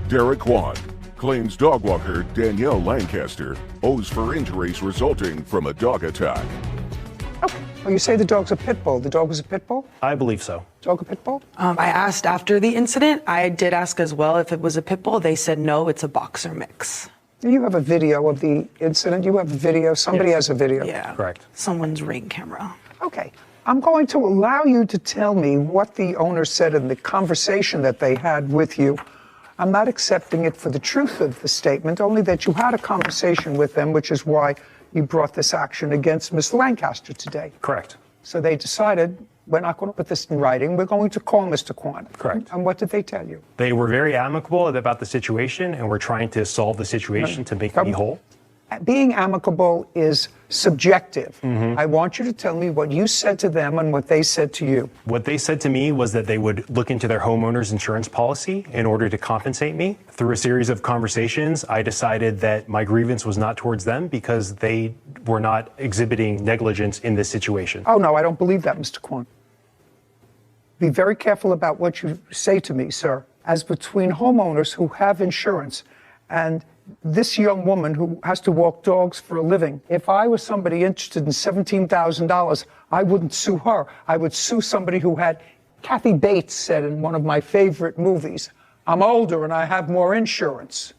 [SPEAKER 1] Derek Kwan claims dog walker Danielle Lancaster owes for injuries resulting from a dog attack.
[SPEAKER 3] Okay. Well, you say the dog's a pit bull. The dog was a pit bull?
[SPEAKER 20] I believe so.
[SPEAKER 3] Dog a pit bull?
[SPEAKER 21] I asked after the incident. I did ask as well if it was a pit bull. They said no, it's a boxer mix.
[SPEAKER 3] You have a video of the incident. You have a video. Somebody has a video.
[SPEAKER 21] Yeah.
[SPEAKER 20] Correct.
[SPEAKER 21] Someone's Ring camera.
[SPEAKER 3] Okay. I'm going to allow you to tell me what the owner said in the conversation that they had with you. I'm not accepting it for the truth of the statement, only that you had a conversation with them, which is why you brought this action against Ms. Lancaster today.
[SPEAKER 20] Correct.
[SPEAKER 3] So they decided, we're not going to put this in writing, we're going to call Mr. Kwan.
[SPEAKER 20] Correct.
[SPEAKER 3] And what did they tell you?
[SPEAKER 20] They were very amicable about the situation, and we're trying to solve the situation to make me whole.
[SPEAKER 3] Being amicable is subjective. I want you to tell me what you said to them and what they said to you.
[SPEAKER 20] What they said to me was that they would look into their homeowner's insurance policy in order to compensate me. Through a series of conversations, I decided that my grievance was not towards them because they were not exhibiting negligence in this situation.
[SPEAKER 3] Oh, no, I don't believe that, Mr. Kwan. Be very careful about what you say to me, sir. As between homeowners who have insurance and this young woman who has to walk dogs for a living, if I was somebody interested in $17,000, I wouldn't sue her. I would sue somebody who had, Kathy Bates said in one of my favorite movies, I'm older and I have more insurance.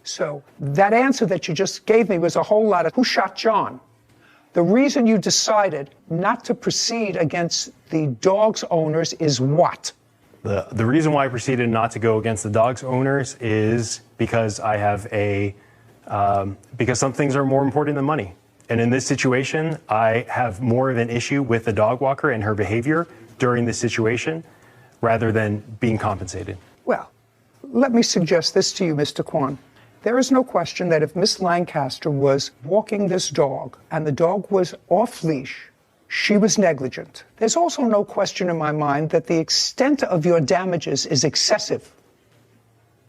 [SPEAKER 3] So that answer that you just gave me was a whole lot of, who shot John? The reason you decided not to proceed against the dog's owners is what?
[SPEAKER 20] The reason why I proceeded not to go against the dog's owners is because I have because some things are more important than money. And in this situation, I have more of an issue with the dog walker and her behavior during this situation rather than being compensated.
[SPEAKER 3] Well, let me suggest this to you, Mr. Kwan. There is no question that if Miss Lancaster was walking this dog and the dog was off leash, she was negligent. There's also no question in my mind that the extent of your damages is excessive,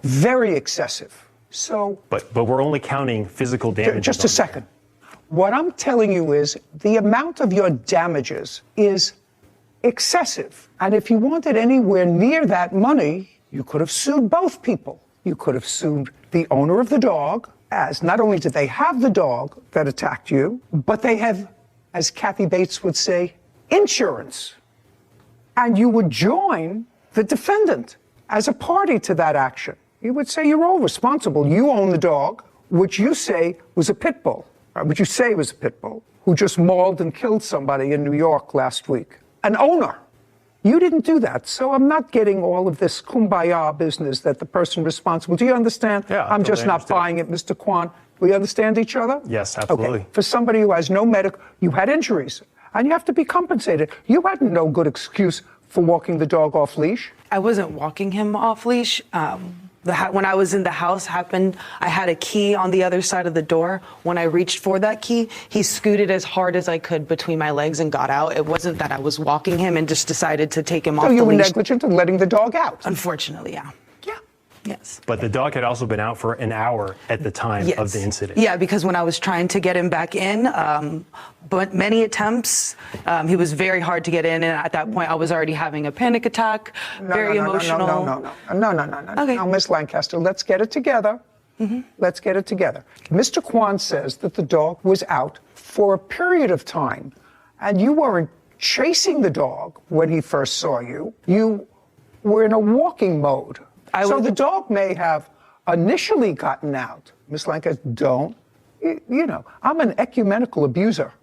[SPEAKER 3] very excessive. So,
[SPEAKER 20] But we're only counting physical damages.
[SPEAKER 3] just a second. What I'm telling you is the amount of your damages is excessive. And if you wanted anywhere near that money, you could have sued both people. You could have sued the owner of the dog, as not only did they have the dog that attacked you, but they have, as Kathy Bates would say, insurance. And you would join the defendant as a party to that action. You would say you're all responsible. You own the dog, which you say was a pit bull, which you say was a pit bull, who just mauled and killed somebody in New York last week. An owner. You didn't do that. So I'm not getting all of this kumbaya business that the person responsible. Do you understand?
[SPEAKER 20] Yeah,
[SPEAKER 3] I'm just
[SPEAKER 20] totally
[SPEAKER 3] not
[SPEAKER 20] understand.
[SPEAKER 3] buying it, Mr. Kwan. We understand each other?
[SPEAKER 20] Yes, absolutely.
[SPEAKER 3] Okay. For somebody who has no medical, you had injuries, and you have to be compensated. You had no good excuse for walking the dog off leash.
[SPEAKER 21] I wasn't walking him off leash. When I was in the house happened, I had a key on the other side of the door. When I reached for that key, he scooted as hard as I could between my legs and got out. It wasn't that I was walking him and just decided to take him off
[SPEAKER 3] So
[SPEAKER 21] the
[SPEAKER 3] you were
[SPEAKER 21] leash.
[SPEAKER 3] negligent in letting the dog out.
[SPEAKER 21] Unfortunately, yeah. Yes.
[SPEAKER 20] But the dog had also been out for an hour at the time of the incident.
[SPEAKER 21] Yeah, because when I was trying to get him back in, but many attempts, he was very hard to get in, and at that point, I was already having a panic attack, very emotional.
[SPEAKER 3] No.
[SPEAKER 21] Okay.
[SPEAKER 3] Now, Miss Lancaster, let's get it together. Let's get it together. Mr. Kwan says that the dog was out for a period of time, and you weren't chasing the dog when he first saw you. You were in a walking mode. So the dog may have initially gotten out. Miss Lancaster, don't. You know, I'm an ecumenical abuser.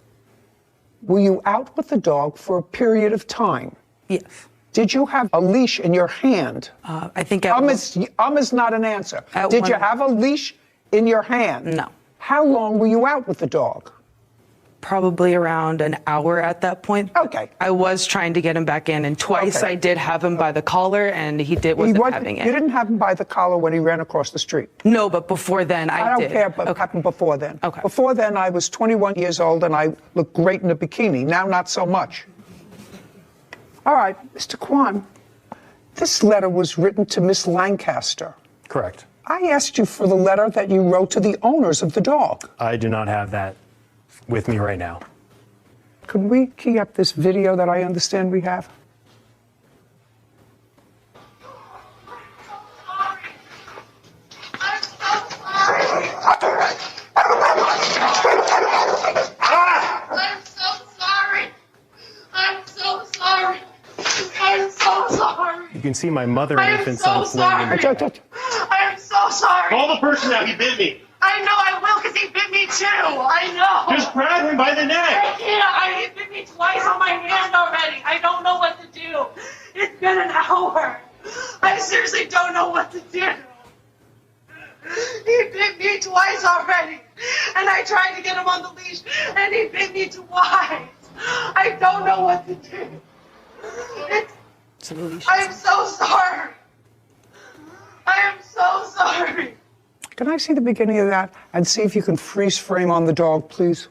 [SPEAKER 3] Were you out with the dog for a period of time?
[SPEAKER 21] Yes.
[SPEAKER 3] Did you have a leash in your hand?
[SPEAKER 21] I think
[SPEAKER 3] is not an answer. Did you have a leash in your hand?
[SPEAKER 21] No.
[SPEAKER 3] How long were you out with the dog?
[SPEAKER 21] Probably around an hour at that point.
[SPEAKER 3] Okay.
[SPEAKER 21] I was trying to get him back in, and twice I did have him by the collar, and wasn't having it.
[SPEAKER 3] You didn't have him by the collar when he ran across the street?
[SPEAKER 21] No, but before then I did.
[SPEAKER 3] I don't care what happened before then. Okay. Before then, I was 21 years old, and I looked great in a bikini. Now, not so much. All right, Mr. Kwan, this letter was written to Miss Lancaster.
[SPEAKER 20] Correct.
[SPEAKER 3] I asked you for the letter that you wrote to the owners of the dog.
[SPEAKER 20] I do not have that with me right now.
[SPEAKER 3] Could we key up this video that I understand we have?
[SPEAKER 4] I'm so sorry. I'm so sorry. I'm so sorry.
[SPEAKER 20] You can see my mother and
[SPEAKER 4] I am
[SPEAKER 20] infant
[SPEAKER 4] so
[SPEAKER 20] son playing.
[SPEAKER 4] sorry. I'm so sorry.
[SPEAKER 22] Call the person out. He bit me.
[SPEAKER 4] I know I will because he bit me too. I know.
[SPEAKER 22] Just grab him by the neck.
[SPEAKER 4] I can't. He bit me twice on my hand already. I don't know what to do. It's been an hour. I seriously don't know what to do. He bit me twice already. And I tried to get him on the leash, and he bit me twice. I don't know what to do. I'm so sorry. I am so sorry.
[SPEAKER 3] Can I see the beginning of that and see if you can freeze frame on the dog, please?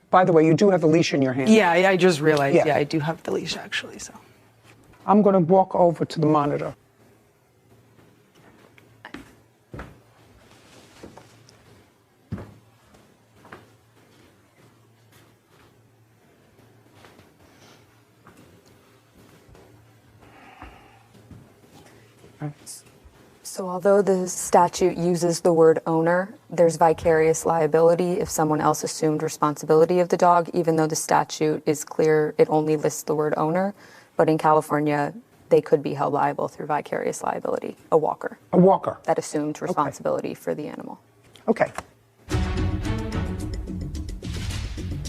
[SPEAKER 3] By the way, you do have the leash in your hand.
[SPEAKER 21] Yeah, I just realized. Yeah, I do have the leash actually. So
[SPEAKER 3] I'm going to walk over to the monitor.
[SPEAKER 16] So although the statute uses the word owner, there's vicarious liability if someone else assumed responsibility of the dog, even though the statute is clear, it only lists the word owner. But in California, they could be held liable through vicarious liability, a walker.
[SPEAKER 3] A walker.
[SPEAKER 16] That assumed responsibility for the animal.
[SPEAKER 3] Okay.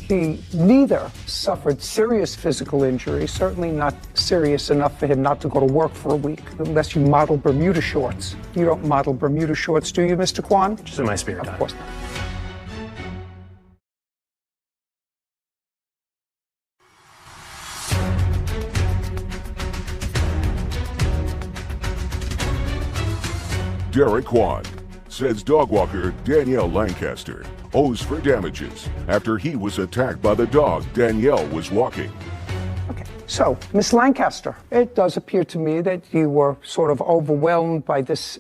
[SPEAKER 3] He neither suffered serious physical injury, certainly not serious enough for him not to go to work for a week, unless you model Bermuda shorts. You don't model Bermuda shorts, do you, Mr. Kwan?
[SPEAKER 20] Just in my spare time.
[SPEAKER 3] Of course not.
[SPEAKER 1] Derek Kwan says dog walker Danielle Lancaster owes for damages after he was attacked by the dog Danielle was walking.
[SPEAKER 3] So, Miss Lancaster, it does appear to me that you were sort of overwhelmed by this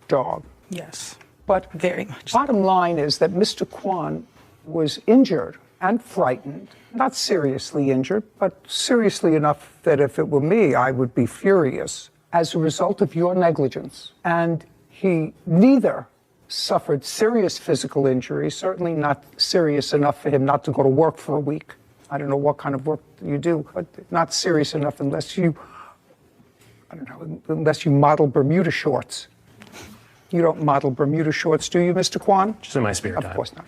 [SPEAKER 3] dog.
[SPEAKER 21] yes.
[SPEAKER 3] But
[SPEAKER 21] very much.
[SPEAKER 3] Bottom line is that Mr. Kwan was injured and frightened, not seriously injured, but seriously enough that if it were me, I would be furious as a result of your negligence. And he neither suffered serious physical injury, certainly not serious enough for him not to go to work for a week. I don't know what kind of work you do, but not serious enough unless you, I don't know, unless you model Bermuda shorts. You don't model Bermuda shorts, do you, Mr. Kwan?
[SPEAKER 20] Just in my spare time.
[SPEAKER 3] Of course not.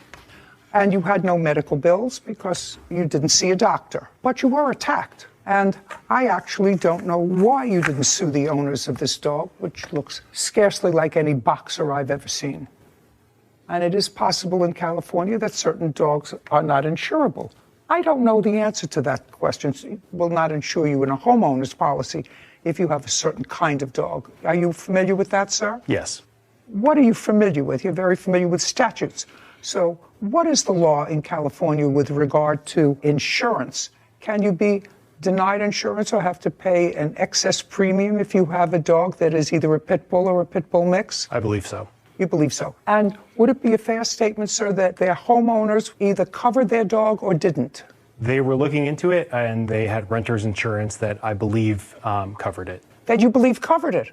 [SPEAKER 3] And you had no medical bills because you didn't see a doctor. But you were attacked. And I actually don't know why you didn't sue the owners of this dog, which looks scarcely like any boxer I've ever seen. And it is possible in California that certain dogs are not insurable. I don't know the answer to that question. It will not insure you in a homeowner's policy if you have a certain kind of dog. Are you familiar with that, sir?
[SPEAKER 20] Yes.
[SPEAKER 3] What are you familiar with? You're very familiar with statutes. So what is the law in California with regard to insurance? Can you be denied insurance or have to pay an excess premium if you have a dog that is either a pit bull or a pit bull mix?
[SPEAKER 20] I believe so.
[SPEAKER 3] You believe so. And would it be a fair statement, sir, that their homeowners either covered their dog or didn't?
[SPEAKER 20] They were looking into it, and they had renter's insurance that I believe covered it.
[SPEAKER 3] That you believe covered it?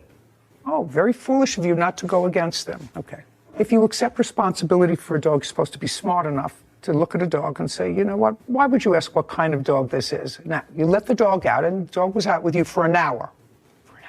[SPEAKER 3] Oh, very foolish of you not to go against them. Okay. If you accept responsibility for a dog, you're supposed to be smart enough to look at a dog and say, you know what, why would you ask what kind of dog this is? Now, you let the dog out, and the dog was out with you for an hour.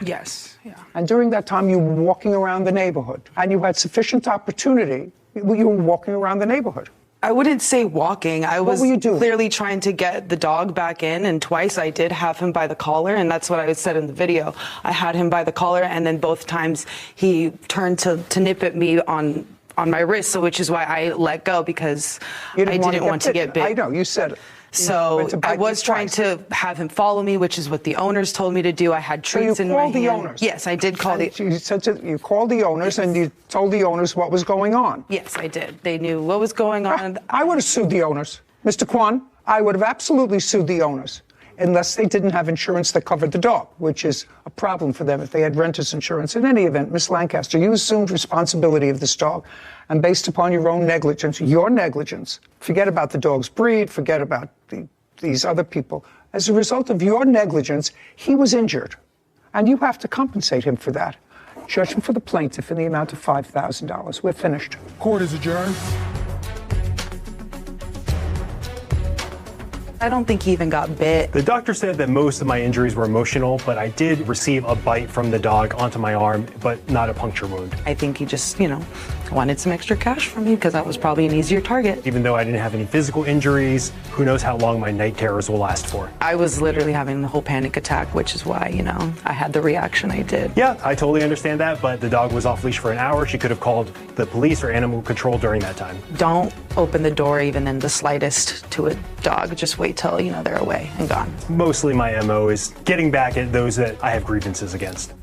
[SPEAKER 21] Yes, yeah.
[SPEAKER 3] And during that time, you were walking around the neighborhood, and you had sufficient opportunity. You were walking around the neighborhood.
[SPEAKER 21] I wouldn't say walking. I was
[SPEAKER 3] were you doing?
[SPEAKER 21] Clearly trying to get the dog back in, and twice I did have him by the collar, and that's what I said in the video. I had him by the collar, and then both times he turned to nip at me on my wrist, so which is why I let go, because I didn't want to get bit.
[SPEAKER 3] I know, you said it.
[SPEAKER 21] So I was trying to have him follow me, which is what the owners told me to do. I had treats in my hand.
[SPEAKER 3] So you called the owners?
[SPEAKER 21] Yes, I did call the...
[SPEAKER 3] You called the owners, and you told the owners what was going on?
[SPEAKER 21] Yes, I did. They knew what was going on.
[SPEAKER 3] I would have sued the owners. Mr. Kwan, I would have absolutely sued the owners, unless they didn't have insurance that covered the dog, which is a problem for them if they had renter's insurance. In any event, Miss Lancaster, you assumed responsibility of this dog, and based upon your own negligence, forget about the dog's breed, forget about these other people. As a result of your negligence, he was injured, and you have to compensate him for that. Judgment for the plaintiff in the amount of $5,000. We're finished.
[SPEAKER 2] Court is adjourned.
[SPEAKER 21] I don't think he even got bit.
[SPEAKER 20] The doctor said that most of my injuries were emotional, but I did receive a bite from the dog onto my arm, but not a puncture wound.
[SPEAKER 21] I think he just, wanted some extra cash from me because that was probably an easier target.
[SPEAKER 20] Even though I didn't have any physical injuries, who knows how long my night terrors will last for.
[SPEAKER 21] I was literally having the whole panic attack, which is why, I had the reaction I did.
[SPEAKER 20] Yeah, I totally understand that, but the dog was off leash for an hour. She could have called the police or animal control during that time.
[SPEAKER 21] Don't open the door even in the slightest to a dog. Just wait till, they're away and gone.
[SPEAKER 20] Mostly my MO is getting back at those that I have grievances against.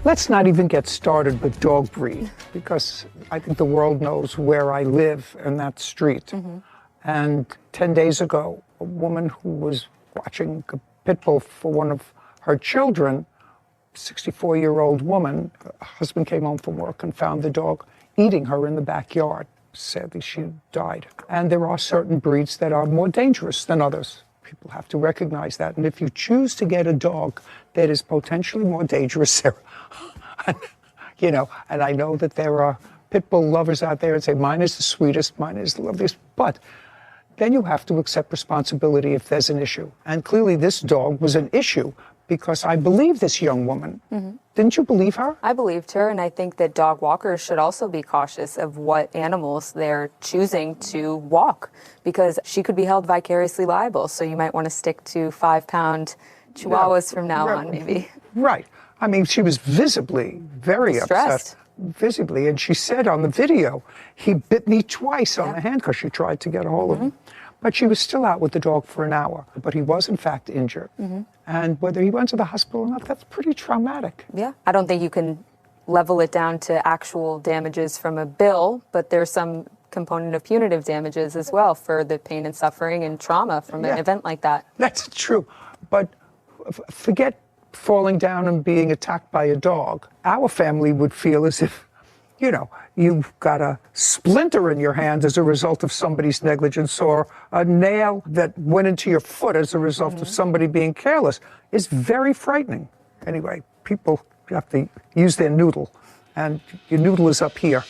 [SPEAKER 3] Let's not even get started with dog breed, because I think the world knows where I live in that street. Mm-hmm. And 10 days ago, a woman who was watching a pit bull for one of her children, 64-year-old woman, her husband came home from work and found the dog eating her in the backyard. Sadly, she died. And there are certain breeds that are more dangerous than others. People have to recognize that. And if you choose to get a dog that is potentially more dangerous, Sarah, and I know that there are pit bull lovers out there and say, mine is the sweetest, mine is the loveliest, but then you have to accept responsibility if there's an issue. And clearly this dog was an issue because I believe this young woman. Mm-hmm. Didn't you believe her?
[SPEAKER 16] I believed her, and I think that dog walkers should also be cautious of what animals they're choosing to walk, because she could be held vicariously liable. So you might want to stick to 5-pound chihuahuas from now on, maybe.
[SPEAKER 3] Right. I mean, she was visibly very
[SPEAKER 16] distressed.
[SPEAKER 3] Upset. Visibly, and she said on the video, he bit me twice on the hand because she tried to get a hold of him. But she was still out with the dog for an hour. But he was, in fact, injured. Mm-hmm. And whether he went to the hospital or not, that's pretty traumatic.
[SPEAKER 16] Yeah. I don't think you can level it down to actual damages from a bill, but there's some component of punitive damages as well for the pain and suffering and trauma from an event like that.
[SPEAKER 3] That's true. But forget falling down and being attacked by a dog. Our family would feel as if you know, you've got a splinter in your hand as a result of somebody's negligence, or a nail that went into your foot as a result of somebody being careless, is very frightening. Anyway, people have to use their noodle, and your noodle is up here.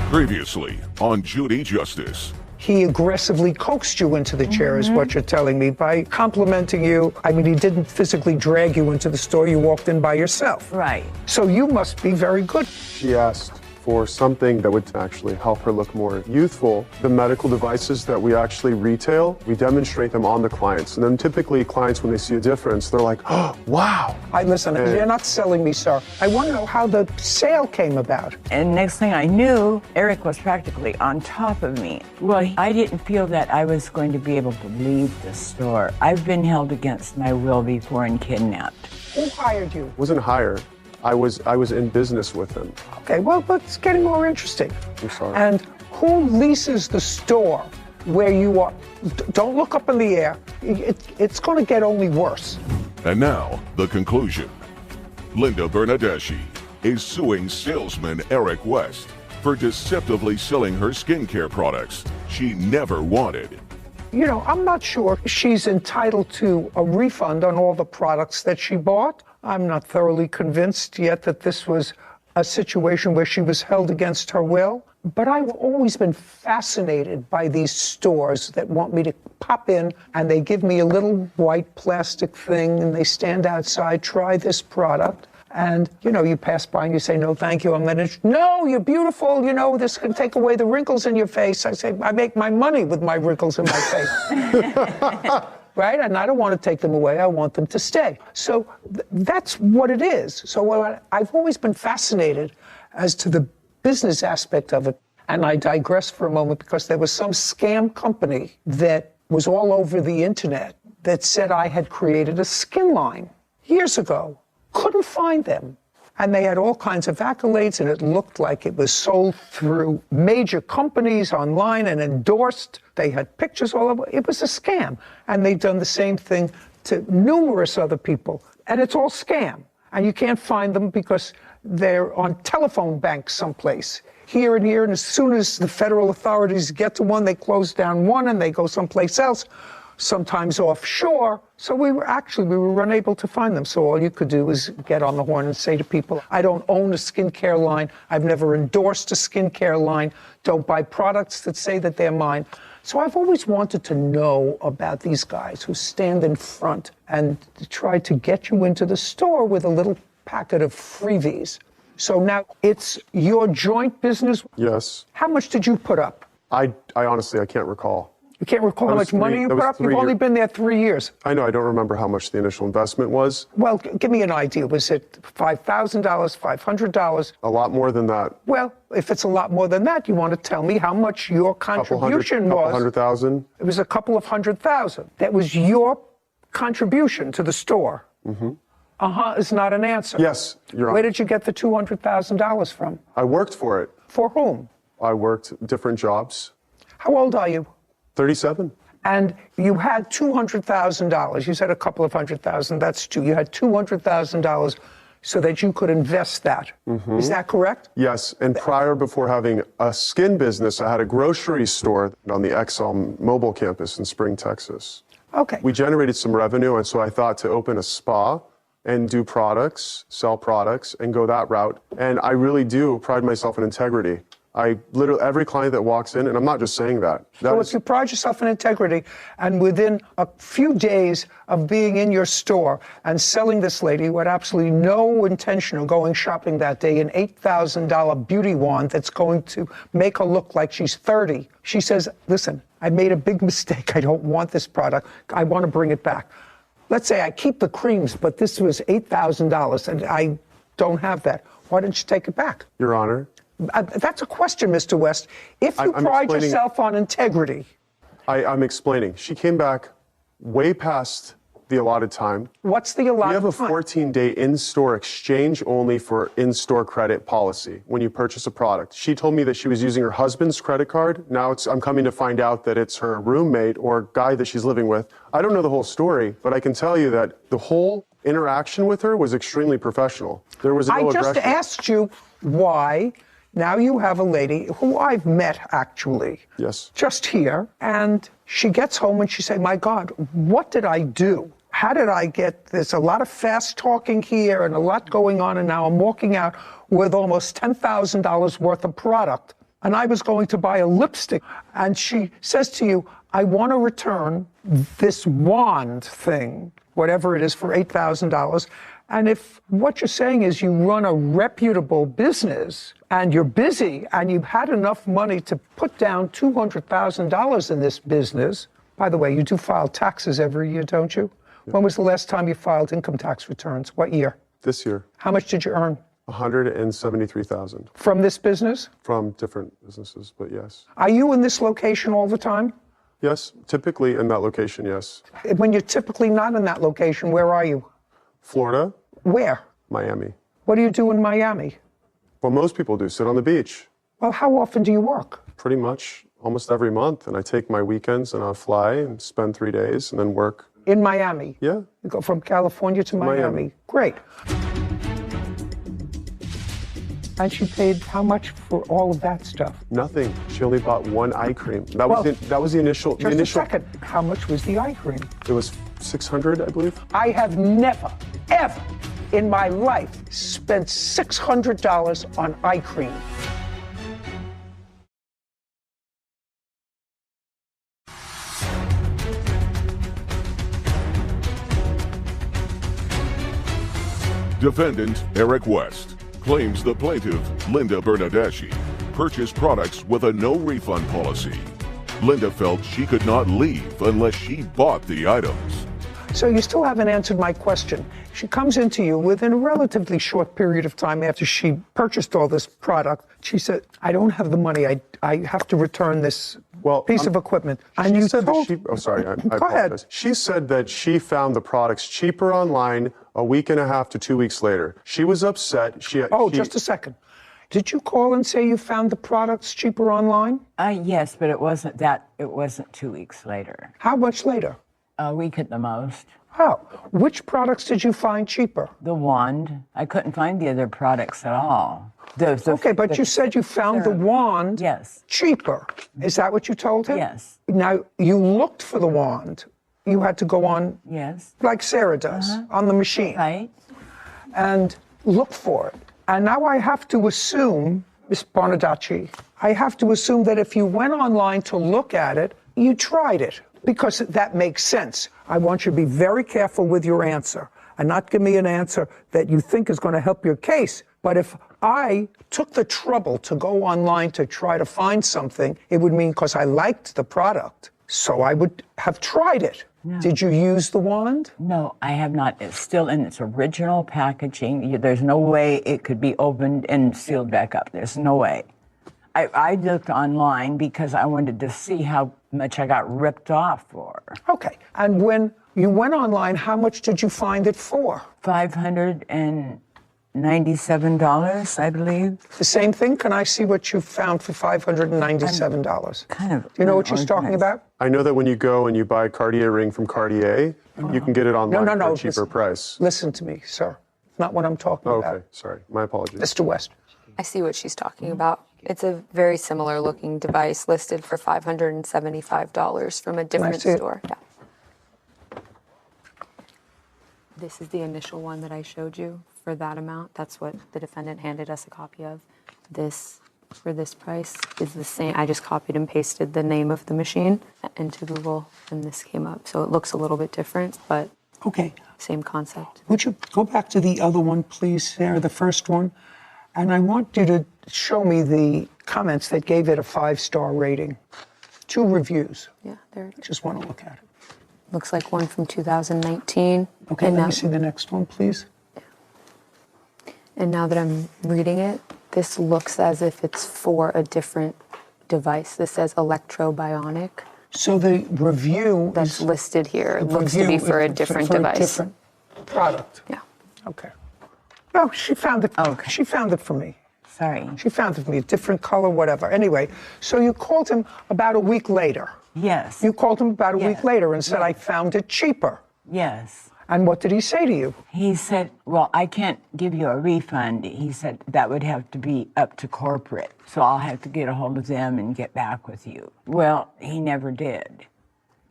[SPEAKER 1] Previously on Judy Justice.
[SPEAKER 3] He aggressively coaxed you into the chair, is what you're telling me, by complimenting you. I mean, he didn't physically drag you into the store. You walked in by yourself.
[SPEAKER 5] Right.
[SPEAKER 3] So you must be very good.
[SPEAKER 7] She asked for something that would actually help her look more youthful. The medical devices that we actually retail, we demonstrate them on the clients. And then typically clients, when they see a difference, they're like, oh, wow.
[SPEAKER 3] Listen, you're not selling me, sir. I want to know how the sale came about.
[SPEAKER 5] And next thing I knew, Eric was practically on top of me. Well, I didn't feel that I was going to be able to leave the store. I've been held against my will before and kidnapped.
[SPEAKER 3] Who hired you?
[SPEAKER 7] Wasn't hired. I was in business with him.
[SPEAKER 3] Okay, well, it's getting more interesting.
[SPEAKER 7] I'm sorry.
[SPEAKER 3] And who leases the store where you are? Don't look up in the air. It's going to get only worse.
[SPEAKER 1] And now, the conclusion. Linda Bernadeschi is suing salesman Eric West for deceptively selling her skincare products she never wanted.
[SPEAKER 3] You know, I'm not sure she's entitled to a refund on all the products that she bought. I'm not thoroughly convinced yet that this was a situation where she was held against her will. But I've always been fascinated by these stores that want me to pop in and they give me a little white plastic thing and they stand outside, try this product. And, you know, you pass by and you say, no, thank you. I'm going to, no, you're beautiful. You know, this can take away the wrinkles in your face. I say, I make my money with my wrinkles in my face. Right? And I don't want to take them away. I want them to stay. So that's what it is. So I've always been fascinated as to the business aspect of it. And I digress for a moment because there was some scam company that was all over the internet that said I had created a skin line years ago. Couldn't find them. And they had all kinds of accolades, and it looked like it was sold through major companies online and endorsed. They had pictures all over. It was a scam. And they've done the same thing to numerous other people. And it's all scam. And you can't find them because they're on telephone banks someplace, here and here. And as soon as the federal authorities get to one, they close down one and they go someplace else, sometimes offshore. So we were unable to find them. So all you could do is get on the horn and say to people, I don't own a skincare line. I've never endorsed a skincare line. Don't buy products that say that they're mine. So I've always wanted to know about these guys who stand in front and try to get you into the store with a little packet of freebies. So now it's your joint business?
[SPEAKER 7] Yes.
[SPEAKER 3] How much did you put up?
[SPEAKER 7] I honestly, I can't recall.
[SPEAKER 3] You can't recall how much money you put up? You've only been there 3 years.
[SPEAKER 7] I know, I don't remember how much the initial investment was.
[SPEAKER 3] Well, give me an idea. Was it $5,000, $500?
[SPEAKER 7] A lot more than that.
[SPEAKER 3] Well, if it's a lot more than that, you want to tell me how much your contribution was.
[SPEAKER 7] Couple hundred thousand.
[SPEAKER 3] It was a couple of $100,000. That was your contribution to the store. Mm-hmm. Is not an answer.
[SPEAKER 7] Yes, Your Honor.
[SPEAKER 3] Where did you get the $200,000 from?
[SPEAKER 7] I worked for it.
[SPEAKER 3] For whom?
[SPEAKER 7] I worked different jobs.
[SPEAKER 3] How old are you?
[SPEAKER 7] 37.
[SPEAKER 3] And you had $200,000. You said a couple of $100,000. That's two. You had $200,000 so that you could invest that. Mm-hmm. Is that correct?
[SPEAKER 7] Yes. And before having a skin business, I had a grocery store on the Exxon Mobile campus in Spring, Texas.
[SPEAKER 3] Okay.
[SPEAKER 7] We generated some revenue, and so I thought to open a spa and do products, sell products, and go that route. And I really do pride myself in integrity. I literally, every client that walks in, and I'm not just saying that.
[SPEAKER 3] So if you pride yourself in integrity, and within a few days of being in your store and selling this lady who had absolutely no intention of going shopping that day, an $8,000 beauty wand that's going to make her look like she's 30, she says, listen, I made a big mistake. I don't want this product. I want to bring it back. Let's say I keep the creams, but this was $8,000 and I don't have that. Why didn't you take it back?
[SPEAKER 7] Your Honor.
[SPEAKER 3] That's a question, Mr. West. If you pride yourself on integrity.
[SPEAKER 7] I'm explaining. She came back way past the allotted time.
[SPEAKER 3] What's the allotted time?
[SPEAKER 7] We have a 14-day in-store exchange only for in-store credit policy when you purchase a product. She told me that she was using her husband's credit card. Now I'm coming to find out that it's her roommate or guy that she's living with. I don't know the whole story, but I can tell you that the whole interaction with her was extremely professional. There was no
[SPEAKER 3] I just
[SPEAKER 7] aggression.
[SPEAKER 3] asked you why. Now you have a lady who I've met actually.
[SPEAKER 7] Yes.
[SPEAKER 3] Just here, and she gets home and she say, "My God, what did I do? How did I get this? A lot of fast talking here and a lot going on, and now I'm walking out with almost $10,000 worth of product. And I was going to buy a lipstick." And she says to you, "I want to return this wand thing, whatever it is, for $8,000. And if what you're saying is you run a reputable business and you're busy and you've had enough money to put down $200,000 in this business," by the way, you do file taxes every year, don't you? Yeah. When was the last time you filed income tax returns? What year?
[SPEAKER 7] This year.
[SPEAKER 3] How much did you earn?
[SPEAKER 7] $173,000.
[SPEAKER 3] From this business?
[SPEAKER 7] From different businesses, but yes.
[SPEAKER 3] Are you in this location all the time?
[SPEAKER 7] Yes, typically in that location, yes.
[SPEAKER 3] When you're typically not in that location, where are you?
[SPEAKER 7] Florida.
[SPEAKER 3] Where?
[SPEAKER 7] Miami.
[SPEAKER 3] What do you do in Miami?
[SPEAKER 7] Well, most people do, sit on the beach.
[SPEAKER 3] Well, how often do you work?
[SPEAKER 7] Pretty much almost every month. And I take my weekends and I'll fly and spend 3 days and then work.
[SPEAKER 3] In Miami?
[SPEAKER 7] Yeah.
[SPEAKER 3] You go from California to Miami. Great. And she paid how much for all of that stuff?
[SPEAKER 7] Nothing. She only bought one eye cream. That was the initial.
[SPEAKER 3] Just a second. How much was the eye cream?
[SPEAKER 7] It was $600, I believe.
[SPEAKER 3] I have never, ever in my life spent $600 on eye cream.
[SPEAKER 1] Defendant Eric West claims the plaintiff, Linda Bernadeschi, purchased products with a no-refund policy. Linda felt she could not leave unless she bought the items.
[SPEAKER 3] So you still haven't answered my question. She comes into you within a relatively short period of time after she purchased all this product. She said, "I don't have the money. I have to return this piece of equipment." And you
[SPEAKER 7] said
[SPEAKER 3] told...
[SPEAKER 7] that sorry, I
[SPEAKER 3] Go
[SPEAKER 7] apologize.
[SPEAKER 3] ahead.
[SPEAKER 7] She said that she found the products cheaper online a week and a half to 2 weeks later. She was upset.
[SPEAKER 3] Just a second. Did you call and say you found the products cheaper online?
[SPEAKER 5] Yes, but it wasn't that. It wasn't 2 weeks later.
[SPEAKER 3] How much later?
[SPEAKER 5] A week at the most.
[SPEAKER 3] Oh, which products did you find cheaper?
[SPEAKER 5] The wand. I couldn't find the other products at all.
[SPEAKER 3] But you said you found the wand cheaper. Is that what you told him?
[SPEAKER 5] Yes.
[SPEAKER 3] Now, you looked for the wand. You had to go on, like Sarah does, on the machine.
[SPEAKER 5] Right.
[SPEAKER 3] And look for it. And now I have to assume, Ms. Bernadeschi, I have to assume that if you went online to look at it, you tried it, because that makes sense. I want you to be very careful with your answer and not give me an answer that you think is going to help your case. But if I took the trouble to go online to try to find something, it would mean because I liked the product. So I would have tried it. No. Did you use the wand?
[SPEAKER 5] No, I have not. It's still in its original packaging. There's no way it could be opened and sealed back up. There's no way. I looked online because I wanted to see how much I got ripped off for.
[SPEAKER 3] Okay. And when you went online, how much did you find it for?
[SPEAKER 5] $597, I believe.
[SPEAKER 3] The same thing? Can I see what you found for $597?
[SPEAKER 5] Kind of.
[SPEAKER 3] Do you know what she's talking about?
[SPEAKER 7] I know that when you go and you buy a Cartier ring from Cartier, you can get it online for a cheaper price.
[SPEAKER 3] Listen to me, sir. It's not what I'm talking about.
[SPEAKER 7] Okay, sorry. My apologies.
[SPEAKER 3] Mr. West.
[SPEAKER 16] I see what she's talking about. It's a very similar looking device listed for $575 from a different store. Yeah. This is the initial one that I showed you for that amount. That's what the defendant handed us a copy of. This, for this price, is the same. I just copied and pasted the name of the machine into Google, and this came up. So it looks a little bit different, but same concept.
[SPEAKER 3] Would you go back to the other one, please, Sarah, the first one? And I want you to show me the comments that gave it a 5-star rating. 2 reviews.
[SPEAKER 16] Yeah, there it is.
[SPEAKER 3] Just want to look at it.
[SPEAKER 16] Looks like one from 2019.
[SPEAKER 3] Okay, let me see the next one, please.
[SPEAKER 16] And now that I'm reading it, this looks as if it's for a different device. This says electrobionic.
[SPEAKER 3] So the review
[SPEAKER 16] that's listed here looks to be for a different device.
[SPEAKER 3] A different product.
[SPEAKER 16] Yeah.
[SPEAKER 3] Okay. No, she found it. Okay. She found it for me.
[SPEAKER 5] Sorry.
[SPEAKER 3] She found it for me, a different color, whatever. Anyway, so you called him about a week later.
[SPEAKER 5] Yes.
[SPEAKER 3] You called him about a week later and said, I found it cheaper.
[SPEAKER 5] Yes.
[SPEAKER 3] And what did he say to you?
[SPEAKER 5] He said, well, I can't give you a refund. He said that would have to be up to corporate. So I'll have to get a hold of them and get back with you. Well, he never did.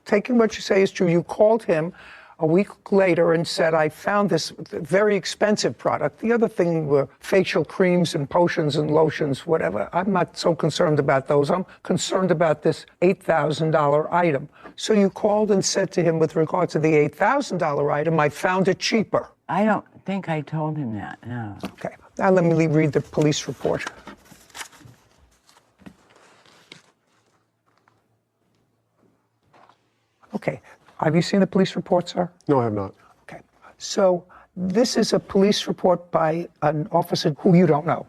[SPEAKER 3] Taking what you say is true, you called him a week later and said, I found this very expensive product. The other thing were facial creams and potions and lotions, whatever. I'm not so concerned about those. I'm concerned about this $8,000 item. So you called and said to him, with regard to the $8,000 item, I found it cheaper.
[SPEAKER 5] I don't think I told him that, no.
[SPEAKER 3] Okay, now let me read the police report. Okay, have you seen the police report, sir?
[SPEAKER 7] No, I have not.
[SPEAKER 3] Okay, so this is a police report by an officer who you don't know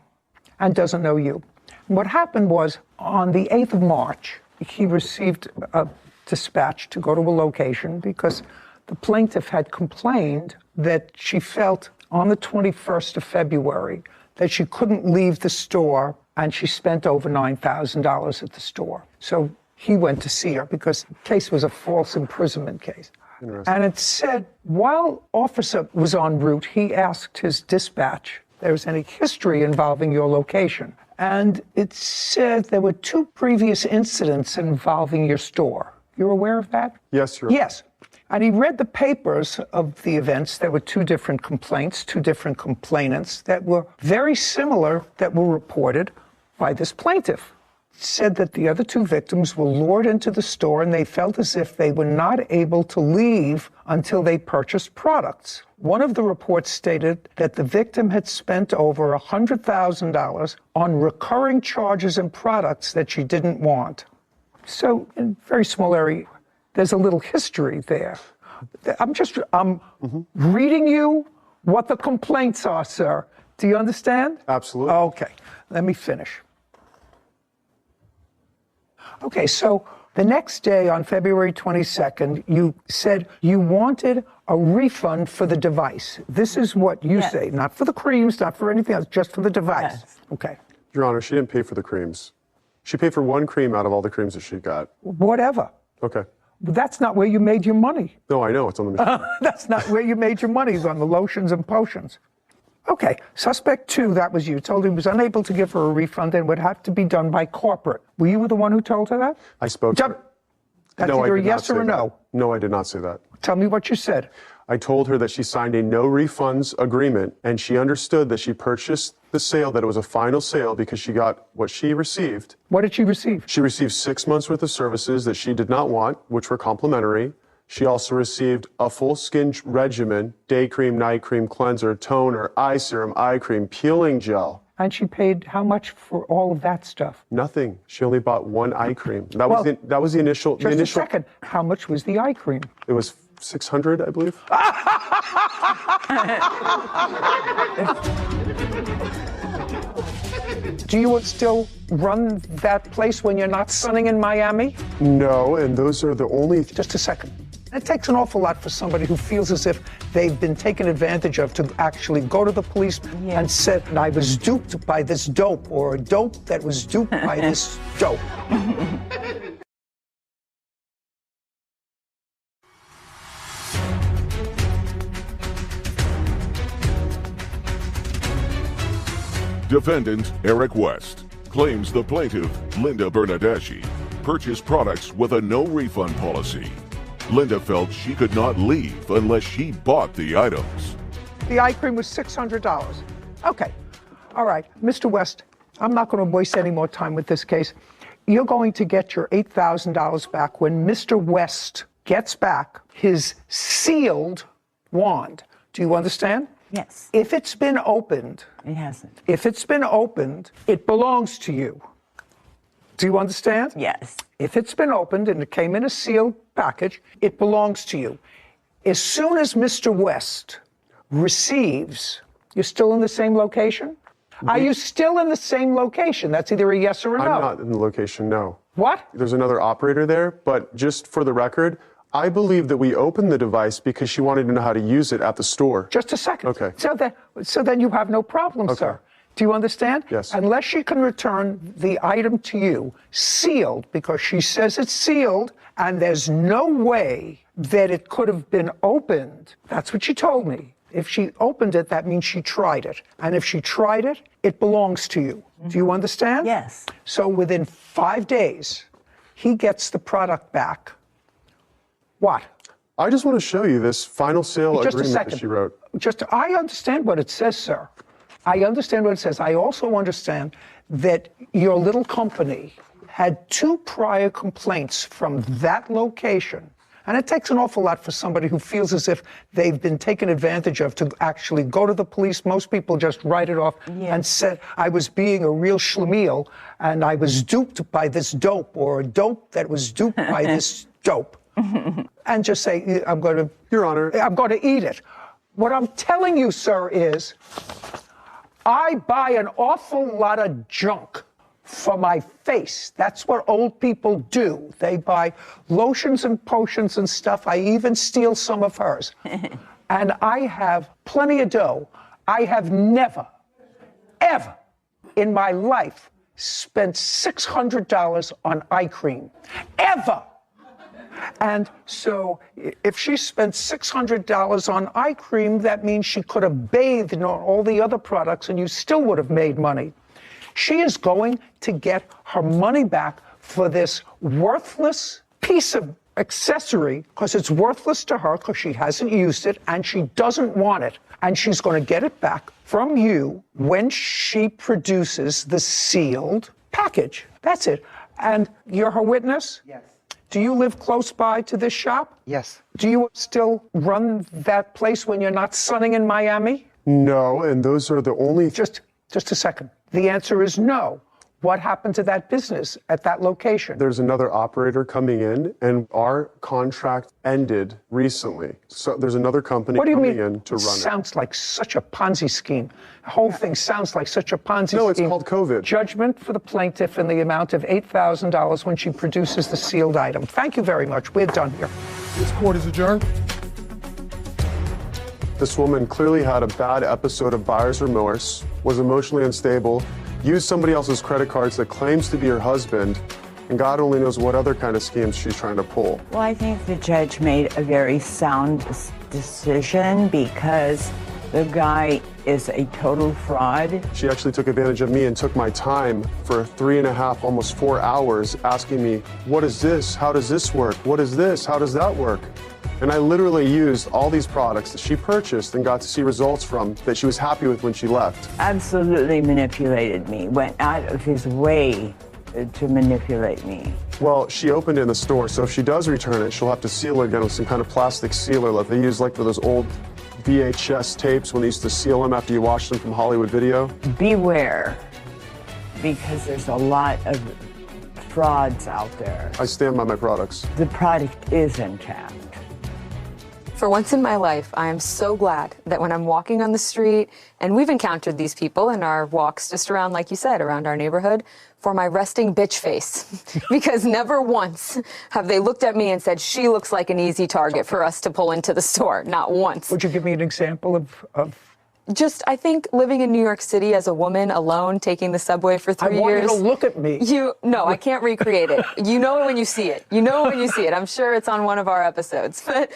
[SPEAKER 3] and doesn't know you. What happened was, on the 8th of March, he received a dispatch to go to a location because the plaintiff had complained that she felt on the 21st of February that she couldn't leave the store, and she spent over $9,000 at the store. So he went to see her because the case was a false imprisonment case. And it said, while officer was en route, he asked his dispatch if there was any history involving your location. And it said there were 2 previous incidents involving your store. You're aware of that?
[SPEAKER 7] Yes, Your Honor.
[SPEAKER 3] Yes. And he read the papers of the events. There were 2 different complaints, 2 different complainants that were very similar that were reported by this plaintiff. Said that the other 2 victims were lured into the store and they felt as if they were not able to leave until they purchased products. One of the reports stated that the victim had spent over $100,000 on recurring charges and products that she didn't want. So, in a very small area, there's a little history there. I'm reading you what the complaints are, sir. Do you understand?
[SPEAKER 7] Absolutely.
[SPEAKER 3] Okay, let me finish. Okay, so the next day on February 22nd, you said you wanted a refund for the device. This is what you say, not for the creams, not for anything else, just for the device.
[SPEAKER 5] Yes.
[SPEAKER 3] Okay.
[SPEAKER 7] Your Honor, she didn't pay for the creams. She paid for 1 cream out of all the creams that she got.
[SPEAKER 3] Whatever.
[SPEAKER 7] Okay.
[SPEAKER 3] But that's not where you made your money.
[SPEAKER 7] No, I know, it's on the machine.
[SPEAKER 3] That's not where you made your money, is on the lotions and potions. Okay, suspect 2, that was you, told he was unable to give her a refund and would have to be done by corporate. Were you the one who told her that?
[SPEAKER 7] I spoke to her.
[SPEAKER 3] That's
[SPEAKER 7] No, I
[SPEAKER 3] either a
[SPEAKER 7] did not
[SPEAKER 3] yes or
[SPEAKER 7] say
[SPEAKER 3] a
[SPEAKER 7] that.
[SPEAKER 3] no.
[SPEAKER 7] No, I did not say that.
[SPEAKER 3] Tell me what you said.
[SPEAKER 7] I told her that she signed a no refunds agreement, and she understood that she purchased the sale, that it was a final sale because she got what she received.
[SPEAKER 3] What did she receive?
[SPEAKER 7] She received 6 months worth of services that she did not want, which were complimentary. She also received a full skin regimen, day cream, night cream, cleanser, toner, eye serum, eye cream, peeling gel.
[SPEAKER 3] And she paid how much for all of that stuff?
[SPEAKER 7] Nothing. She only bought 1 eye cream. That was the initial.
[SPEAKER 3] Just a second. How much was the eye cream?
[SPEAKER 7] It was $600, I believe.
[SPEAKER 3] Do you still run that place when you're not sunning in Miami?
[SPEAKER 7] No, and those are the only.
[SPEAKER 3] Just a second. It takes an awful lot for somebody who feels as if they've been taken advantage of to actually go to the police and say, I was duped by this dope, or a dope that was duped by this dope.
[SPEAKER 1] Defendant Eric West claims the plaintiff, Linda Bernadeschi, purchased products with a no-refund policy. Linda felt she could not leave unless she bought the items.
[SPEAKER 3] The eye cream was $600. Okay. All right. Mr. West, I'm not going to waste any more time with this case. You're going to get your $8,000 back when Mr. West gets back his sealed wand. Do you understand?
[SPEAKER 5] Yes.
[SPEAKER 3] If it's been opened.
[SPEAKER 5] It hasn't.
[SPEAKER 3] If it's been opened, it belongs to you. Do you understand?
[SPEAKER 5] Yes.
[SPEAKER 3] If it's been opened and it came in a sealed package, it belongs to you. As soon as Mr. West receives, you're still in the same location? Are you still in the same location? That's either a yes or a no.
[SPEAKER 7] I'm not in the location, no.
[SPEAKER 3] What?
[SPEAKER 7] There's another operator there, but just for the record, I believe that we opened the device because she wanted to know how to use it at the store.
[SPEAKER 3] Just a second.
[SPEAKER 7] Okay.
[SPEAKER 3] So then you have no problem, sir. Do you understand?
[SPEAKER 7] Yes.
[SPEAKER 3] Unless she can return the item to you sealed, because she says it's sealed, and there's no way that it could have been opened. That's what she told me. If she opened it, that means she tried it. And if she tried it, it belongs to you. Do you understand?
[SPEAKER 5] Yes.
[SPEAKER 3] So within 5 days, he gets the product back. What?
[SPEAKER 7] I just want to show you this final sale agreement that she wrote.
[SPEAKER 3] I understand what it says, sir. I understand what it says. I also understand that your little company had 2 prior complaints from that location. And it takes an awful lot for somebody who feels as if they've been taken advantage of to actually go to the police. Most people just write it off and say, I was being a real schlemiel and I was duped by this dope, or a dope that was duped by this dope. And just say,
[SPEAKER 7] Your Honor,
[SPEAKER 3] I'm going to eat it. What I'm telling you, sir, is I buy an awful lot of junk for my face. That's what old people do. They buy lotions and potions and stuff. I even steal some of hers. And I have plenty of dough. I have never, ever in my life spent $600 on eye cream. Ever. And so if she spent $600 on eye cream, that means she could have bathed in all the other products and you still would have made money. She is going to get her money back for this worthless piece of accessory, because it's worthless to her because she hasn't used it and she doesn't want it. And she's going to get it back from you when she produces the sealed package. That's it. And you're her witness?
[SPEAKER 17] Yes.
[SPEAKER 3] Do you live close by to this shop?
[SPEAKER 17] Yes.
[SPEAKER 3] Do you still run that place when you're not sunning in Miami?
[SPEAKER 7] No, and those are the only...
[SPEAKER 3] Just a second. The answer is no. What happened to that business at that location?
[SPEAKER 7] There's another operator coming in, and our contract ended recently. So there's another company coming in to run it.
[SPEAKER 3] Sounds like such a Ponzi scheme. The whole thing sounds like such a Ponzi scheme.
[SPEAKER 7] No, it's called COVID.
[SPEAKER 3] Judgment for the plaintiff in the amount of $8,000 when she produces the sealed item. Thank you very much. We're done here.
[SPEAKER 2] This court is adjourned.
[SPEAKER 7] This woman clearly had a bad episode of buyer's remorse, was emotionally unstable, used somebody else's credit cards that claims to be her husband, and God only knows what other kind of schemes she's trying to pull.
[SPEAKER 5] Well, I think the judge made a very sound decision because the guy is a total fraud.
[SPEAKER 7] She actually took advantage of me and took my time for 3.5, almost 4 hours, asking me, what is this? How does this work? What is this? How does that work? And I literally used all these products that she purchased and got to see results from that she was happy with when she left.
[SPEAKER 5] Absolutely manipulated me, went out of his way to manipulate me.
[SPEAKER 7] Well, she opened it in the store, so if she does return it, she'll have to seal it again with some kind of plastic sealer like they use like for those old VHS tapes when they used to seal them after you watched them from Hollywood video.
[SPEAKER 5] Beware, because there's a lot of frauds out there.
[SPEAKER 7] I stand by my products.
[SPEAKER 5] The product is intact.
[SPEAKER 16] For once in my life, I am so glad that when I'm walking on the street, and we've encountered these people in our walks just around, like you said, around our neighborhood, for my resting bitch face. Because never once have they looked at me and said, she looks like an easy target for us to pull into the store. Not once.
[SPEAKER 3] Would you give me an example of...
[SPEAKER 16] Just, I think, living in New York City as a woman alone, taking the subway for 3 years.
[SPEAKER 3] I want you to look at me.
[SPEAKER 16] No, I can't recreate it. You know it when you see it. You know it when you see it. I'm sure it's on one of our episodes. But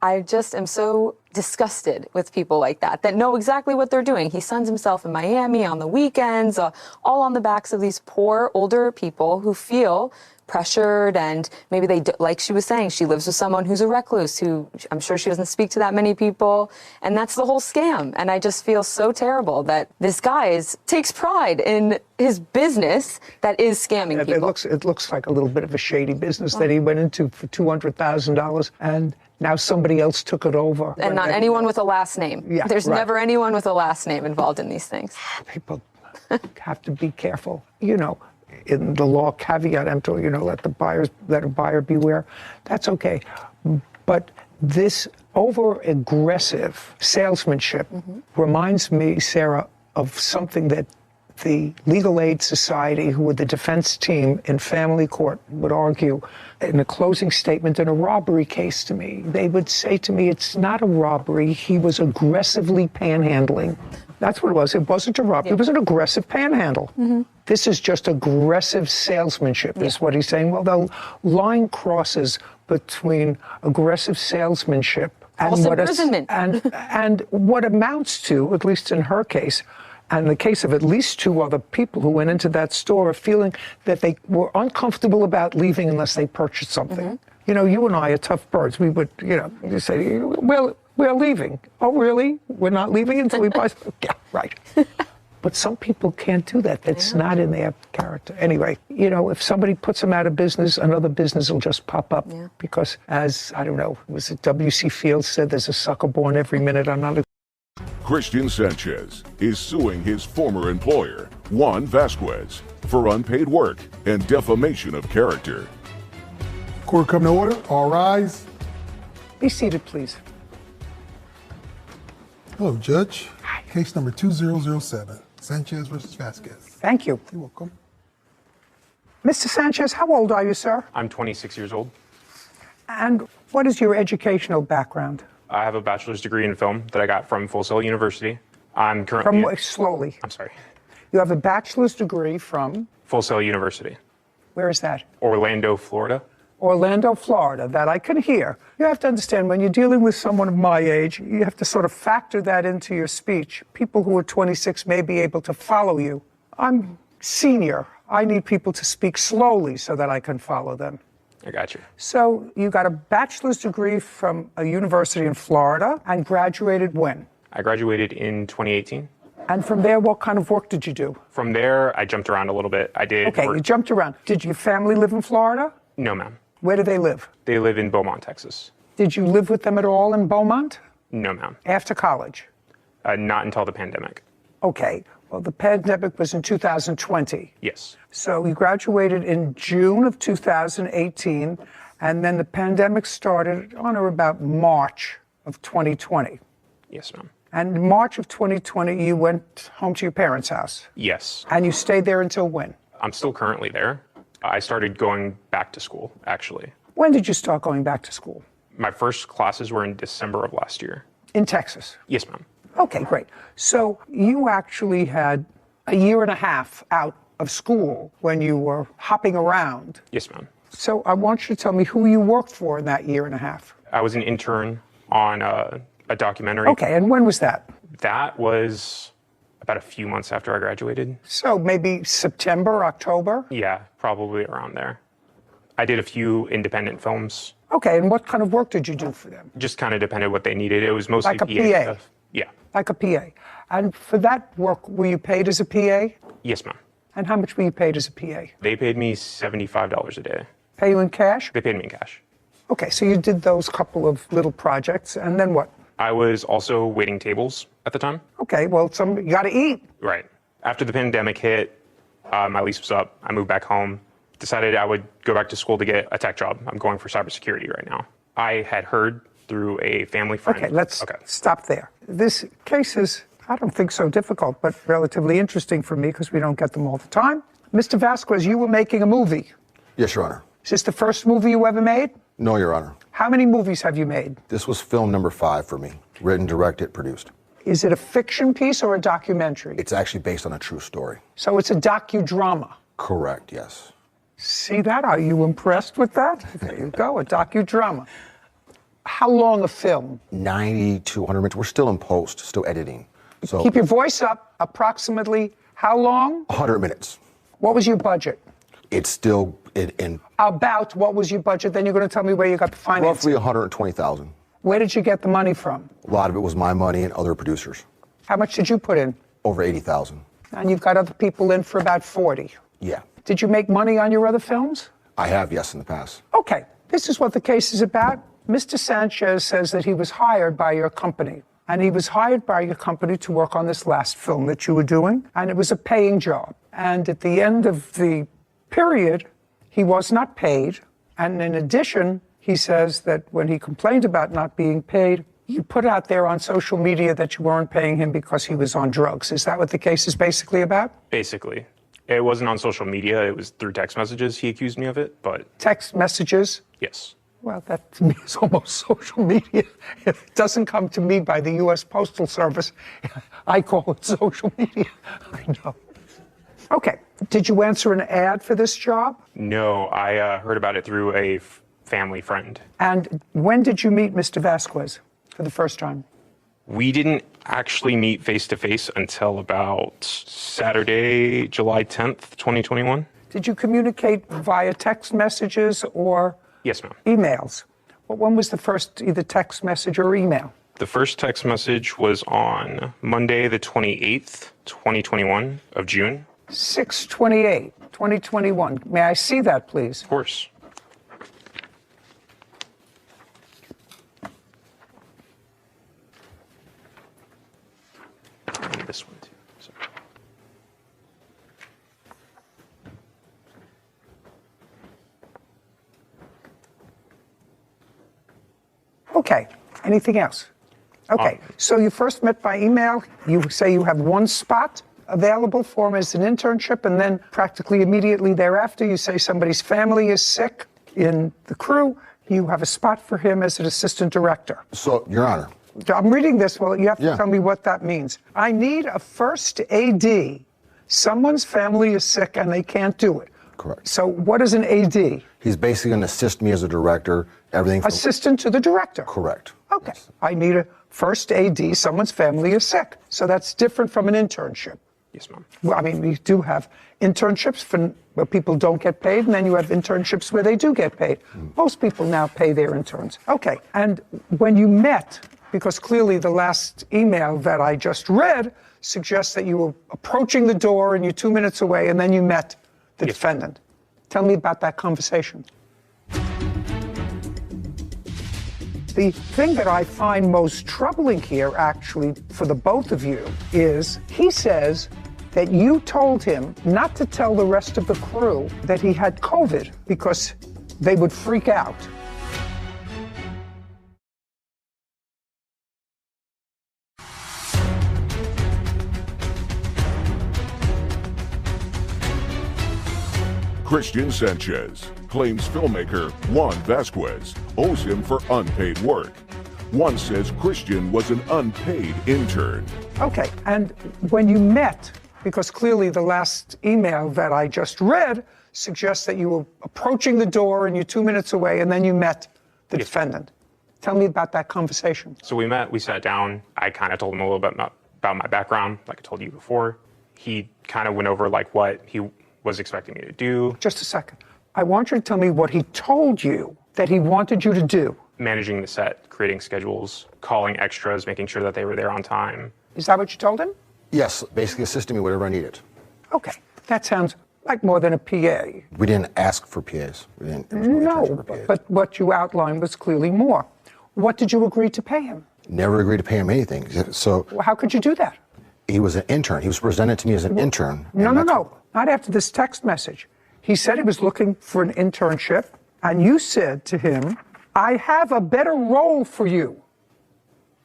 [SPEAKER 16] I just am so disgusted with people like that know exactly what they're doing. He suns himself in Miami on the weekends, all on the backs of these poor older people who feel pressured, and maybe like she was saying, she lives with someone who's a recluse, who I'm sure she doesn't speak to that many people, and that's the whole scam. And I just feel so terrible that this guy takes pride in his business that is scamming people.
[SPEAKER 3] It looks like a little bit of a shady business that he went into for $200,000, and now somebody else took it over.
[SPEAKER 16] And not anyone with a last name.
[SPEAKER 3] Yeah,
[SPEAKER 16] There's never anyone with a last name involved in these things.
[SPEAKER 3] People have to be careful. In the law, caveat emptor, let a buyer beware. That's okay. But this over-aggressive salesmanship reminds me, Sarah, of something that the Legal Aid Society, who were the defense team in family court, would argue in a closing statement in a robbery case to me. They would say to me, it's not a robbery. He was aggressively panhandling. That's what it was. It wasn't a robbery. It was an aggressive panhandle. This is just aggressive salesmanship, is what he's saying. Well, the line crosses between aggressive salesmanship and
[SPEAKER 16] False imprisonment.
[SPEAKER 3] and what amounts to, at least in her case, and the case of at least 2 other people who went into that store, feeling that they were uncomfortable about leaving unless they purchased something. You know, you and I are tough birds. We would, you say, well, we're leaving. Oh, really? We're not leaving until we buy something? Yeah, right. But some people can't do that. That's not in their character. Anyway, if somebody puts them out of business, another business will just pop up. Because as, I don't know, was it W.C. Fields said, there's a sucker born every minute. I'm not a...
[SPEAKER 1] Christian Sanchez is suing his former employer, Juan Vasquez, for unpaid work and defamation of character.
[SPEAKER 2] Court come to order. All rise.
[SPEAKER 3] Be seated, please.
[SPEAKER 2] Hello, Judge. Case number 2007, Sanchez versus Vasquez.
[SPEAKER 3] Thank you.
[SPEAKER 2] You're welcome.
[SPEAKER 3] Mr. Sanchez, how old are you, sir?
[SPEAKER 8] I'm 26 years old.
[SPEAKER 3] And what is your educational background?
[SPEAKER 8] I have a bachelor's degree in film that I got from Full Sail University. I'm currently...
[SPEAKER 3] Slowly.
[SPEAKER 8] I'm sorry.
[SPEAKER 3] You have a bachelor's degree from?
[SPEAKER 8] Full Sail University.
[SPEAKER 3] Where is that?
[SPEAKER 8] Orlando, Florida.
[SPEAKER 3] Orlando, Florida. That I can hear. You have to understand, when you're dealing with someone of my age, you have to sort of factor that into your speech. People who are 26 may be able to follow you. I'm senior. I need people to speak slowly so that I can follow them.
[SPEAKER 8] I got you.
[SPEAKER 3] So you got a bachelor's degree from a university in Florida and graduated when?
[SPEAKER 8] I graduated in 2018.
[SPEAKER 3] And from there, what kind of work did you do?
[SPEAKER 8] From there, I jumped around a little bit. I did
[SPEAKER 3] Okay,
[SPEAKER 8] work...
[SPEAKER 3] you jumped around. Did your family live in Florida?
[SPEAKER 8] No, ma'am.
[SPEAKER 3] Where do they live?
[SPEAKER 8] They live in Beaumont, Texas.
[SPEAKER 3] Did you live with them at all in Beaumont?
[SPEAKER 8] No, ma'am.
[SPEAKER 3] After college?
[SPEAKER 8] Not until the pandemic.
[SPEAKER 3] Okay. Well, the pandemic was in 2020.
[SPEAKER 8] Yes.
[SPEAKER 3] So you graduated in June of 2018, and then the pandemic started on or about March of 2020.
[SPEAKER 8] Yes, ma'am.
[SPEAKER 3] And in March of 2020, you went home to your parents' house.
[SPEAKER 8] Yes.
[SPEAKER 3] And you stayed there until when?
[SPEAKER 8] I'm still currently there. I started going back to school, actually.
[SPEAKER 3] When did you start going back to school?
[SPEAKER 8] My first classes were in December of last year.
[SPEAKER 3] In Texas?
[SPEAKER 8] Yes, ma'am.
[SPEAKER 3] Okay, great. So you actually had a year and a half out of school when you were hopping around.
[SPEAKER 8] Yes, ma'am.
[SPEAKER 3] So I want you to tell me who you worked for in that year and a half.
[SPEAKER 8] I was an intern on a documentary.
[SPEAKER 3] Okay, and when was that?
[SPEAKER 8] That was about a few months after I graduated.
[SPEAKER 3] So maybe September, October?
[SPEAKER 8] Yeah, probably around there. I did a few independent films.
[SPEAKER 3] Okay, and what kind of work did you do for them?
[SPEAKER 8] Just kind of depended what they needed. It was mostly
[SPEAKER 3] Like a
[SPEAKER 8] PA
[SPEAKER 3] PA?
[SPEAKER 8] stuff. Yeah.
[SPEAKER 3] Like a PA. And for that work, were you paid as a PA?
[SPEAKER 8] Yes, ma'am.
[SPEAKER 3] And how much were you paid as a PA?
[SPEAKER 8] They paid me $75 a day.
[SPEAKER 3] Pay you in cash?
[SPEAKER 8] They paid me in cash.
[SPEAKER 3] Okay, so you did those couple of little projects, and then what?
[SPEAKER 8] I was also waiting tables at the time.
[SPEAKER 3] Okay, well, you got to eat.
[SPEAKER 8] Right. After the pandemic hit, my lease was up. I moved back home. Decided I would go back to school to get a tech job. I'm going for cybersecurity right now. I had heard through a family friend.
[SPEAKER 3] Okay, let's stop there. This case is, I don't think so difficult, but relatively interesting for me because we don't get them all the time. Mr. Vasquez, you were making a movie.
[SPEAKER 9] Yes, Your Honor.
[SPEAKER 3] Is this the first movie you ever made?
[SPEAKER 9] No, Your Honor.
[SPEAKER 3] How many movies have you made?
[SPEAKER 9] This was film number 5 for me. Written, directed, produced.
[SPEAKER 3] Is it a fiction piece or a documentary?
[SPEAKER 9] It's actually based on a true story.
[SPEAKER 3] So it's a docudrama?
[SPEAKER 9] Correct, yes.
[SPEAKER 3] See that? Are you impressed with that? There you go, a docudrama. How long a film?
[SPEAKER 9] 90 to 100 minutes. We're still in post, still editing. So
[SPEAKER 3] Keep your voice up. Approximately how long?
[SPEAKER 9] 100 minutes.
[SPEAKER 3] What was your budget?
[SPEAKER 9] It's still in
[SPEAKER 3] About what was your budget? Then you're going to tell me where you got the financing.
[SPEAKER 9] roughly 120,000.
[SPEAKER 3] Where did you get the money from?
[SPEAKER 9] A lot of it was my money and other producers.
[SPEAKER 3] How much did you put in?
[SPEAKER 9] Over 80,000.
[SPEAKER 3] And you've got other people in for about 40.
[SPEAKER 9] Yeah.
[SPEAKER 3] Did you make money on your other films?
[SPEAKER 9] I have, yes, in the past.
[SPEAKER 3] Okay, this is what the case is about. Mr. Sanchez says that he was hired by your company. And he was hired by your company to work on this last film that you were doing. And it was a paying job. And at the end of the period, he was not paid. And in addition, he says that when he complained about not being paid, you put out there on social media that you weren't paying him because he was on drugs. Is that what the case is basically about?
[SPEAKER 8] Basically. It wasn't on social media. It was through text messages he accused me of it, but...
[SPEAKER 3] Text messages?
[SPEAKER 8] Yes.
[SPEAKER 3] Well, that to me is almost social media. If it doesn't come to me by the U.S. Postal Service, I call it social media. I know. Okay, Did you answer an ad for this job?
[SPEAKER 8] No, I heard about it through a family friend.
[SPEAKER 3] And when did you meet Mr. Vasquez for the first time?
[SPEAKER 8] We didn't actually meet face to face until about Saturday, July 10th, 2021.
[SPEAKER 3] Did you communicate via text messages or
[SPEAKER 8] Yes, ma'am.
[SPEAKER 3] emails? Well, when was the first either text message or email?
[SPEAKER 8] The first text message was on Monday, the 28th, 2021 of June.
[SPEAKER 3] 6/28, 2021. May I see that, please?
[SPEAKER 8] Of course. And this one, too. Sorry.
[SPEAKER 3] Okay. Anything else? Okay. So you first met by email. You say you have one spot available for him as an internship, and then practically immediately thereafter, you say somebody's family is sick in the crew. You have a spot for him as an assistant director.
[SPEAKER 9] So, Your Honor.
[SPEAKER 3] I'm reading this. Well, you have to tell me what that means. I need a first AD. Someone's family is sick and they can't do it.
[SPEAKER 9] Correct.
[SPEAKER 3] So what is an AD?
[SPEAKER 9] He's basically going to assist me as a director, everything from...
[SPEAKER 3] Assistant to the director.
[SPEAKER 9] Correct.
[SPEAKER 3] Okay. Yes. I need a first AD. Someone's family is sick. So that's different from an internship.
[SPEAKER 8] Yes, ma'am.
[SPEAKER 3] Well, I mean, we do have internships where people don't get paid, and then you have internships where they do get paid. Most people now pay their interns. Okay. And when you met, because clearly the last email that I just read suggests that you were approaching the door and you're 2 minutes away, and then you met the defendant. Tell me about that conversation. The thing that I find most troubling here, actually, for the both of you, is he says that you told him not to tell the rest of the crew that he had COVID because they would freak out.
[SPEAKER 1] Christian Sanchez claims filmmaker Juan Vasquez owes him for unpaid work. One says Christian was an unpaid intern.
[SPEAKER 3] Okay, and when you met, because clearly the last email that I just read suggests that you were approaching the door and you're 2 minutes away, and then you met the defendant. Tell me about that conversation.
[SPEAKER 8] So we met, we sat down. I kind of told him a little bit about my background, like I told you before. He kind of went over like what he was expecting me to do.
[SPEAKER 3] Just a second. I want you to tell me what he told you that he wanted you to do.
[SPEAKER 8] Managing the set, creating schedules, calling extras, making sure that they were there on time.
[SPEAKER 3] Is that what you told him?
[SPEAKER 9] Yes, basically assisting me whatever I needed.
[SPEAKER 3] Okay, that sounds like more than a PA.
[SPEAKER 9] We didn't ask for PAs.
[SPEAKER 3] No, but what you outlined was clearly more. What did you agree to pay him?
[SPEAKER 9] Never agreed to pay him anything. So
[SPEAKER 3] well, how could you do that?
[SPEAKER 9] He was an intern. He was presented to me as an intern.
[SPEAKER 3] No. Not after this text message. He said he was looking for an internship, and you said to him, I have a better role for you.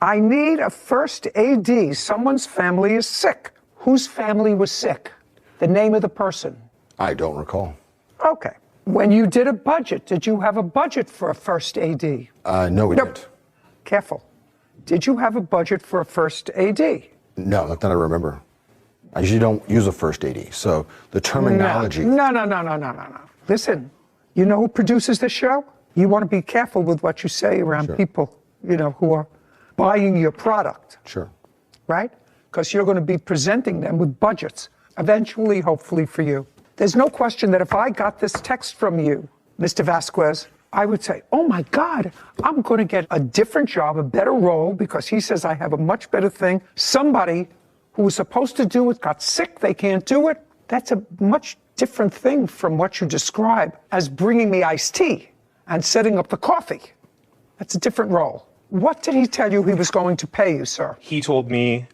[SPEAKER 3] I need a first AD. Someone's family is sick. Whose family was sick? The name of the person.
[SPEAKER 9] I don't recall.
[SPEAKER 3] Okay. When you did a budget, did you have a budget for a first AD?
[SPEAKER 9] No, we didn't.
[SPEAKER 3] Careful. Did you have a budget for a first AD?
[SPEAKER 9] No, not that I remember. I usually don't use a first AD, so the terminology...
[SPEAKER 3] No. Listen, you know who produces this show? You want to be careful with what you say around people, who are buying your product.
[SPEAKER 9] Sure.
[SPEAKER 3] Right? Because you're going to be presenting them with budgets, eventually, hopefully for you. There's no question that if I got this text from you, Mr. Vasquez, I would say, oh my God, I'm going to get a different job, a better role, because he says I have a much better thing. Somebody who was supposed to do it got sick, they can't do it. That's a much different thing from what you describe as bringing me iced tea and setting up the coffee. That's a different role. What did he tell you he was going to pay you, sir?
[SPEAKER 8] He told me,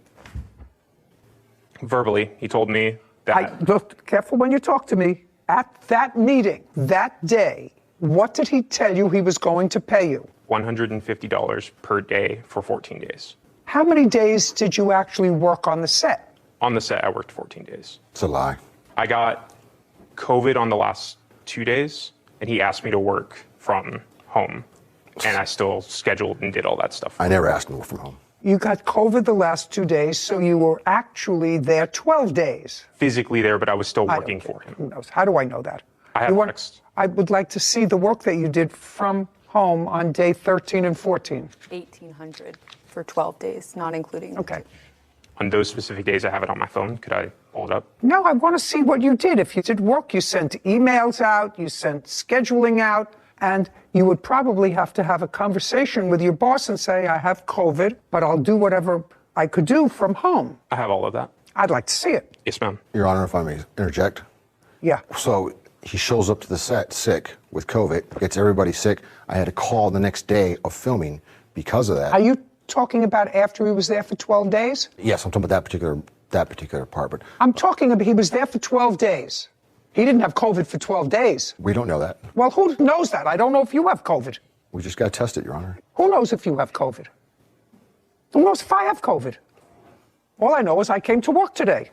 [SPEAKER 8] verbally, he told me that...
[SPEAKER 3] Look, careful when you talk to me. At that meeting, that day, what did he tell you he was going to pay you?
[SPEAKER 8] $150 per day for 14 days.
[SPEAKER 3] How many days did you actually work on the set?
[SPEAKER 8] On the set, I worked 14 days.
[SPEAKER 9] It's a lie.
[SPEAKER 8] I got COVID on the last 2 days, and he asked me to work from home. And I still scheduled and did all that stuff.
[SPEAKER 9] I never asked him to work from home.
[SPEAKER 3] You got COVID the last 2 days, so you were actually there 12 days.
[SPEAKER 8] Physically there, but I was still working for him.
[SPEAKER 3] Who knows? How do I know that?
[SPEAKER 8] I have text.
[SPEAKER 3] I would like to see the work that you did from home on day 13 and 14.
[SPEAKER 16] 1,800 for 12 days, not including.
[SPEAKER 3] Okay.
[SPEAKER 8] On those specific days, I have it on my phone. Could I pull it up?
[SPEAKER 3] No, I want to see what you did. If you did work, you sent emails out, you sent scheduling out, and you would probably have to have a conversation with your boss and say, I have COVID, but I'll do whatever I could do from home.
[SPEAKER 8] I have all of that.
[SPEAKER 3] I'd like to see it.
[SPEAKER 8] Yes, ma'am.
[SPEAKER 9] Your Honor, if I may interject.
[SPEAKER 3] Yeah.
[SPEAKER 9] So he shows up to the set sick with COVID, gets everybody sick. I had a call the next day of filming because of that.
[SPEAKER 3] Are you talking about after he was there for 12 days?
[SPEAKER 9] Yes, I'm talking about that particular part, but
[SPEAKER 3] I'm talking about he was there for 12 days. He didn't have COVID for 12 days.
[SPEAKER 9] we don't know that.
[SPEAKER 3] Well, who knows that? I don't know if you have COVID.
[SPEAKER 9] We just got tested, Your Honor.
[SPEAKER 3] Who knows if you have COVID? Who knows if I have COVID? All I know is I came to work today.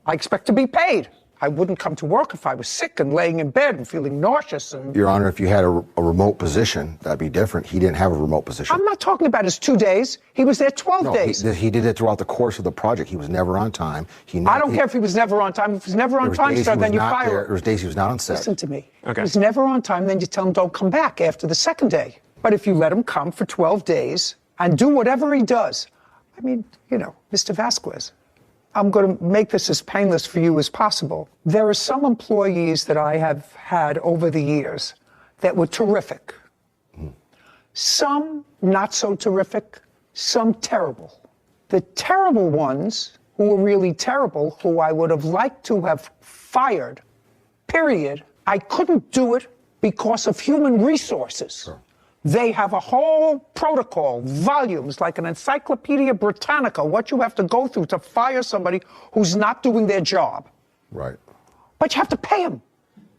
[SPEAKER 3] I expect to be paid. I wouldn't come to work if I was sick and laying in bed and feeling nauseous. And
[SPEAKER 9] Your Honor, if you had a remote position, that'd be different. He didn't have a remote position.
[SPEAKER 3] I'm not talking about his 2 days. He was there 12
[SPEAKER 9] No,
[SPEAKER 3] days.
[SPEAKER 9] he did it throughout the course of the project. He was never on time.
[SPEAKER 3] I don't care if he was never on time. If he's never on time, sir, then you fire him.
[SPEAKER 9] There was days he was not on set.
[SPEAKER 3] Listen to me.
[SPEAKER 9] Okay.
[SPEAKER 3] If he's never on time, then you tell him don't come back after the second day. But if you let him come for 12 days and do whatever he does, I mean, you know, Mr. Vasquez, I'm going to make this as painless for you as possible. There are some employees that I have had over the years that were terrific. Some not so terrific, some terrible. The terrible ones who were really terrible, who I would have liked to have fired, period, I couldn't do it because of human resources. Sure. They have a whole protocol, volumes, like an Encyclopedia Britannica, what you have to go through to fire somebody who's not doing their job.
[SPEAKER 9] Right.
[SPEAKER 3] But you have to pay him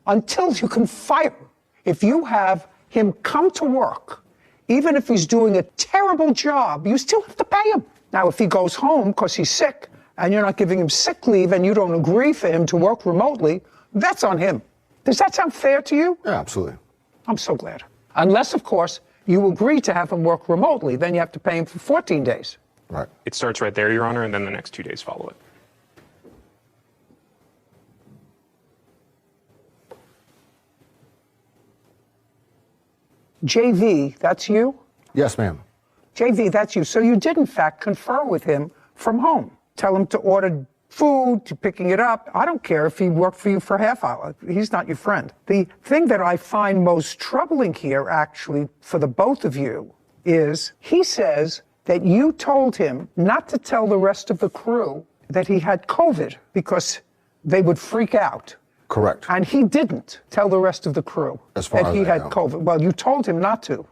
[SPEAKER 3] until you can fire him. If you have him come to work, even if he's doing a terrible job, you still have to pay him. Now, if he goes home because he's sick and you're not giving him sick leave and you don't agree for him to work remotely, that's on him. Does that sound fair to you?
[SPEAKER 9] Yeah, absolutely.
[SPEAKER 3] I'm so glad. Unless, of course, you agree to have him work remotely, then you have to pay him for 14 days.
[SPEAKER 9] Right.
[SPEAKER 8] It starts right there, Your Honor, and then the next 2 days follow it.
[SPEAKER 3] JV, that's you?
[SPEAKER 9] Yes, ma'am.
[SPEAKER 3] JV, that's you. So you did, in fact, confer with him from home. Tell him to order food, to picking it up. I don't care if he worked for you for a half hour. He's not your friend. The thing that I find most troubling here, actually, for the both of you, is he says that you told him not to tell the rest of the crew that he had COVID because they would freak out.
[SPEAKER 9] Correct.
[SPEAKER 3] And he didn't tell the rest of the crew
[SPEAKER 9] as far
[SPEAKER 3] that
[SPEAKER 9] as
[SPEAKER 3] he
[SPEAKER 9] I
[SPEAKER 3] had
[SPEAKER 9] know.
[SPEAKER 3] COVID. Well, you told him not to.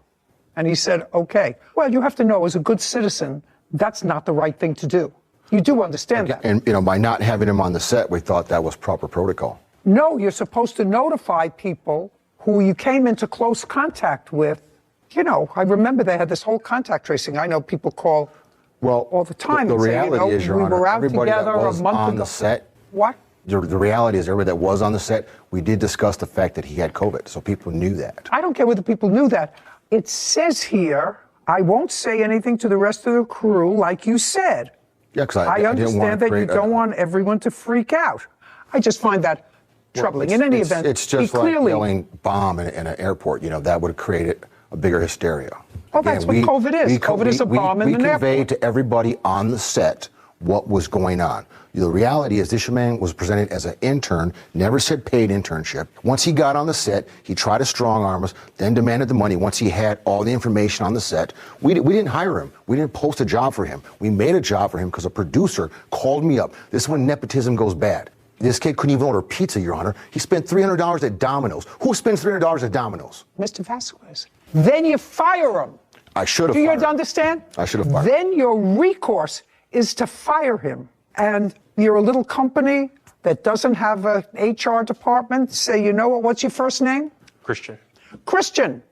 [SPEAKER 3] And he said, okay. Well, you have to know, as a good citizen, that's not the right thing to do. You do understand that.
[SPEAKER 9] And, you know, by not having him on the set, we thought that was proper protocol.
[SPEAKER 3] No, you're supposed to notify people who you came into close contact with. You know, I remember they had this whole contact tracing. I know people call all the time
[SPEAKER 9] the
[SPEAKER 3] and say,
[SPEAKER 9] reality is, Your
[SPEAKER 3] we
[SPEAKER 9] Honor,
[SPEAKER 3] were out
[SPEAKER 9] everybody that
[SPEAKER 3] together
[SPEAKER 9] was
[SPEAKER 3] a month
[SPEAKER 9] on
[SPEAKER 3] ago.
[SPEAKER 9] the set.
[SPEAKER 3] What?
[SPEAKER 9] The reality is, everybody that was on the set, we did discuss the fact that he had COVID, so people knew that.
[SPEAKER 3] I don't care whether people knew that. It says here, I won't say anything to the rest of the crew, like you said.
[SPEAKER 9] Yeah, because
[SPEAKER 3] I
[SPEAKER 9] didn't want
[SPEAKER 3] understand
[SPEAKER 9] to
[SPEAKER 3] that you
[SPEAKER 9] create
[SPEAKER 3] don't want everyone to freak out. I just find that troubling. In any event,
[SPEAKER 9] it's just like yelling bomb in an airport. You know, that would have created a bigger hysteria.
[SPEAKER 3] Well, that's what COVID is. COVID is a bomb in an airport.
[SPEAKER 9] We conveyed to everybody on the set what was going on. The reality is, this man was presented as an intern, never said paid internship. Once he got on the set, he tried to strong arm us, then demanded the money once he had all the information on the set. We didn't hire him. We didn't post a job for him. We made a job for him because a producer called me up. This is when nepotism goes bad. This kid couldn't even order pizza, Your Honor. He spent $300 at Domino's. Who spends $300 at Domino's?
[SPEAKER 3] Mr. Vasquez, then you fire him.
[SPEAKER 9] I should have
[SPEAKER 3] fired him. Do you
[SPEAKER 9] him.
[SPEAKER 3] understand?
[SPEAKER 9] I should have fired him.
[SPEAKER 3] Then your recourse is to fire him. And you're a little company that doesn't have an HR department. Say, you know what? What's your first name?
[SPEAKER 8] Christian.
[SPEAKER 3] Christian,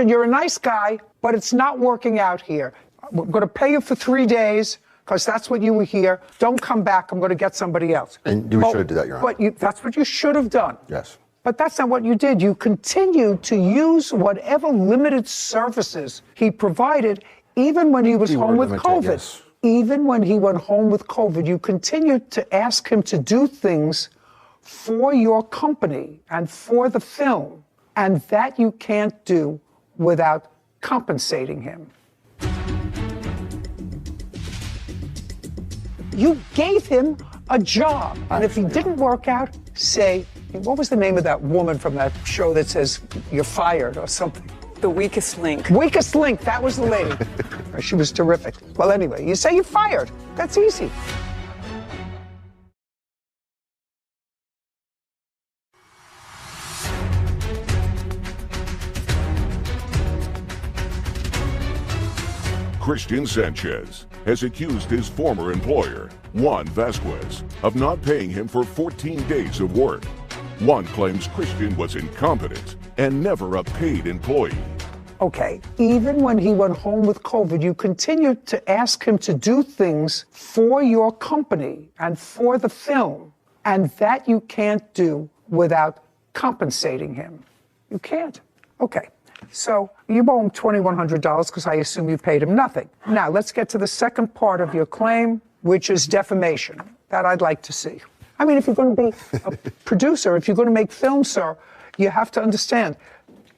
[SPEAKER 3] you're a nice guy, but it's not working out here. We're going to pay you for 3 days because that's what you were here. Don't come back. I'm going to get somebody else.
[SPEAKER 9] And you should have done that, Your Honor.
[SPEAKER 3] But that's what you should have done.
[SPEAKER 9] Yes.
[SPEAKER 3] But that's not what you did. You continued to use whatever limited services he provided, even when he was home with COVID.
[SPEAKER 9] Yes.
[SPEAKER 3] even when he went home with COVID, you continued to ask him to do things for your company and for the film, and that you can't do without compensating him. You gave him a job, and if he didn't work out, say, what was the name of that woman from that show that says you're fired or something?
[SPEAKER 6] The weakest link.
[SPEAKER 3] Weakest link, that was the lady. She was terrific. Well, anyway, you say you're fired. That's easy.
[SPEAKER 1] Christian Sanchez has accused his former employer, Juan Vasquez, of not paying him for 14 days of work. Juan claims Christian was incompetent and never a paid employee.
[SPEAKER 3] Okay, even when he went home with COVID, you continued to ask him to do things for your company and for the film, and that you can't do without compensating him. You can't. Okay. So you owe him $2,100 because I assume you paid him nothing. Now, let's get to the second part of your claim, which is defamation. That I'd like to see. I mean, if you're going to be a producer, if you're going to make films, sir, you have to understand.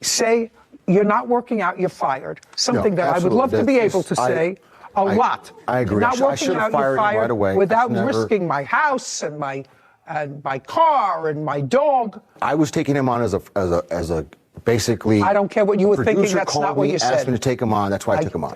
[SPEAKER 3] Say you're not working out, you're fired. Something that I would love to be able to say a lot.
[SPEAKER 9] I agree.
[SPEAKER 3] You're not working out, you're fired
[SPEAKER 9] right away.
[SPEAKER 3] without risking my house and my car and my dog.
[SPEAKER 9] I was taking him on as a basically.
[SPEAKER 3] I don't care what you were thinking.
[SPEAKER 9] Producer
[SPEAKER 3] That's
[SPEAKER 9] called
[SPEAKER 3] not what
[SPEAKER 9] me,
[SPEAKER 3] you said.
[SPEAKER 9] asked me to take him on. That's why I took him on.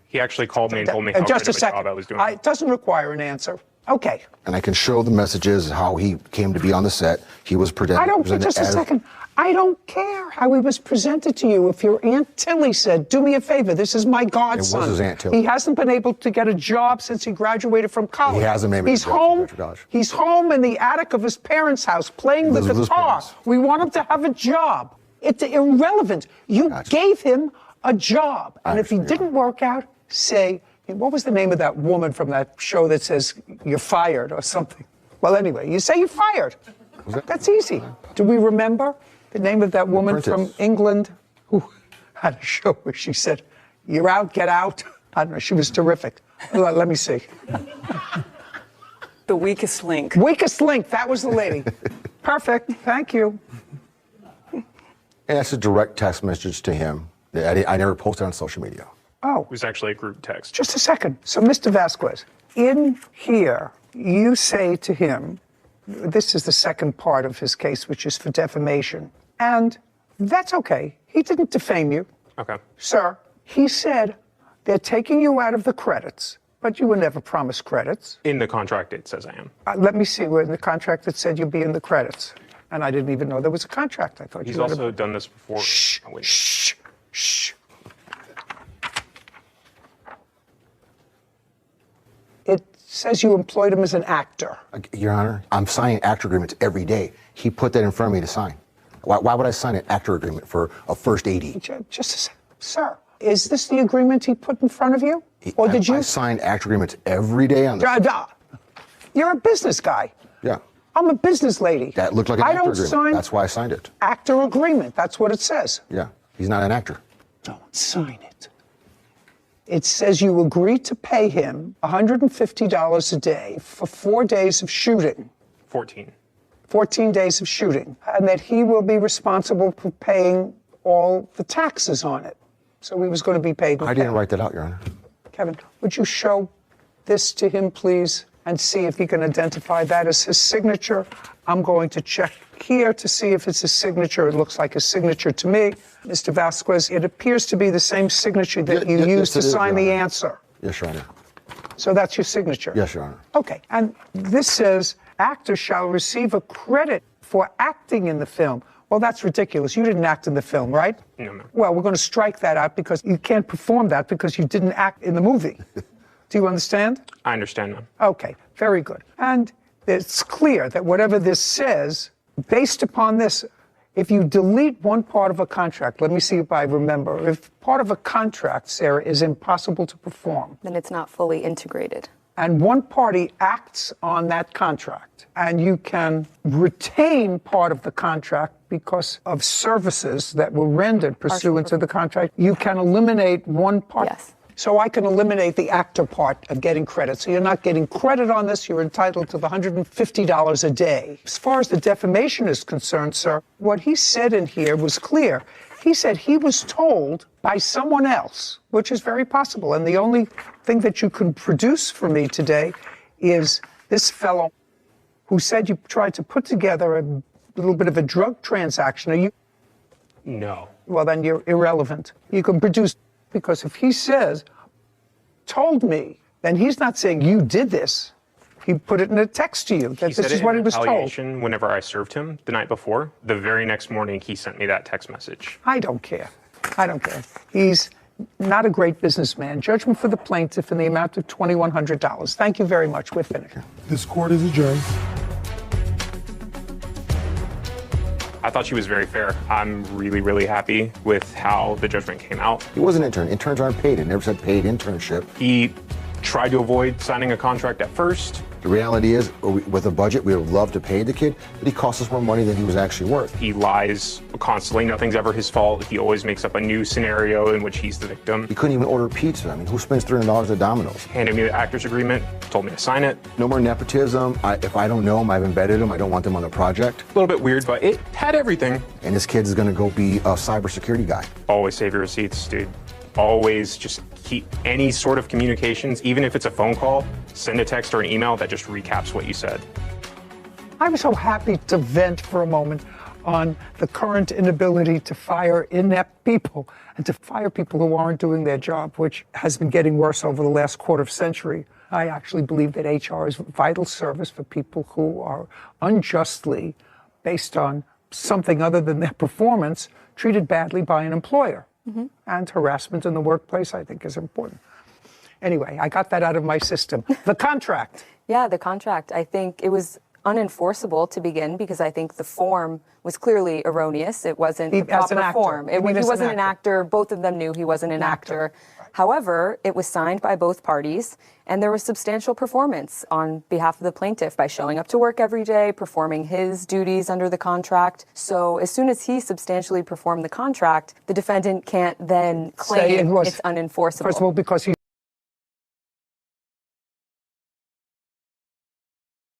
[SPEAKER 8] He actually called me and told me how
[SPEAKER 3] Just
[SPEAKER 8] good
[SPEAKER 3] a
[SPEAKER 8] of a
[SPEAKER 3] second.
[SPEAKER 8] job I was doing.
[SPEAKER 3] It doesn't require an answer. Okay.
[SPEAKER 9] And I can show the messages how he came to be on the set. He was presented.
[SPEAKER 3] I don't. Just a second. I don't care how he was presented to you. If your Aunt Tilly said, "Do me a favor, this is my godson."
[SPEAKER 9] It was his Aunt Tilly.
[SPEAKER 3] He hasn't been able to get a job since he graduated from college.
[SPEAKER 9] He hasn't made
[SPEAKER 3] He's home. He's home in the attic of his parents' house playing the guitar. We want him to have a job. It's irrelevant. You gave him a job, and if he didn't work out, say, what was the name of that woman from that show that says you're fired or something? Well, anyway, you say you're fired. That's easy. Do we remember the name of that woman from England who had a show where she said, "You're out, get out"? I don't know. She was terrific. Let me see.
[SPEAKER 6] The weakest link.
[SPEAKER 3] Weakest link. That was the lady. Perfect. Thank you.
[SPEAKER 9] And that's a direct text message to him. I never posted on social media.
[SPEAKER 3] Oh.
[SPEAKER 8] It was actually a group text.
[SPEAKER 3] Just a second. So, Mr. Vasquez, in here, you say to him, this is the second part of his case, which is for defamation. And that's okay. He didn't defame you.
[SPEAKER 8] Okay.
[SPEAKER 3] Sir, he said they're taking you out of the credits, but you were never promised credits.
[SPEAKER 8] In the contract, it says I am.
[SPEAKER 3] Let me see where in the contract it said you'd be in the credits. And I didn't even know there was a contract. I thought
[SPEAKER 8] He's
[SPEAKER 3] you had
[SPEAKER 8] also done this before.
[SPEAKER 3] Shh. Shh. Shh. It says you employed him as an actor.
[SPEAKER 9] Your Honor, I'm signing actor agreements every day. He put that in front of me to sign. Why would I sign an actor agreement for a first AD?
[SPEAKER 3] Just a second. Sir, is this the agreement he put in front of you? Or did you?
[SPEAKER 9] I sign actor agreements every day on the.
[SPEAKER 3] You're a business guy.
[SPEAKER 9] Yeah.
[SPEAKER 3] I'm a business lady.
[SPEAKER 9] That looked like an actor agreement.
[SPEAKER 3] Sign
[SPEAKER 9] That's why I signed it.
[SPEAKER 3] Actor agreement. That's what it says.
[SPEAKER 9] Yeah. He's not an actor.
[SPEAKER 3] Don't sign it. It says you agreed to pay him $150 a day for 4 days of shooting.
[SPEAKER 8] 14.
[SPEAKER 3] 14 days of shooting. And that he will be responsible for paying all the taxes on it. So he was going to be paid.
[SPEAKER 9] I didn't write that out, Your Honor.
[SPEAKER 3] Kevin, would you show this to him, please, and see if he can identify that as his signature? I'm going to check here to see if it's his signature. It looks like a signature to me. Mr. Vasquez, it appears to be the same signature that you used to sign the answer.
[SPEAKER 9] Yes, Your Honor.
[SPEAKER 3] So that's your signature?
[SPEAKER 9] Yes, Your Honor.
[SPEAKER 3] Okay. And this says, actor shall receive a credit for acting in the film. Well, that's ridiculous. You didn't act in the film, right?
[SPEAKER 8] No.
[SPEAKER 3] Well, we're going to strike that out because you can't perform that because you didn't act in the movie. Do you understand?
[SPEAKER 8] I understand, ma'am.
[SPEAKER 3] Okay, very good. And it's clear that whatever this says, based upon this, if you delete one part of a contract, let me see if I remember, if part of a contract, Sarah, is impossible to perform,
[SPEAKER 16] then it's not fully integrated.
[SPEAKER 3] And one party acts on that contract, and you can retain part of the contract because of services that were rendered pursuant to the contract, you can eliminate one part.
[SPEAKER 16] Yes.
[SPEAKER 3] so I can eliminate the actor part of getting credit. So you're not getting credit on this. You're entitled to the $150 a day. As far as the defamation is concerned, sir, what he said in here was clear. He said he was told by someone else, which is very possible. And the only thing that you can produce for me today is this fellow who said you tried to put together a little bit of a drug transaction. Are you?
[SPEAKER 8] No.
[SPEAKER 3] Well, then you're irrelevant. You can produce, because if he says, told me, then he's not saying you did this. He put it in a text to you that this is what he was told.
[SPEAKER 8] Whenever I served him the night before, the very next morning he sent me that text message.
[SPEAKER 3] I don't care. I don't care. He's not a great businessman. Judgment for the plaintiff in the amount of $2,100. Thank you very much. We're finished.
[SPEAKER 2] This court is adjourned.
[SPEAKER 8] I thought she was very fair. I'm really, really happy with how the judgment came out.
[SPEAKER 9] He was an intern. Interns aren't paid. It never said paid internship.
[SPEAKER 8] He tried to avoid signing a contract at first.
[SPEAKER 9] The reality is, with a budget, we would love to pay the kid, but he cost us more money than he was actually worth.
[SPEAKER 8] He lies constantly. Nothing's ever his fault. He always makes up a new scenario in which he's the victim.
[SPEAKER 9] He couldn't even order pizza. I mean, who spends $300 at Domino's?
[SPEAKER 8] Handed me the actor's agreement, told me to sign it.
[SPEAKER 9] No more nepotism. If I don't know him, I've embedded him. I don't want them on the project.
[SPEAKER 8] A little bit weird, but it had everything.
[SPEAKER 9] And this kid is going to go be a cybersecurity guy.
[SPEAKER 8] Always save your receipts, dude. Always just keep any sort of communications, even if it's a phone call, send a text or an email that just recaps what you said.
[SPEAKER 3] I'm so happy to vent for a moment on the current inability to fire inept people and to fire people who aren't doing their job, which has been getting worse over the last quarter century. I actually believe that HR is a vital service for people who are unjustly, based on something other than their performance, treated badly by an employer. And harassment in the workplace, I think, is important. Anyway, I got that out of my system. The contract.
[SPEAKER 16] Yeah, the contract. I think it was unenforceable to begin because I think the form was clearly erroneous. It wasn't the proper form. He wasn't an actor. Both of them knew he wasn't an actor. However, it was signed by both parties, and there was substantial performance on behalf of the plaintiff by showing up to work every day, performing his duties under the contract. So as soon as he substantially performed the contract, the defendant can't then claim it's unenforceable.
[SPEAKER 3] First of all, because he